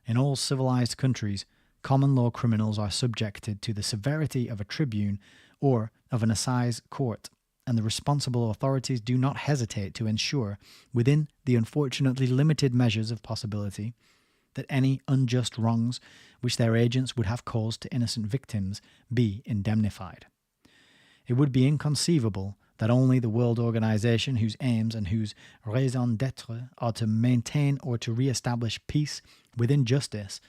In all civilized countries, common law criminals are subjected to the severity of a tribune or of an assize court, and the responsible authorities do not hesitate to ensure, within the unfortunately limited measures of possibility, that any unjust wrongs which their agents would have caused to innocent victims be indemnified. It would be inconceivable that only the World Organization, whose aims and whose raison d'etre are to maintain or to re-establish peace within justice,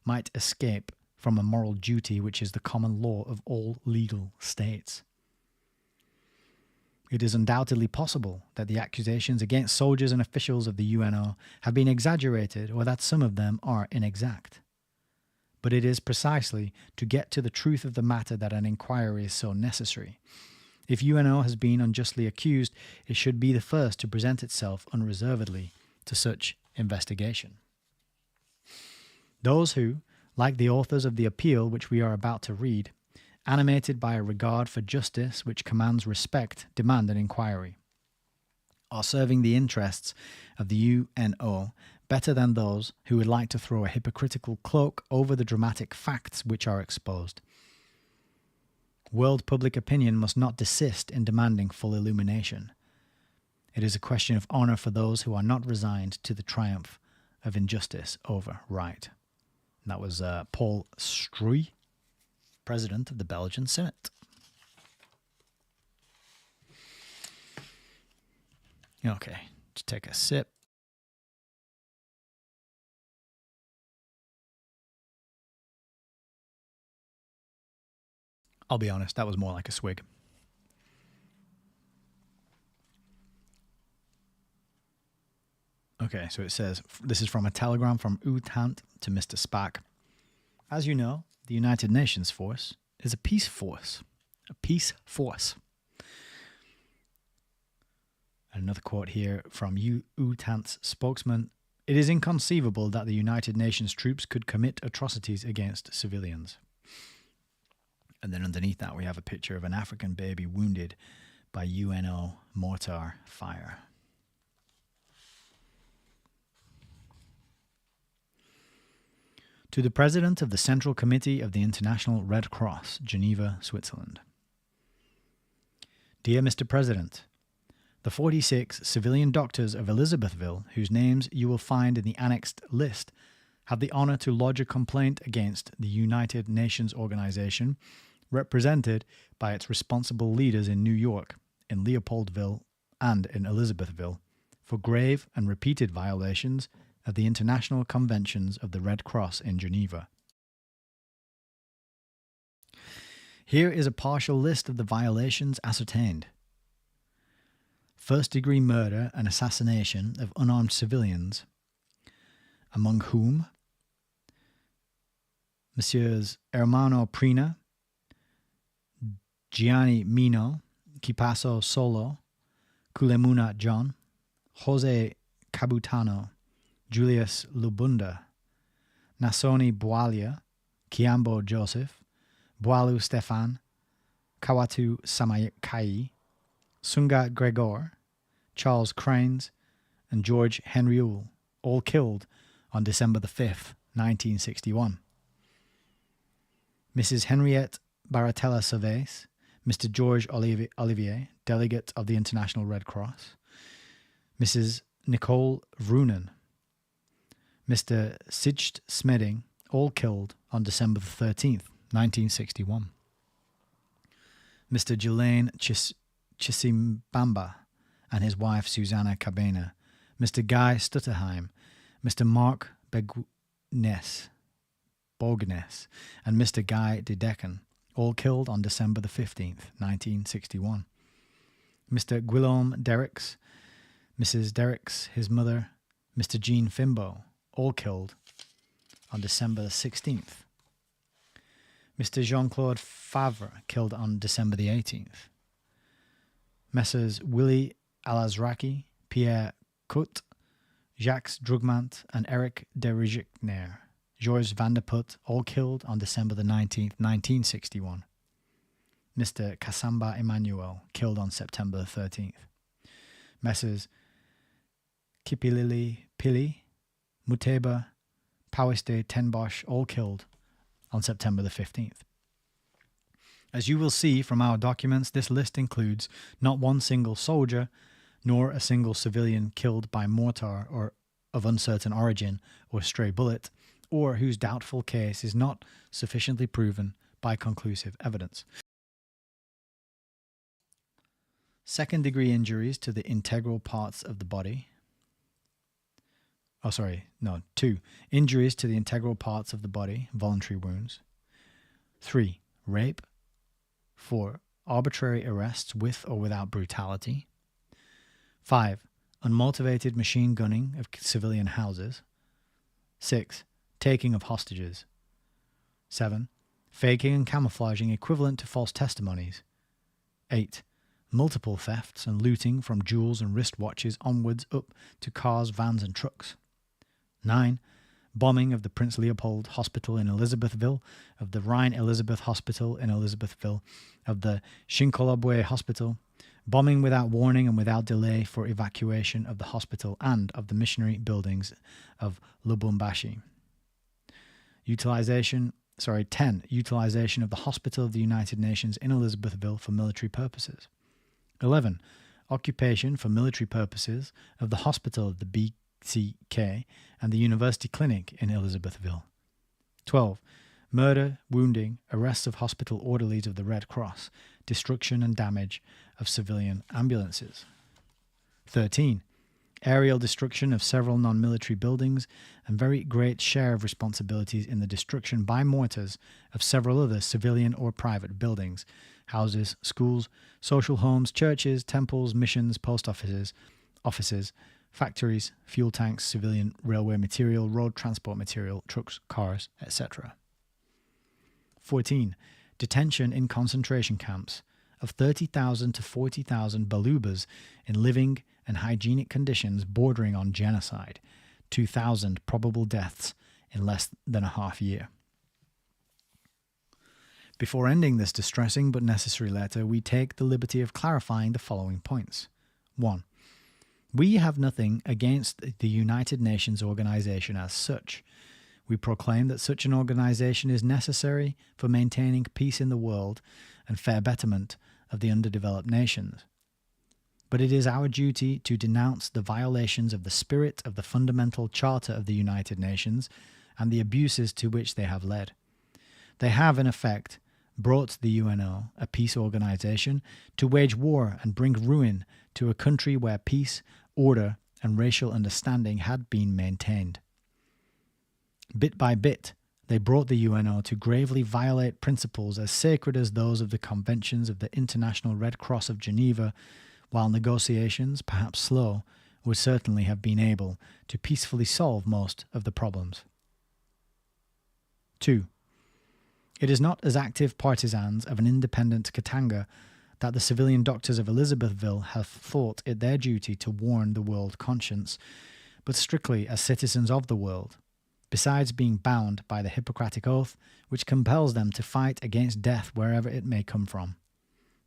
might escape from a moral duty which is the common law of all legal states. It is undoubtedly possible that the accusations against soldiers and officials of the UNO have been exaggerated or that some of them are inexact. But it is precisely to get to the truth of the matter that an inquiry is so necessary. If UNO has been unjustly accused, it should be the first to present itself unreservedly to such investigation. Those who, like the authors of the appeal which we are about to read, animated by a regard for justice which commands respect, demand an inquiry, are serving the interests of the UNO better than those who would like to throw a hypocritical cloak over the dramatic facts which are exposed. World public opinion must not desist in demanding full illumination. It is a question of honor for those who are not resigned to the triumph of injustice over right. And that was Paul Struy, president of the Belgian Senate. Okay, just take a sip. I'll be honest, that was more like a swig. Okay, so it says, this is from a telegram from U Thant to Mr. Spack. As you know, the United Nations force is a peace force. A peace force. Another quote here from U Thant's spokesman. It is inconceivable that the United Nations troops could commit atrocities against civilians. And then underneath that we have a picture of an African baby wounded by UNO mortar fire. To the President of the Central Committee of the International Red Cross, Geneva, Switzerland. Dear Mr. President, the 46 civilian doctors of Elizabethville, whose names you will find in the annexed list, have the honor to lodge a complaint against the United Nations organization, represented by its responsible leaders in New York, in Leopoldville, and in Elizabethville, for grave and repeated violations of the International Conventions of the Red Cross in Geneva. Here is a partial list of the violations ascertained. First-degree murder and assassination of unarmed civilians, among whom Messieurs Hermano Prina, Gianni Mino, Kipaso Solo, Kulemuna John, Jose Cabutano, Julius Lubunda, Nasoni Bwalia, Kiambo Joseph, Bwalu Stefan, Kawatu Samakai, Sunga Gregor, Charles Cranes, and George Henriul, all killed on December the 5th, 1961. Mrs. Henriette Baratella Cervais, Mr. George Olivier, delegate of the International Red Cross, Mrs. Nicole Vrunen, Mr. Sijt Smeding, all killed on December the 13th, 1961. Mr. Julain Chisimbamba and his wife Susanna Cabena, Mr. Guy Stutterheim, Mr. Mark Begnes, and Mr. Guy de Decken, all killed on December the 15th, 1961. Mr. Guillaume Derricks, Mrs. Derricks, his mother, Mr. Jean Fimbo, all killed on December the 16th. Mr. Jean-Claude Favre, killed on December the 18th. Messrs. Willy Alazraki, Pierre Cout, Jacques Drugmant, and Eric de Rigicner, Georges van der Put, all killed on December the 19th, 1961. Mr. Kassamba Emmanuel, killed on September the 13th. Messrs. Kipilili Pili, Muteba, Pawiste Tenbosch, all killed on September the 15th. As you will see from our documents, this list includes not one single soldier, nor a single civilian killed by mortar or of uncertain origin or stray bullet, or whose doubtful case is not sufficiently proven by conclusive evidence. Second-degree injuries to the integral parts of the body. 2. Injuries to the integral parts of the body, voluntary wounds. 3. Rape. 4. Arbitrary arrests with or without brutality. 5. Unmotivated machine gunning of civilian houses. 6. Taking of hostages. 7. Faking and camouflaging equivalent to false testimonies. 8. Multiple thefts and looting from jewels and wristwatches onwards up to cars, vans and trucks. 9. bombing of the Prince Leopold Hospital in Elizabethville, of the Rhine Elizabeth Hospital in Elizabethville, of the Shinkolobwe Hospital, bombing without warning and without delay for evacuation of the hospital and of the missionary buildings of Lubumbashi. 10. Utilization of the Hospital of the United Nations in Elizabethville for military purposes. 11. Occupation for military purposes of the Hospital of the BCK and the University Clinic in Elizabethville. 12. Murder, wounding, arrests of hospital orderlies of the Red Cross, destruction and damage of civilian ambulances. 13. Aerial destruction of several non-military buildings and very great share of responsibilities in the destruction by mortars of several other civilian or private buildings, houses, schools, social homes, churches, temples, missions, post offices, factories, fuel tanks, civilian railway material, road transport material, trucks, cars, etc. 14. Detention in concentration camps of 30,000 to 40,000 Balubas in living and hygienic conditions bordering on genocide, 2,000 probable deaths in less than a half year. Before ending this distressing but necessary letter, we take the liberty of clarifying the following points. 1. We have nothing against the United Nations organization as such. We proclaim that such an organization is necessary for maintaining peace in the world and fair betterment of the underdeveloped nations. But it is our duty to denounce the violations of the spirit of the fundamental charter of the United Nations and the abuses to which they have led. They have, in effect, brought the UNO, a peace organization, to wage war and bring ruin to a country where peace, order, and racial understanding had been maintained. Bit by bit, they brought the UNO to gravely violate principles as sacred as those of the conventions of the International Red Cross of Geneva, while negotiations, perhaps slow, would certainly have been able to peacefully solve most of the problems. 2. It is not as active partisans of an independent Katanga that the civilian doctors of Elizabethville have thought it their duty to warn the world conscience, but strictly as citizens of the world, besides being bound by the Hippocratic Oath, which compels them to fight against death wherever it may come from.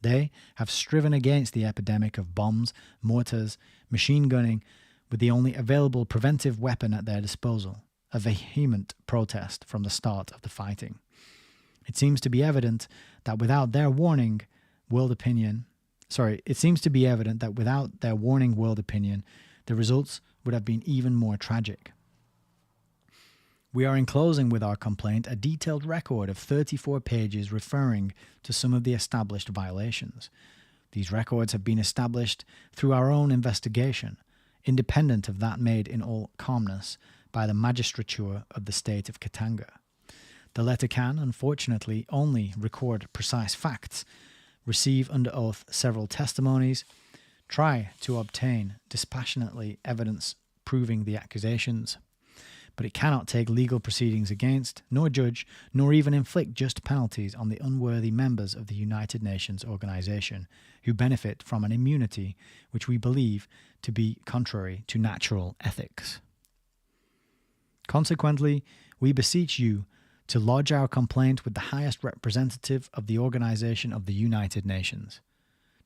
They have striven against the epidemic of bombs, mortars, machine gunning, with the only available preventive weapon at their disposal, a vehement protest from the start of the fighting. It seems to be evident that without their warning world opinion, the results would have been even more tragic. We are enclosing with our complaint a detailed record of 34 pages referring to some of the established violations. These records have been established through our own investigation, independent of that made in all calmness by the magistrature of the state of Katanga. The letter can, unfortunately, only record precise facts, receive under oath several testimonies, try to obtain dispassionately evidence proving the accusations, but it cannot take legal proceedings against, nor judge, nor even inflict just penalties on the unworthy members of the United Nations organization who benefit from an immunity which we believe to be contrary to natural ethics. Consequently, we beseech you to lodge our complaint with the highest representative of the organization of the United Nations,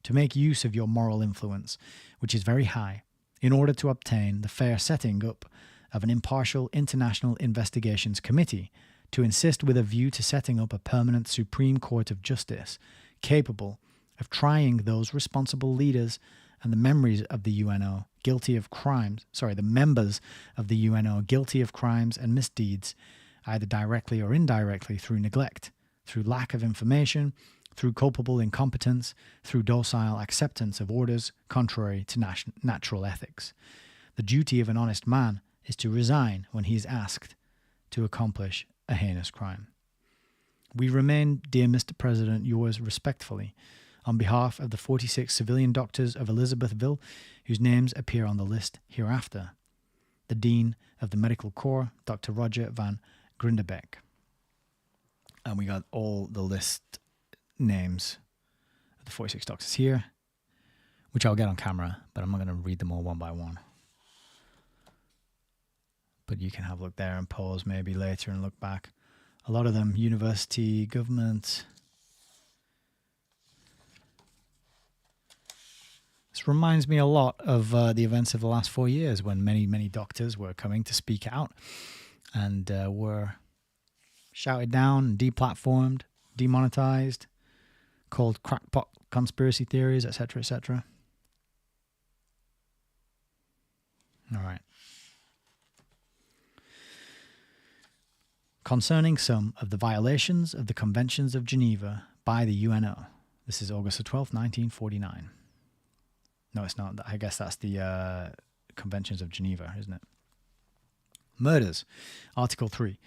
to make use of your moral influence, which is very high, in order to obtain the fair setting up of an impartial international investigations committee, to insist with a view to setting up a permanent Supreme Court of Justice capable of trying those responsible leaders and the members of the UNO guilty of crimes and misdeeds, either directly or indirectly through neglect, through lack of information, through culpable incompetence, through docile acceptance of orders contrary to natural ethics. The duty of an honest man is to resign when he is asked to accomplish a heinous crime. We remain, dear Mr. President, yours respectfully, on behalf of the 46 civilian doctors of Elizabethville, whose names appear on the list hereafter. The Dean of the Medical Corps, Dr. Roger van Grindebeck. And we got all the list names of the 46 doctors here, which I'll get on camera, but I'm not going to read them all one by one. but you can have a look there and pause maybe later and look back. A lot of them, university, government. This reminds me a lot of the events of the last 4 years when many, many doctors were coming to speak out and were shouted down, deplatformed, demonetized, called crackpot conspiracy theories, etc., etc. All right. Concerning some of the violations of the Conventions of Geneva by the UNO. This is August the 12th, 1949. No, it's not. I guess that's the Conventions of Geneva, isn't it? Murders. Article 3.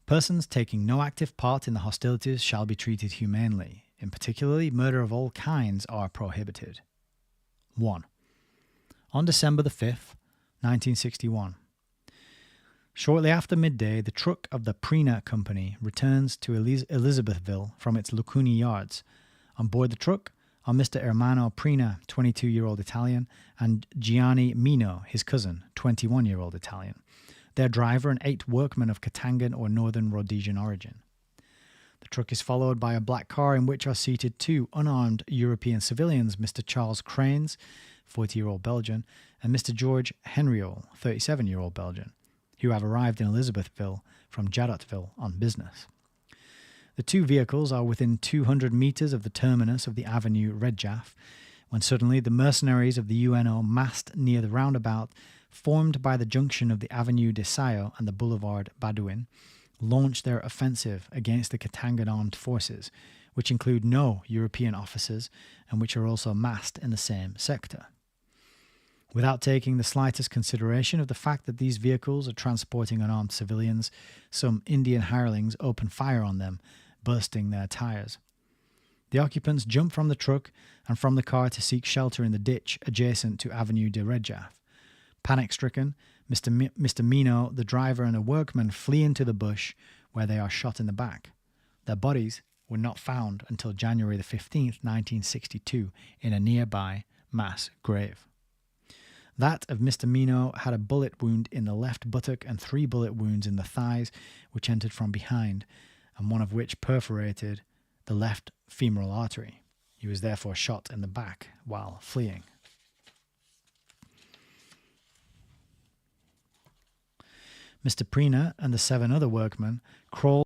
Persons taking no active part in the hostilities shall be treated humanely. In particular, murder of all kinds are prohibited. 1. On December the 5th, 1961. Shortly after midday, the truck of the Prina Company returns to Elizabethville from its Lucuni yards. On board the truck are Mr. Ermanno Prina, 22-year-old Italian, and Gianni Mino, his cousin, 21-year-old Italian. Their driver and 8 workmen of Katangan or Northern Rhodesian origin. The truck is followed by a black car in which are seated 2 unarmed European civilians, Mr. Charles Cranes, 40-year-old Belgian, and Mr. George Henriot, 37-year-old Belgian, who have arrived in Elizabethville from Jadotville on business. The 2 vehicles are within 200 meters of the terminus of the Avenue Redjaff, when suddenly the mercenaries of the UNO massed near the roundabout formed by the junction of the Avenue de Sayo and the Boulevard Badouin, launched their offensive against the Katangan armed forces, which include no European officers and which are also massed in the same sector. Without taking the slightest consideration of the fact that these vehicles are transporting unarmed civilians, some Indian hirelings open fire on them, bursting their tires. The occupants jump from the truck and from the car to seek shelter in the ditch adjacent to Avenue de Redjaff. Panic-stricken, Mr. Mino, the driver, and a workman flee into the bush, where they are shot in the back. Their bodies were not found until January the 15th, 1962, in a nearby mass grave. That of Mr. Mino had a bullet wound in the left buttock and 3 bullet wounds in the thighs, which entered from behind, and one of which perforated the left femoral artery. He was therefore shot in the back while fleeing. Mr. Prina and the 7 other workmen crawled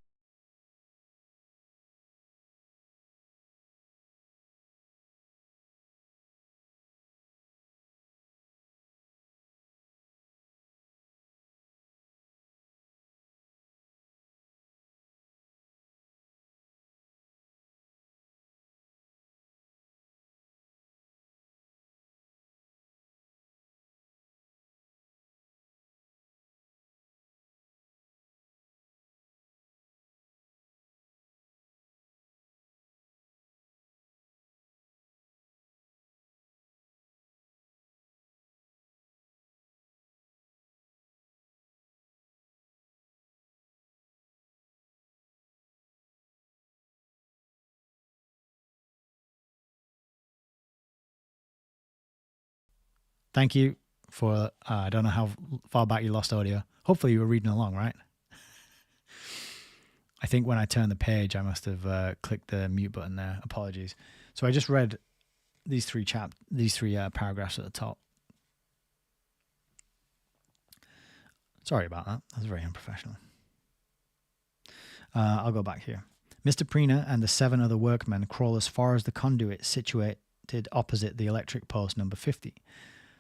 Thank you for, I don't know how far back you lost audio. Hopefully you were reading along, right? I think when I turned the page, I must have clicked the mute button there. Apologies. So I just read these 3 paragraphs at the top. Sorry about that. That was very unprofessional. I'll go back here. Mr. Prina and the 7 other workmen crawl as far as the conduit situated opposite the electric post number 50.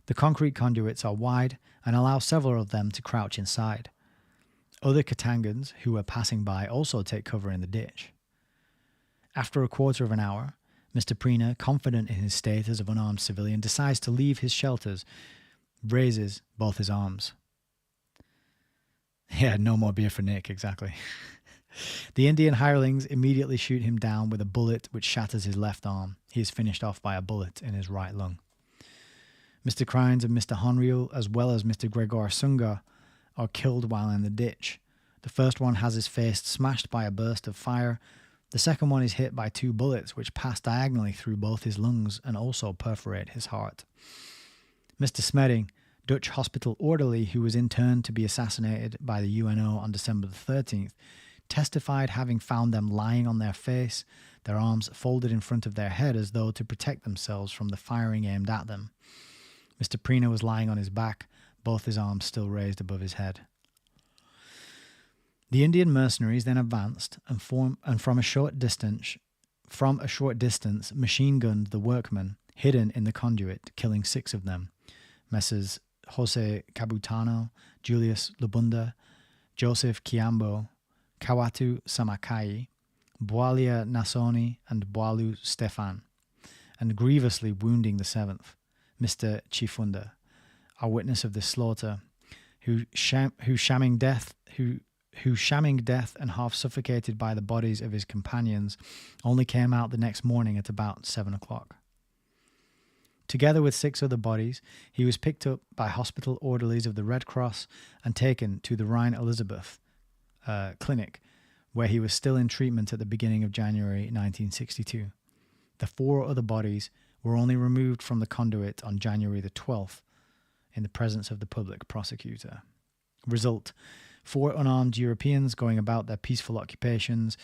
The concrete conduits are wide and allow several of them to crouch inside. Other Katangans who are passing by also take cover in the ditch. After a quarter of an hour, Mr. Prina, confident in his status of unarmed civilian, decides to leave his shelters, raises both his arms. Yeah, no more beer for Nick, exactly. The Indian hirelings immediately shoot him down with a bullet which shatters his left arm. He is finished off by a bullet in his right lung. Mr. Crines and Mr. Honriel, as well as Mr. Gregor Sunga, are killed while in the ditch. The first one has his face smashed by a burst of fire. The second one is hit by 2 bullets which pass diagonally through both his lungs and also perforate his heart. Mr. Smeding, Dutch hospital orderly who was in turn to be assassinated by the UNO on December the 13th, testified having found them lying on their face, their arms folded in front of their head as though to protect themselves from the firing aimed at them. Mr. Prina was lying on his back, both his arms still raised above his head. The Indian mercenaries then advanced and from a short distance, machine-gunned the workmen hidden in the conduit, killing 6 of them: Messrs. Jose Cabutano, Julius Lubunda, Joseph Kiambo, Kawatu Samakai, Boalia Nasoni, and Boalu Stefan, and grievously wounding the 7th, Mr. Chifunda, our witness of this slaughter, who shamming death and half suffocated by the bodies of his companions, only came out the next morning at about 7 o'clock. Together with 6 other bodies, he was picked up by hospital orderlies of the Red Cross and taken to the Rhine Elizabeth clinic, where he was still in treatment at the beginning of January 1962. The 4 other bodies were only removed from the conduit on January the 12th in the presence of the public prosecutor. Result: 4 unarmed Europeans going about their peaceful occupations,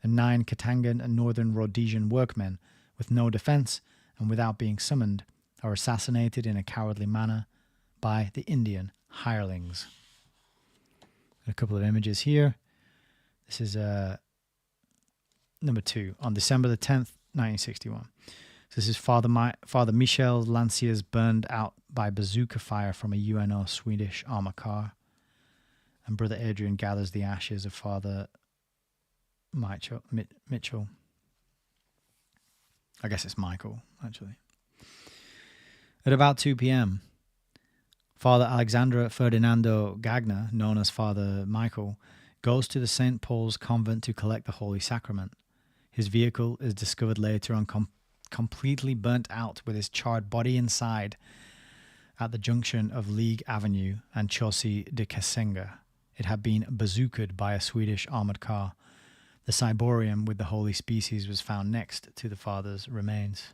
and 9 Katangan and Northern Rhodesian workmen, with no defence and without being summoned, are assassinated in a cowardly manner by the Indian hirelings. A couple of images here. This is number 2, on December the 10th, 1961. So this is Father Michel Lanciers burned out by bazooka fire from a UNO Swedish armour car. And Brother Adrian gathers the ashes of Father Mitchell. I guess it's Michael, actually. At about 2 p.m., Father Alexandra Ferdinando Gagner, known as Father Michael, goes to the St. Paul's Convent to collect the Holy Sacrament. His vehicle is discovered later on completely burnt out with his charred body inside at the junction of League Avenue and Chaussee de Kasenga. It had been bazookaed by a Swedish armoured car. The ciborium with the holy species was found next to the father's remains.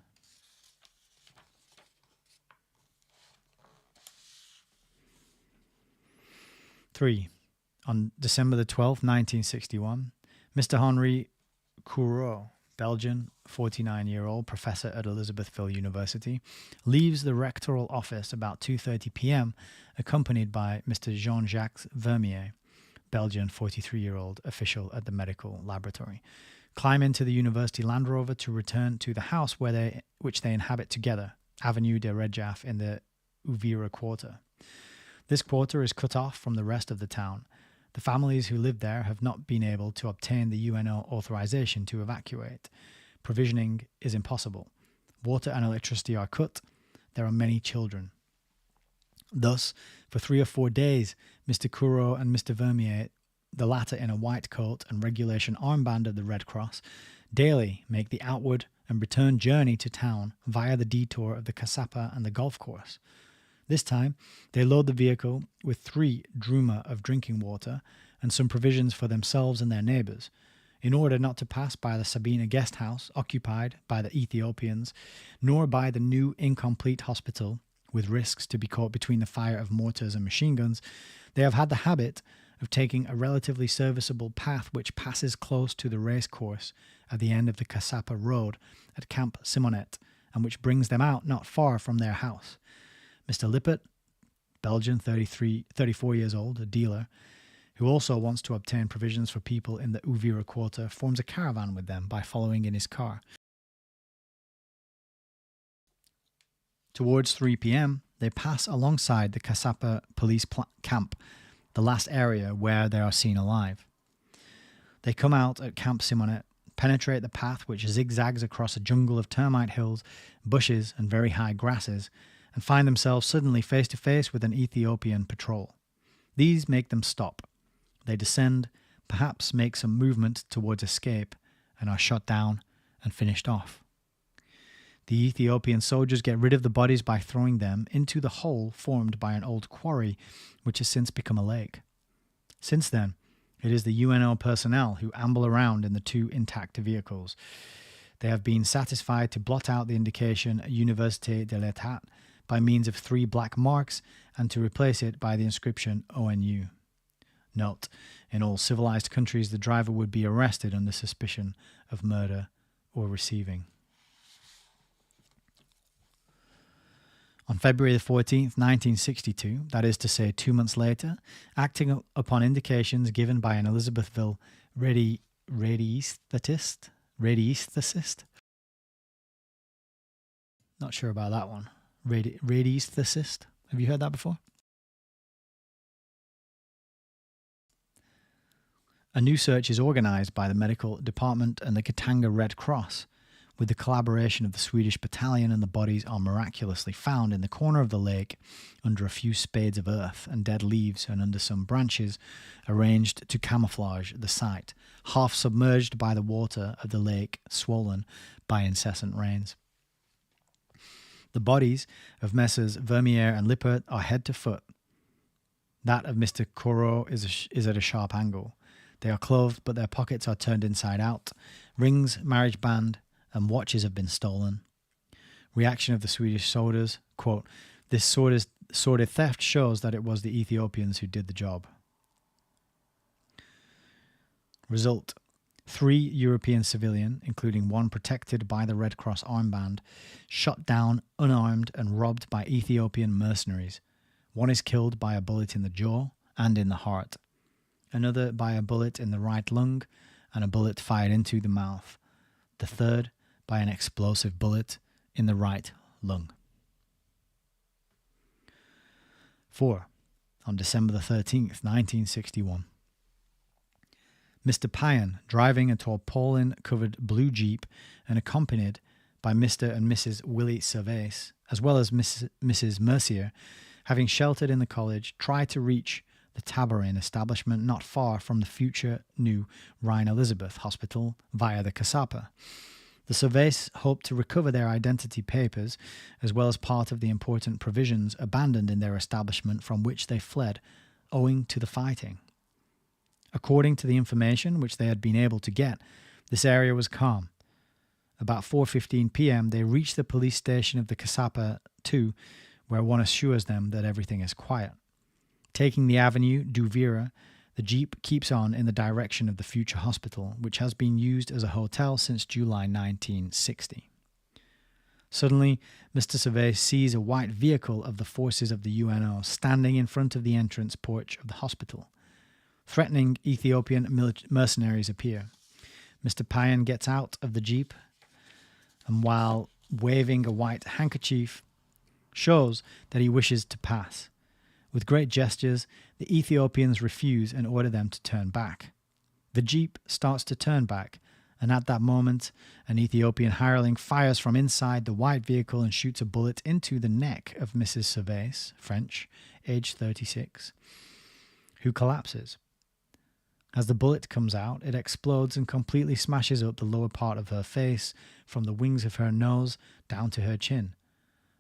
Three. On December the 12th, 1961, Mr. Henri Courreau, Belgian, 49-year-old professor at Elizabethville University, leaves the rectoral office about 2:30 p.m., accompanied by Mr. Jean-Jacques Vermier, Belgian, 43-year-old official at the medical laboratory, climb into the university Land Rover to return to the house which they inhabit together, Avenue de Redjaf in the Uvira quarter. This quarter is cut off from the rest of the town. The families who live there have not been able to obtain the UNO authorization to evacuate. Provisioning is impossible. Water and electricity are cut. There are many children. Thus, for 3 or 4 days, Mr. Courreau and Mr. Vermier, the latter in a white coat and regulation armband of the Red Cross, daily make the outward and return journey to town via the detour of the Cassapa and the golf course. This time, they load the vehicle with 3 druma of drinking water and some provisions for themselves and their neighbours, in order not to pass by the Sabina guest house occupied by the Ethiopians, nor by the new incomplete hospital, with risks to be caught between the fire of mortars and machine guns. They have had the habit of taking a relatively serviceable path which passes close to the race course at the end of the Cassapa Road at Camp Simonet, and which brings them out not far from their house. Mr. Lippert, Belgian, 34 years old, a dealer, who also wants to obtain provisions for people in the Uvira quarter, forms a caravan with them by following in his car. Towards 3 p.m., they pass alongside the Cassapa police camp, the last area where they are seen alive. They come out at Camp Simonet, penetrate the path which zigzags across a jungle of termite hills, bushes, and very high grasses, and find themselves suddenly face to face with an Ethiopian patrol. These make them stop. They descend, perhaps make some movement towards escape, and are shot down and finished off. The Ethiopian soldiers get rid of the bodies by throwing them into the hole formed by an old quarry, which has since become a lake. Since then, it is the UNO personnel who amble around in the 2 intact vehicles. They have been satisfied to blot out the indication Université de l'État, by means of 3 black marks and to replace it by the inscription ONU. Note, in all civilized countries, the driver would be arrested under suspicion of murder or receiving. On February the 14th, 1962, that is to say 2 months later, acting upon indications given by an Elizabethville radiesthetist, not sure about that one, radiesthetist, have you heard that before? A new search is organised by the medical department and the Katanga Red Cross. With the collaboration of the Swedish battalion, and the bodies are miraculously found in the corner of the lake under a few spades of earth and dead leaves and under some branches arranged to camouflage the site, half submerged by the water of the lake swollen by incessant rains. The bodies of Messrs. Vermeer and Lippert are head to foot. That of Mr. Corot is at a sharp angle. They are clothed, but their pockets are turned inside out. Rings, marriage band, and watches have been stolen. Reaction of the Swedish soldiers, quote, "This sordid theft shows that it was the Ethiopians who did the job." Result: 3 European civilians, including one protected by the Red Cross armband, shot down unarmed and robbed by Ethiopian mercenaries. One is killed by a bullet in the jaw and in the heart. Another by a bullet in the right lung and a bullet fired into the mouth. The third by an explosive bullet in the right lung. 4. On December the 13th, 1961. Mr. Payan, driving a tarpaulin-covered blue Jeep and accompanied by Mr. and Mrs. Willie Servais, as well as Mrs. Mercier, having sheltered in the college, tried to reach the Tabarin establishment not far from the future new Rhine Elizabeth Hospital via the Kasapa. The Servais hoped to recover their identity papers, as well as part of the important provisions abandoned in their establishment from which they fled, owing to the fighting. According to the information which they had been able to get, this area was calm. About 4:15 p.m. they reached the police station of the Kasapa 2, where one assures them that everything is quiet. Taking the avenue Duvira, the Jeep keeps on in the direction of the future hospital, which has been used as a hotel since July 1960. Suddenly, Mr. Servais sees a white vehicle of the forces of the UNO standing in front of the entrance porch of the hospital. Threatening Ethiopian mercenaries appear. Mr. Payan gets out of the Jeep and, while waving a white handkerchief, shows that he wishes to pass. With great gestures, the Ethiopians refuse and order them to turn back. The Jeep starts to turn back, and at that moment, an Ethiopian hireling fires from inside the white vehicle and shoots a bullet into the neck of Mrs. Servais, French, age 36, who collapses. As the bullet comes out, it explodes and completely smashes up the lower part of her face, from the wings of her nose down to her chin.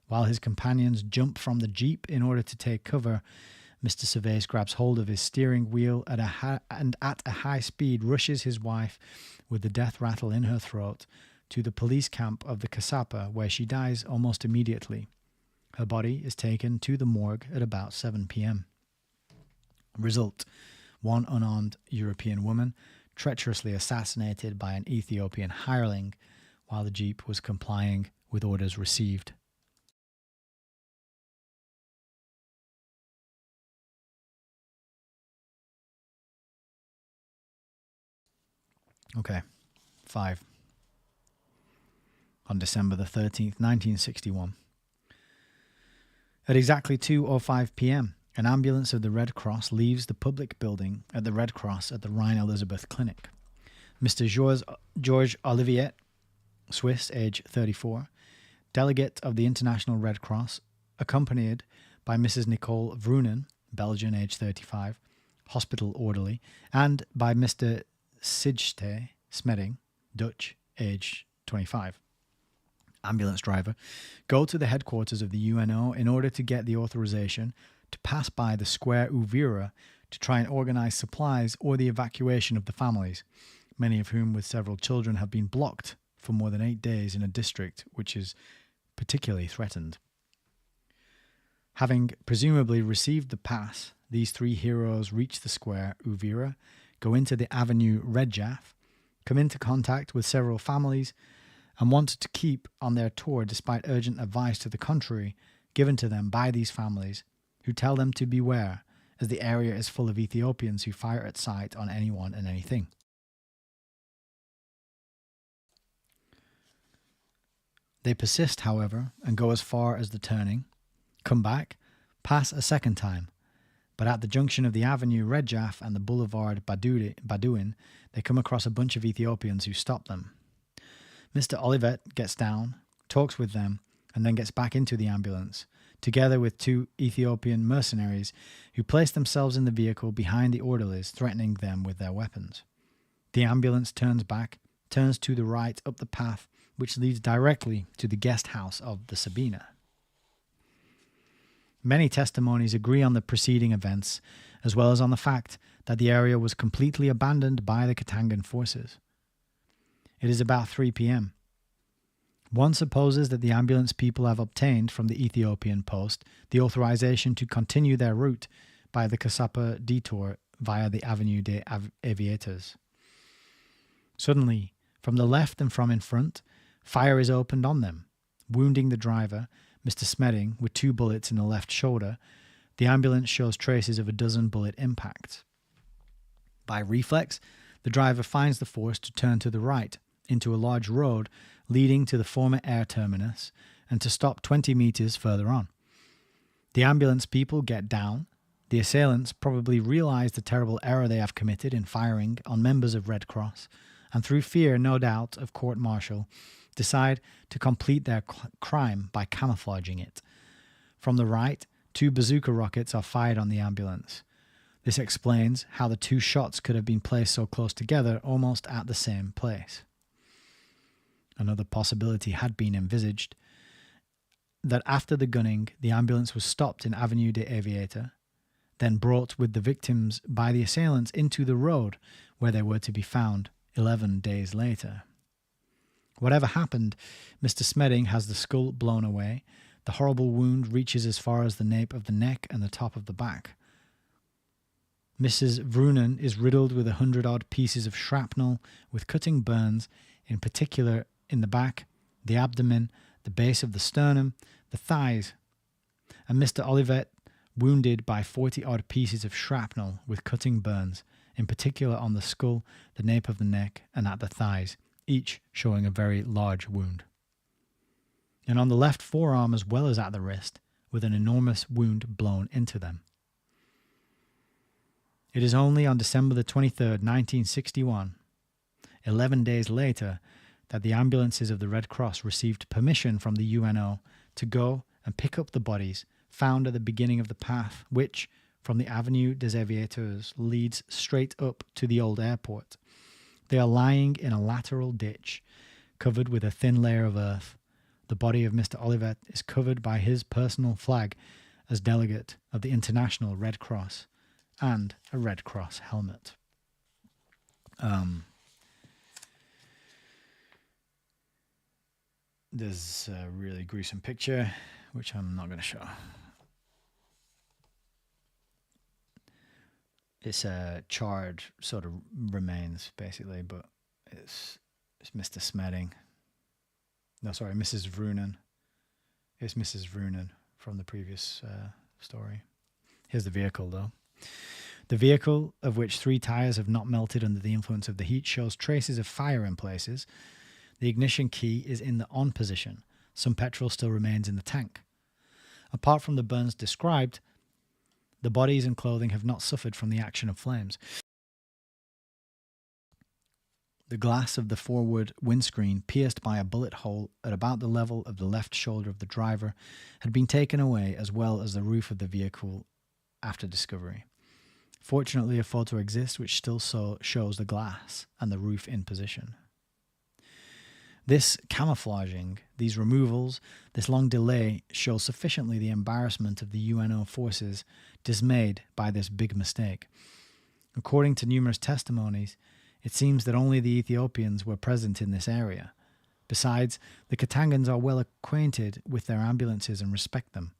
While his companions jump from the Jeep in order to take cover, Mr. Servais grabs hold of his steering wheel and at a high speed rushes his wife, with the death rattle in her throat, to the police camp of the Kasapa, where she dies almost immediately. Her body is taken to the morgue at about 7 p.m. Result: 1 unarmed European woman treacherously assassinated by an Ethiopian hireling while the Jeep was complying with orders received. Okay, 5. On December the 13th, 1961. At exactly 2:05 p.m., an ambulance of the Red Cross leaves the public building at the Red Cross at the Rhine Elizabeth Clinic. Mr. Georges Olivier, Swiss, age 34, delegate of the International Red Cross, accompanied by Mrs. Nicole Vrunen, Belgian, age 35, hospital orderly, and by Mr. Sijste Smeding, Dutch, age 25, ambulance driver, go to the headquarters of the UNO in order to get the authorization to pass by the square Uvira to try and organize supplies or the evacuation of the families, many of whom with several children have been blocked for more than 8 days in a district which is particularly threatened. Having presumably received the pass, these three heroes reach the square Uvira, go into the avenue Redjaf, come into contact with several families, and want to keep on their tour despite urgent advice to the contrary given to them by these families, who tell them to beware, as the area is full of Ethiopians who fire at sight on anyone and anything. They persist, however, and go as far as the turning, come back, pass a second time, but at the junction of the avenue Redjaf and the boulevard Badouin, they come across a bunch of Ethiopians who stop them. Mr. Olivet gets down, talks with them, and then gets back into the ambulance, together with two Ethiopian mercenaries who place themselves in the vehicle behind the orderlies, threatening them with their weapons. The ambulance turns back, turns to the right up the path, which leads directly to the guest house of the Sabina. Many testimonies agree on the preceding events, as well as on the fact that the area was completely abandoned by the Katangan forces. It is about 3 p.m. One supposes that the ambulance people have obtained from the Ethiopian post the authorization to continue their route by the Kasapa detour via the Avenue des Aviators. Suddenly, from the left and from in front, fire is opened on them, wounding the driver, Mr. Smeding, with 2 bullets in the left shoulder. The ambulance shows traces of a 12 bullet impacts. By reflex, the driver finds the force to turn to the right, into a large road leading to the former air terminus, and to stop 20 meters further on. The ambulance people get down. The assailants probably realize the terrible error they have committed in firing on members of Red Cross, and through fear, no doubt, of court-martial, decide to complete their crime by camouflaging it. From the right, 2 bazooka rockets are fired on the ambulance. This explains how the 2 shots could have been placed so close together, almost at the same place. Another possibility had been envisaged, that after the gunning, the ambulance was stopped in Avenue des Aviators, then brought with the victims by the assailants into the road where they were to be found 11 days later. Whatever happened, Mr. Smeding has the skull blown away. The horrible wound reaches as far as the nape of the neck and the top of the back. Mrs. Vrunen is riddled with 100-odd pieces of shrapnel with cutting burns, in particular in the back, the abdomen, the base of the sternum, the thighs, and Mr. Olivet wounded by 40-odd pieces of shrapnel with cutting burns, in particular on the skull, the nape of the neck, and at the thighs, each showing a very large wound. And on the left forearm as well as at the wrist, with an enormous wound blown into them. It is only on December the 23rd, 1961, 11 days later, that the ambulances of the Red Cross received permission from the UNO to go and pick up the bodies found at the beginning of the path, which, from the Avenue des Aviators, leads straight up to the old airport. They are lying in a lateral ditch, covered with a thin layer of earth. The body of Mr. Olivet is covered by his personal flag as delegate of the International Red Cross and a Red Cross helmet. There's a really gruesome picture, which I'm not going to show. It's charred sort of remains, basically, but it's Mr. Smeding. No, sorry, Mrs. Vrunen. It's Mrs. Vrunen from the previous story. Here's the vehicle, though. The vehicle, of which 3 tires have not melted under the influence of the heat, shows traces of fire in places. The ignition key is in the on position. Some petrol still remains in the tank. Apart from the burns described, the bodies and clothing have not suffered from the action of flames. The glass of the forward windscreen, pierced by a bullet hole at about the level of the left shoulder of the driver, had been taken away, as well as the roof of the vehicle after discovery. Fortunately, a photo exists which still shows the glass and the roof in position. This camouflaging, these removals, this long delay shows sufficiently the embarrassment of the UNO forces, dismayed by this big mistake. According to numerous testimonies, it seems that only the Ethiopians were present in this area. Besides, the Katangans are well acquainted with their ambulances and respect them.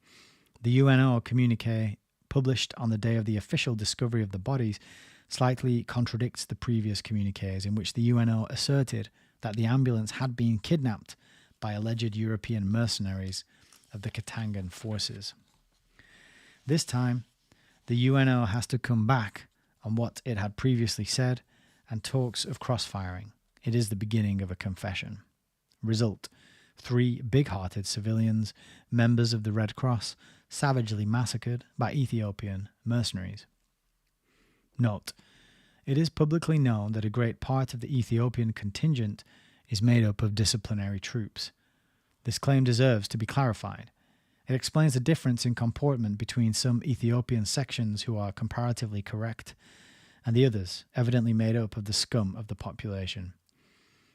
The UNO communique published on the day of the official discovery of the bodies slightly contradicts the previous communiques in which the UNO asserted that the ambulance had been kidnapped by alleged European mercenaries of the Katangan forces. This time, the UNO has to come back on what it had previously said and talks of cross-firing. It is the beginning of a confession. Result: 3 big-hearted civilians, members of the Red Cross, savagely massacred by Ethiopian mercenaries. Note: it is publicly known that a great part of the Ethiopian contingent is made up of disciplinary troops. This claim deserves to be clarified. It explains the difference in comportment between some Ethiopian sections who are comparatively correct and the others, evidently made up of the scum of the population.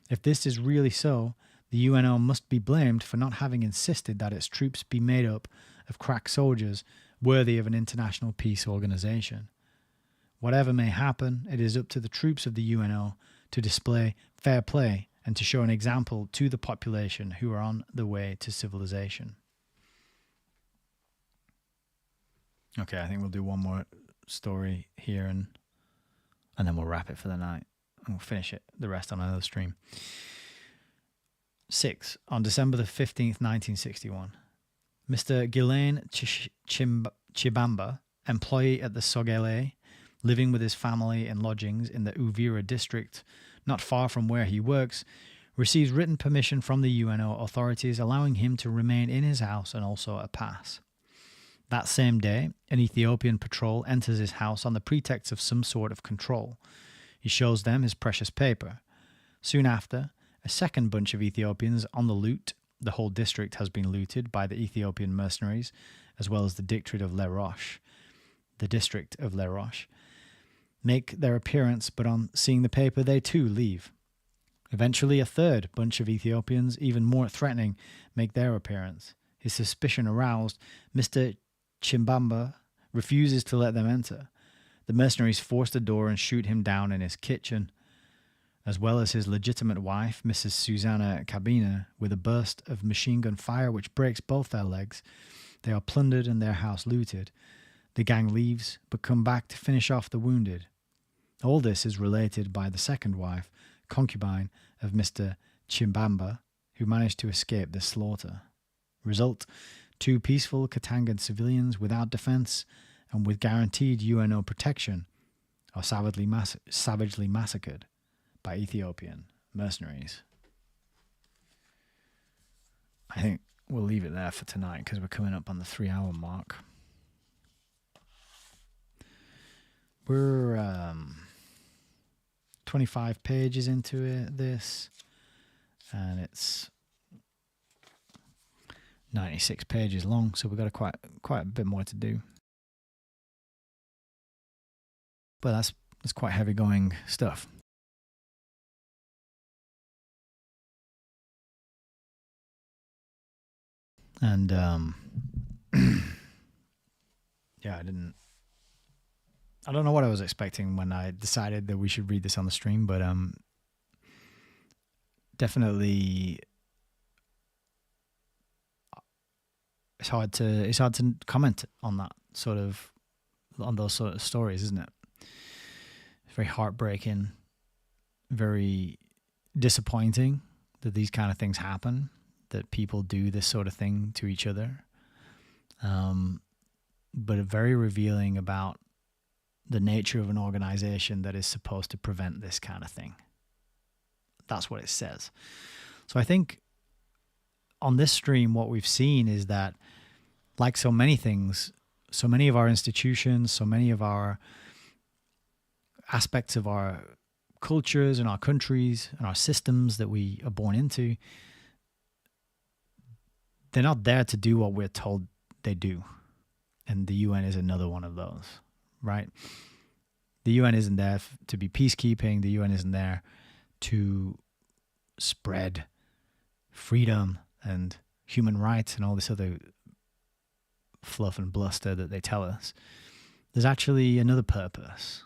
If this is really so, the UNO must be blamed for not having insisted that its troops be made up of crack soldiers worthy of an international peace organization. Whatever may happen, it is up to the troops of the UNO to display fair play and to show an example to the population who are on the way to civilization. Okay, I think we'll do one more story here and then we'll wrap it for the night. And we'll finish it, the rest on another stream. 6. On December the 15th, 1961, Mr. Ghislaine Chibamba, employee at the Sogele, living with his family in lodgings in the Uvira district, not far from where he works, receives written permission from the UNO authorities allowing him to remain in his house and also a pass. That same day, an Ethiopian patrol enters his house on the pretext of some sort of control. He shows them his precious paper. Soon after, a second bunch of Ethiopians on the loot, the whole district has been looted by the Ethiopian mercenaries, as well as the district of Les Roches, make their appearance, but on seeing the paper, they too leave. Eventually, a third bunch of Ethiopians, even more threatening, make their appearance. His suspicion aroused, Mr. Chimbamba refuses to let them enter. The mercenaries force the door and shoot him down in his kitchen, as well as his legitimate wife, Mrs. Susanna Cabina, with a burst of machine gun fire which breaks both their legs. They are plundered and their house looted. The gang leaves, but come back to finish off the wounded. All this is related by the second wife, concubine of Mr. Chimbamba, who managed to escape the slaughter. Result: 2 peaceful Katangan civilians without defense and with guaranteed UNO protection are savagely massacred by Ethiopian mercenaries. I think we'll leave it there for tonight because we're coming up on the 3-hour mark. We're 25 pages into this, and it's 96 pages long, so we've got quite a bit more to do. But that's quite heavy going stuff. And yeah, I don't know what I was expecting when I decided that we should read this on the stream, but definitely it's hard to comment on those sort of stories, isn't it? It's very heartbreaking, very disappointing that these kind of things happen, that people do this sort of thing to each other. But very revealing about the nature of an organization that is supposed to prevent this kind of thing. That's what it says. So I think on this stream, what we've seen is that, like so many things, so many of our institutions, so many of our aspects of our cultures and our countries and our systems that we are born into, they're not there to do what we're told they do. And the UN is another one of those, right? The UN isn't there to be peacekeeping. The UN isn't there to spread freedom and human rights and all this other fluff and bluster that they tell us. There's actually another purpose.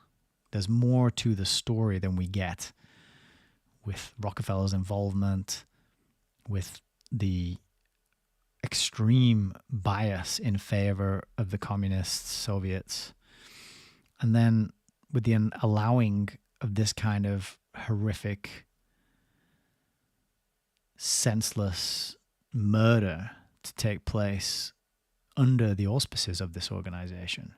There's more to the story than we get with Rockefeller's involvement, with the extreme bias in favor of the communists, Soviets. And then with the allowing of this kind of horrific, senseless murder to take place under the auspices of this organization.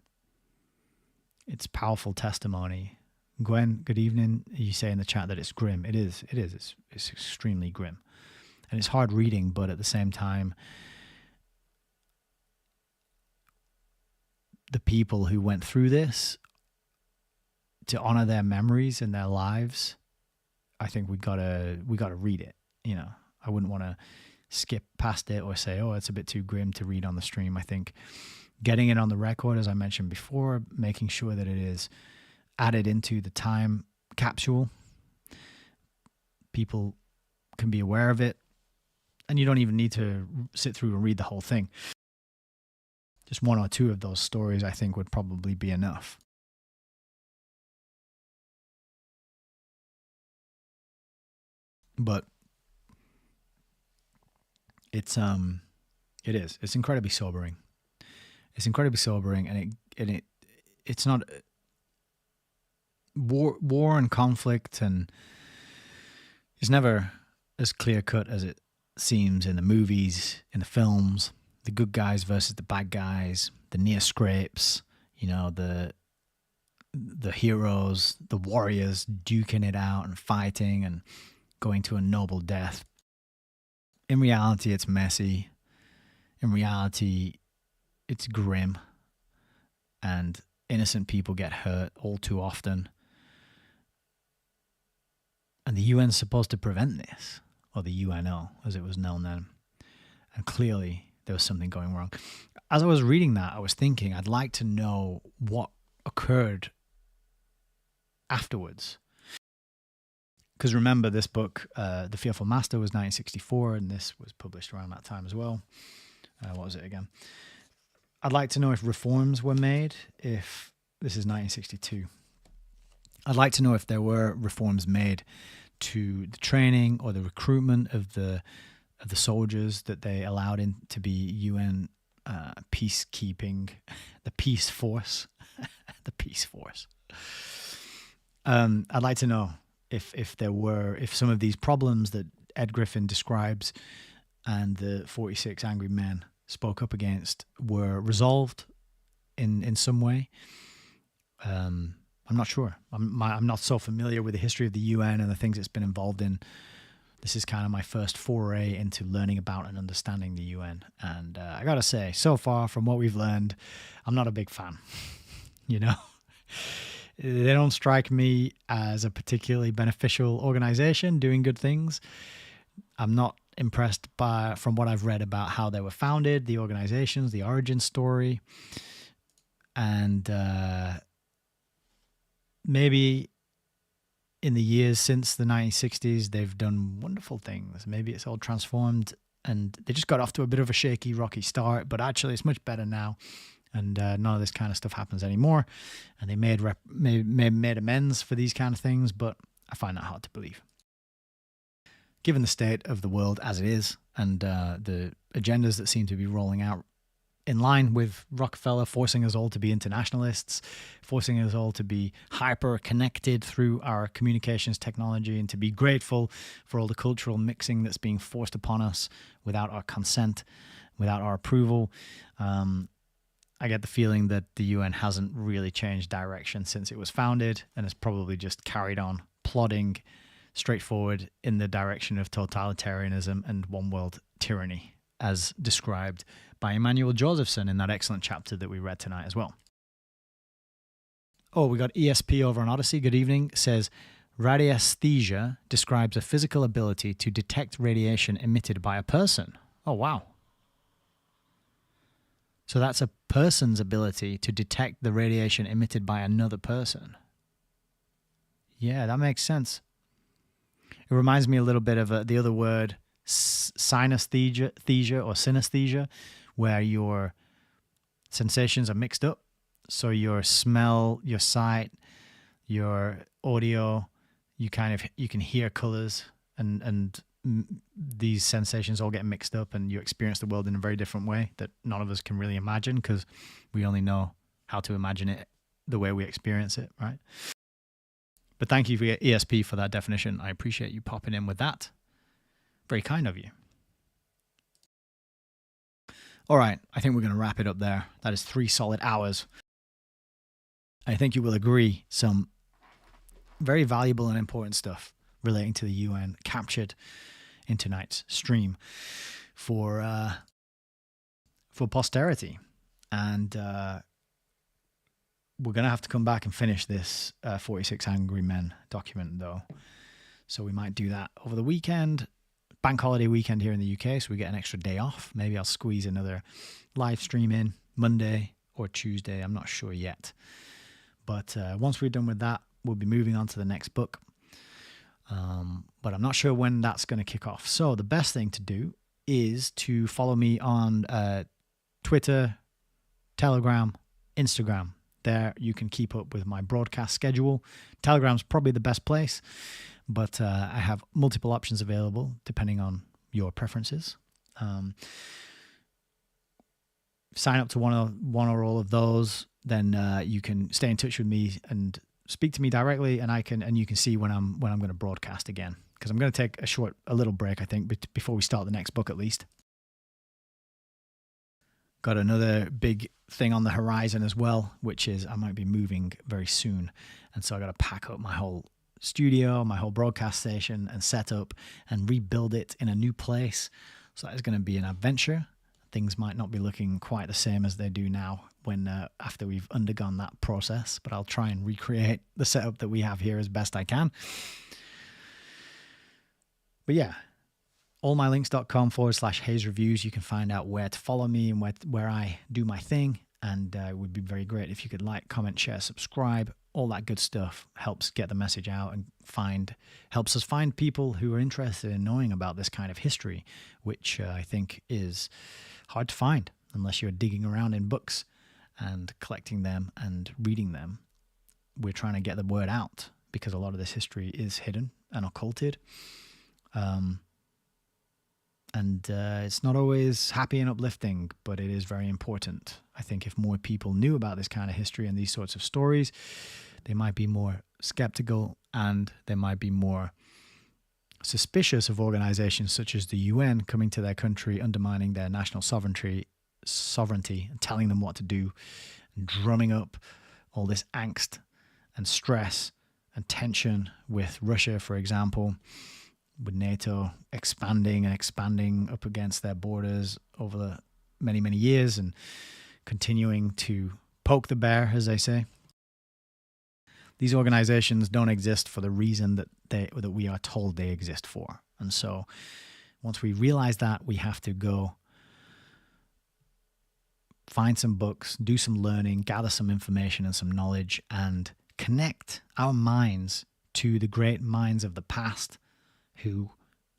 It's powerful testimony. Gwen, good evening. You say in the chat that it's grim. It is. It's extremely grim. And it's hard reading, but at the same time, the people who went through this, to honor their memories and their lives, I think we gotta read it. You know, I wouldn't want to skip past it or say, oh, it's a bit too grim to read on the stream. I think getting it on the record, as I mentioned before, making sure that it is added into the time capsule, people can be aware of it, and you don't even need to sit through and read the whole thing. Just one or two of those stories, I think, would probably be enough. But it's incredibly sobering. It's incredibly sobering, and it's not war and conflict, and it's never as clear cut as it seems in the movies, in the films. The good guys versus the bad guys, the near scrapes, you know, the heroes, the warriors duking it out and fighting and going to a noble death. In reality, it's messy. In reality, it's grim. And innocent people get hurt all too often. And the UN's supposed to prevent this, or the UNO, as it was known then. And clearly, there was something going wrong. As I was reading that, I was thinking, I'd like to know what occurred afterwards. Because remember, this book, The Fearful Master, was 1964, and this was published around that time as well. What was it again? I'd like to know if reforms were made, if this is 1962. I'd like to know if there were reforms made to the training or the recruitment of the soldiers that they allowed in to be UN peacekeeping, the peace force, the peace force. I'd like to know if some of these problems that Ed Griffin describes and the 46 angry men spoke up against were resolved in some way. I'm not sure. I'm not so familiar with the history of the UN and the things it's been involved in. This is kind of my first foray into learning about and understanding the UN. And I got to say, so far from what we've learned, I'm not a big fan. You know? They don't strike me as a particularly beneficial organization doing good things. I'm not impressed from what I've read about how they were founded, the organizations, the origin story. And maybe in the years since the 1960s, they've done wonderful things. Maybe it's all transformed and they just got off to a bit of a shaky, rocky start, but actually it's much better now. And none of this kind of stuff happens anymore. And they made amends for these kind of things, but I find that hard to believe. Given the state of the world as it is, and the agendas that seem to be rolling out in line with Rockefeller, forcing us all to be internationalists, forcing us all to be hyper-connected through our communications technology and to be grateful for all the cultural mixing that's being forced upon us without our consent, without our approval. I get the feeling that the UN hasn't really changed direction since it was founded and has probably just carried on plodding straight forward in the direction of totalitarianism and one world tyranny, as described by Emmanuel Josephson in that excellent chapter that we read tonight as well. Oh, we got ESP over on Odyssey. Good evening. Says, radiesthesia describes a physical ability to detect radiation emitted by a person. Oh, wow. So that's a person's ability to detect the radiation emitted by another person. Yeah, that makes sense. It reminds me a little bit of the other word, synesthesia or synesthesia, where your sensations are mixed up. So your smell, your sight, your audio, you can hear colors and these sensations all get mixed up and you experience the world in a very different way that none of us can really imagine because we only know how to imagine it the way we experience it, right? But thank you for your ESP for that definition. I appreciate you popping in with that. Very kind of you. All right, I think we're going to wrap it up there. That is 3 solid hours. I think you will agree some very valuable and important stuff relating to the UN captured in tonight's stream for posterity. And we're going to have to come back and finish this 46 Angry Men document, though. So we might do that over the weekend, bank holiday weekend here in the UK, so we get an extra day off. Maybe I'll squeeze another live stream in Monday or Tuesday. I'm not sure yet. But once we're done with that, we'll be moving on to the next book. But I'm not sure when that's going to kick off. So the best thing to do is to follow me on Twitter, Telegram, Instagram. There you can keep up with my broadcast schedule. Telegram's probably the best place, but I have multiple options available depending on your preferences. Sign up to one or all of those, then you can stay in touch with me and speak to me directly, and you can see when I'm going to broadcast again, because I'm going to take a little break, I think, before we start the next book at least. Got another big thing on the horizon as well, which is I might be moving very soon. And so I got to pack up my whole studio, my whole broadcast station and set up and rebuild it in a new place. So that is going to be an adventure. Things might not be looking quite the same as they do now after we've undergone that process, but I'll try and recreate the setup that we have here as best I can. But yeah, allmylinks.com/Hayes Reviews. You can find out where to follow me and where I do my thing. And it would be very great if you could like, comment, share, subscribe. All that good stuff helps get the message out and helps us find people who are interested in knowing about this kind of history, which I think is hard to find unless you're digging around in books and collecting them and reading them. We're trying to get the word out because a lot of this history is hidden and occulted. And it's not always happy and uplifting, but it is very important. I think if more people knew about this kind of history and these sorts of stories, they might be more skeptical and they might be more suspicious of organizations such as the UN coming to their country, undermining their national sovereignty, and telling them what to do, and drumming up all this angst and stress and tension with Russia, for example, with NATO expanding up against their borders over the many, many years and continuing to poke the bear, as they say. These organizations don't exist for the reason that we are told they exist for. And so once we realize that, we have to go find some books, do some learning, gather some information and some knowledge, and connect our minds to the great minds of the past who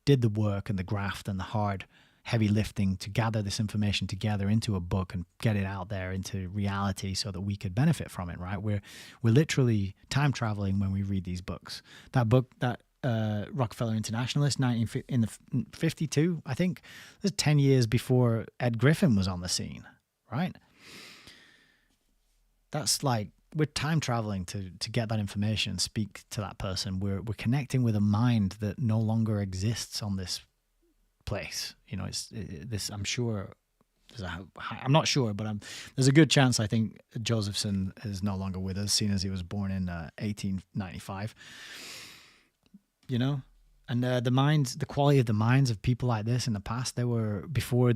did the work and the graft and the hard, heavy lifting to gather this information together into a book and get it out there into reality so that we could benefit from it, right? We're literally time traveling when we read these books. That book, that Rockefeller Internationalist, 1952, I think, this is 10 years before Ed Griffin was on the scene, right? That's like, we're time traveling to get that information and speak to that person. We're connecting with a mind that no longer exists on this place. You know, I'm sure. I'm not sure, but there's a good chance I think Josephson is no longer with us, seeing as he was born in 1895. You know, and the quality of the minds of people like this in the past, they were before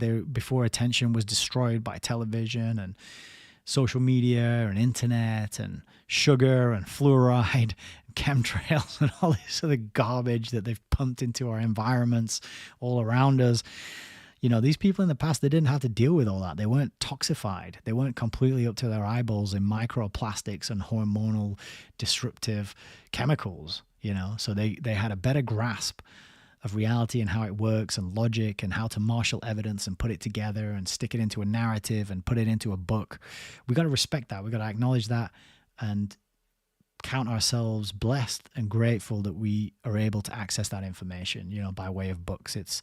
attention was destroyed by television and social media and internet and sugar and fluoride and chemtrails and all this other garbage that they've pumped into our environments all around us. You know, these people in the past, they didn't have to deal with all that. They weren't toxified. They weren't completely up to their eyeballs in microplastics and hormonal disruptive chemicals, you know. So they had a better grasp of reality and how it works and logic and how to marshal evidence and put it together and stick it into a narrative and put it into a book. We got to respect that. We got to acknowledge that and count ourselves blessed and grateful that we are able to access that information, by way of books. It's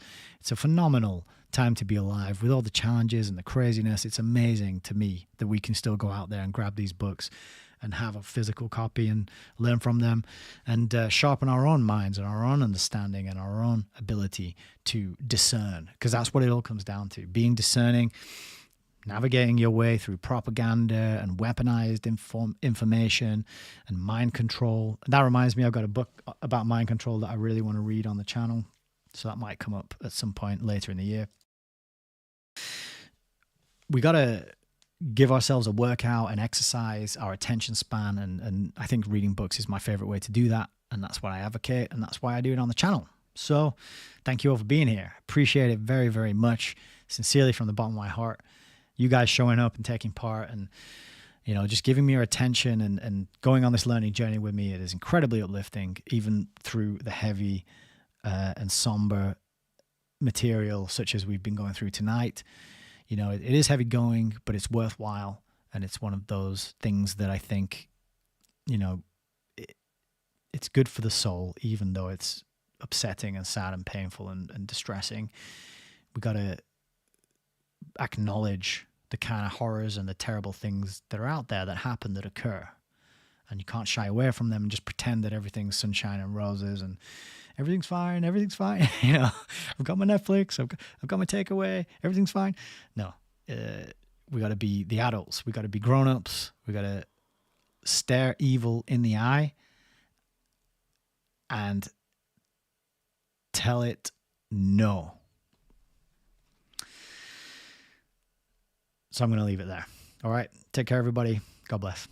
a phenomenal time to be alive with all the challenges and the craziness. It's amazing to me that we can still go out there and grab these books and have a physical copy and learn from them and sharpen our own minds and our own understanding and our own ability to discern, because that's what it all comes down to: being discerning, navigating your way through propaganda and weaponized information and mind control. And that reminds me, I've got a book about mind control that I really want to read on the channel, so that might come up at some point later in the year. We got to give ourselves a workout and exercise our attention span, and I think reading books is my favorite way to do that, and that's what I advocate, and that's why I do it on the channel. So thank you all for being here. Appreciate it very, very much, sincerely, from the bottom of my heart. You guys showing up and taking part and just giving me your attention and going on this learning journey with me. It is incredibly uplifting, even through the heavy and somber material such as we've been going through tonight. It is heavy going, but it's worthwhile. And it's one of those things that I think, it's good for the soul, even though it's upsetting and sad and painful and distressing. We got to acknowledge the kind of horrors and the terrible things that are out there that happen, that occur. And you can't shy away from them and just pretend that everything's sunshine and roses and everything's fine. I've got my Netflix, I've got my takeaway, everything's fine. No, we got to be the adults. We got to be grown-ups. We got to stare evil in the eye and tell it no. So I'm going to leave it there. All right. Take care, everybody. God bless.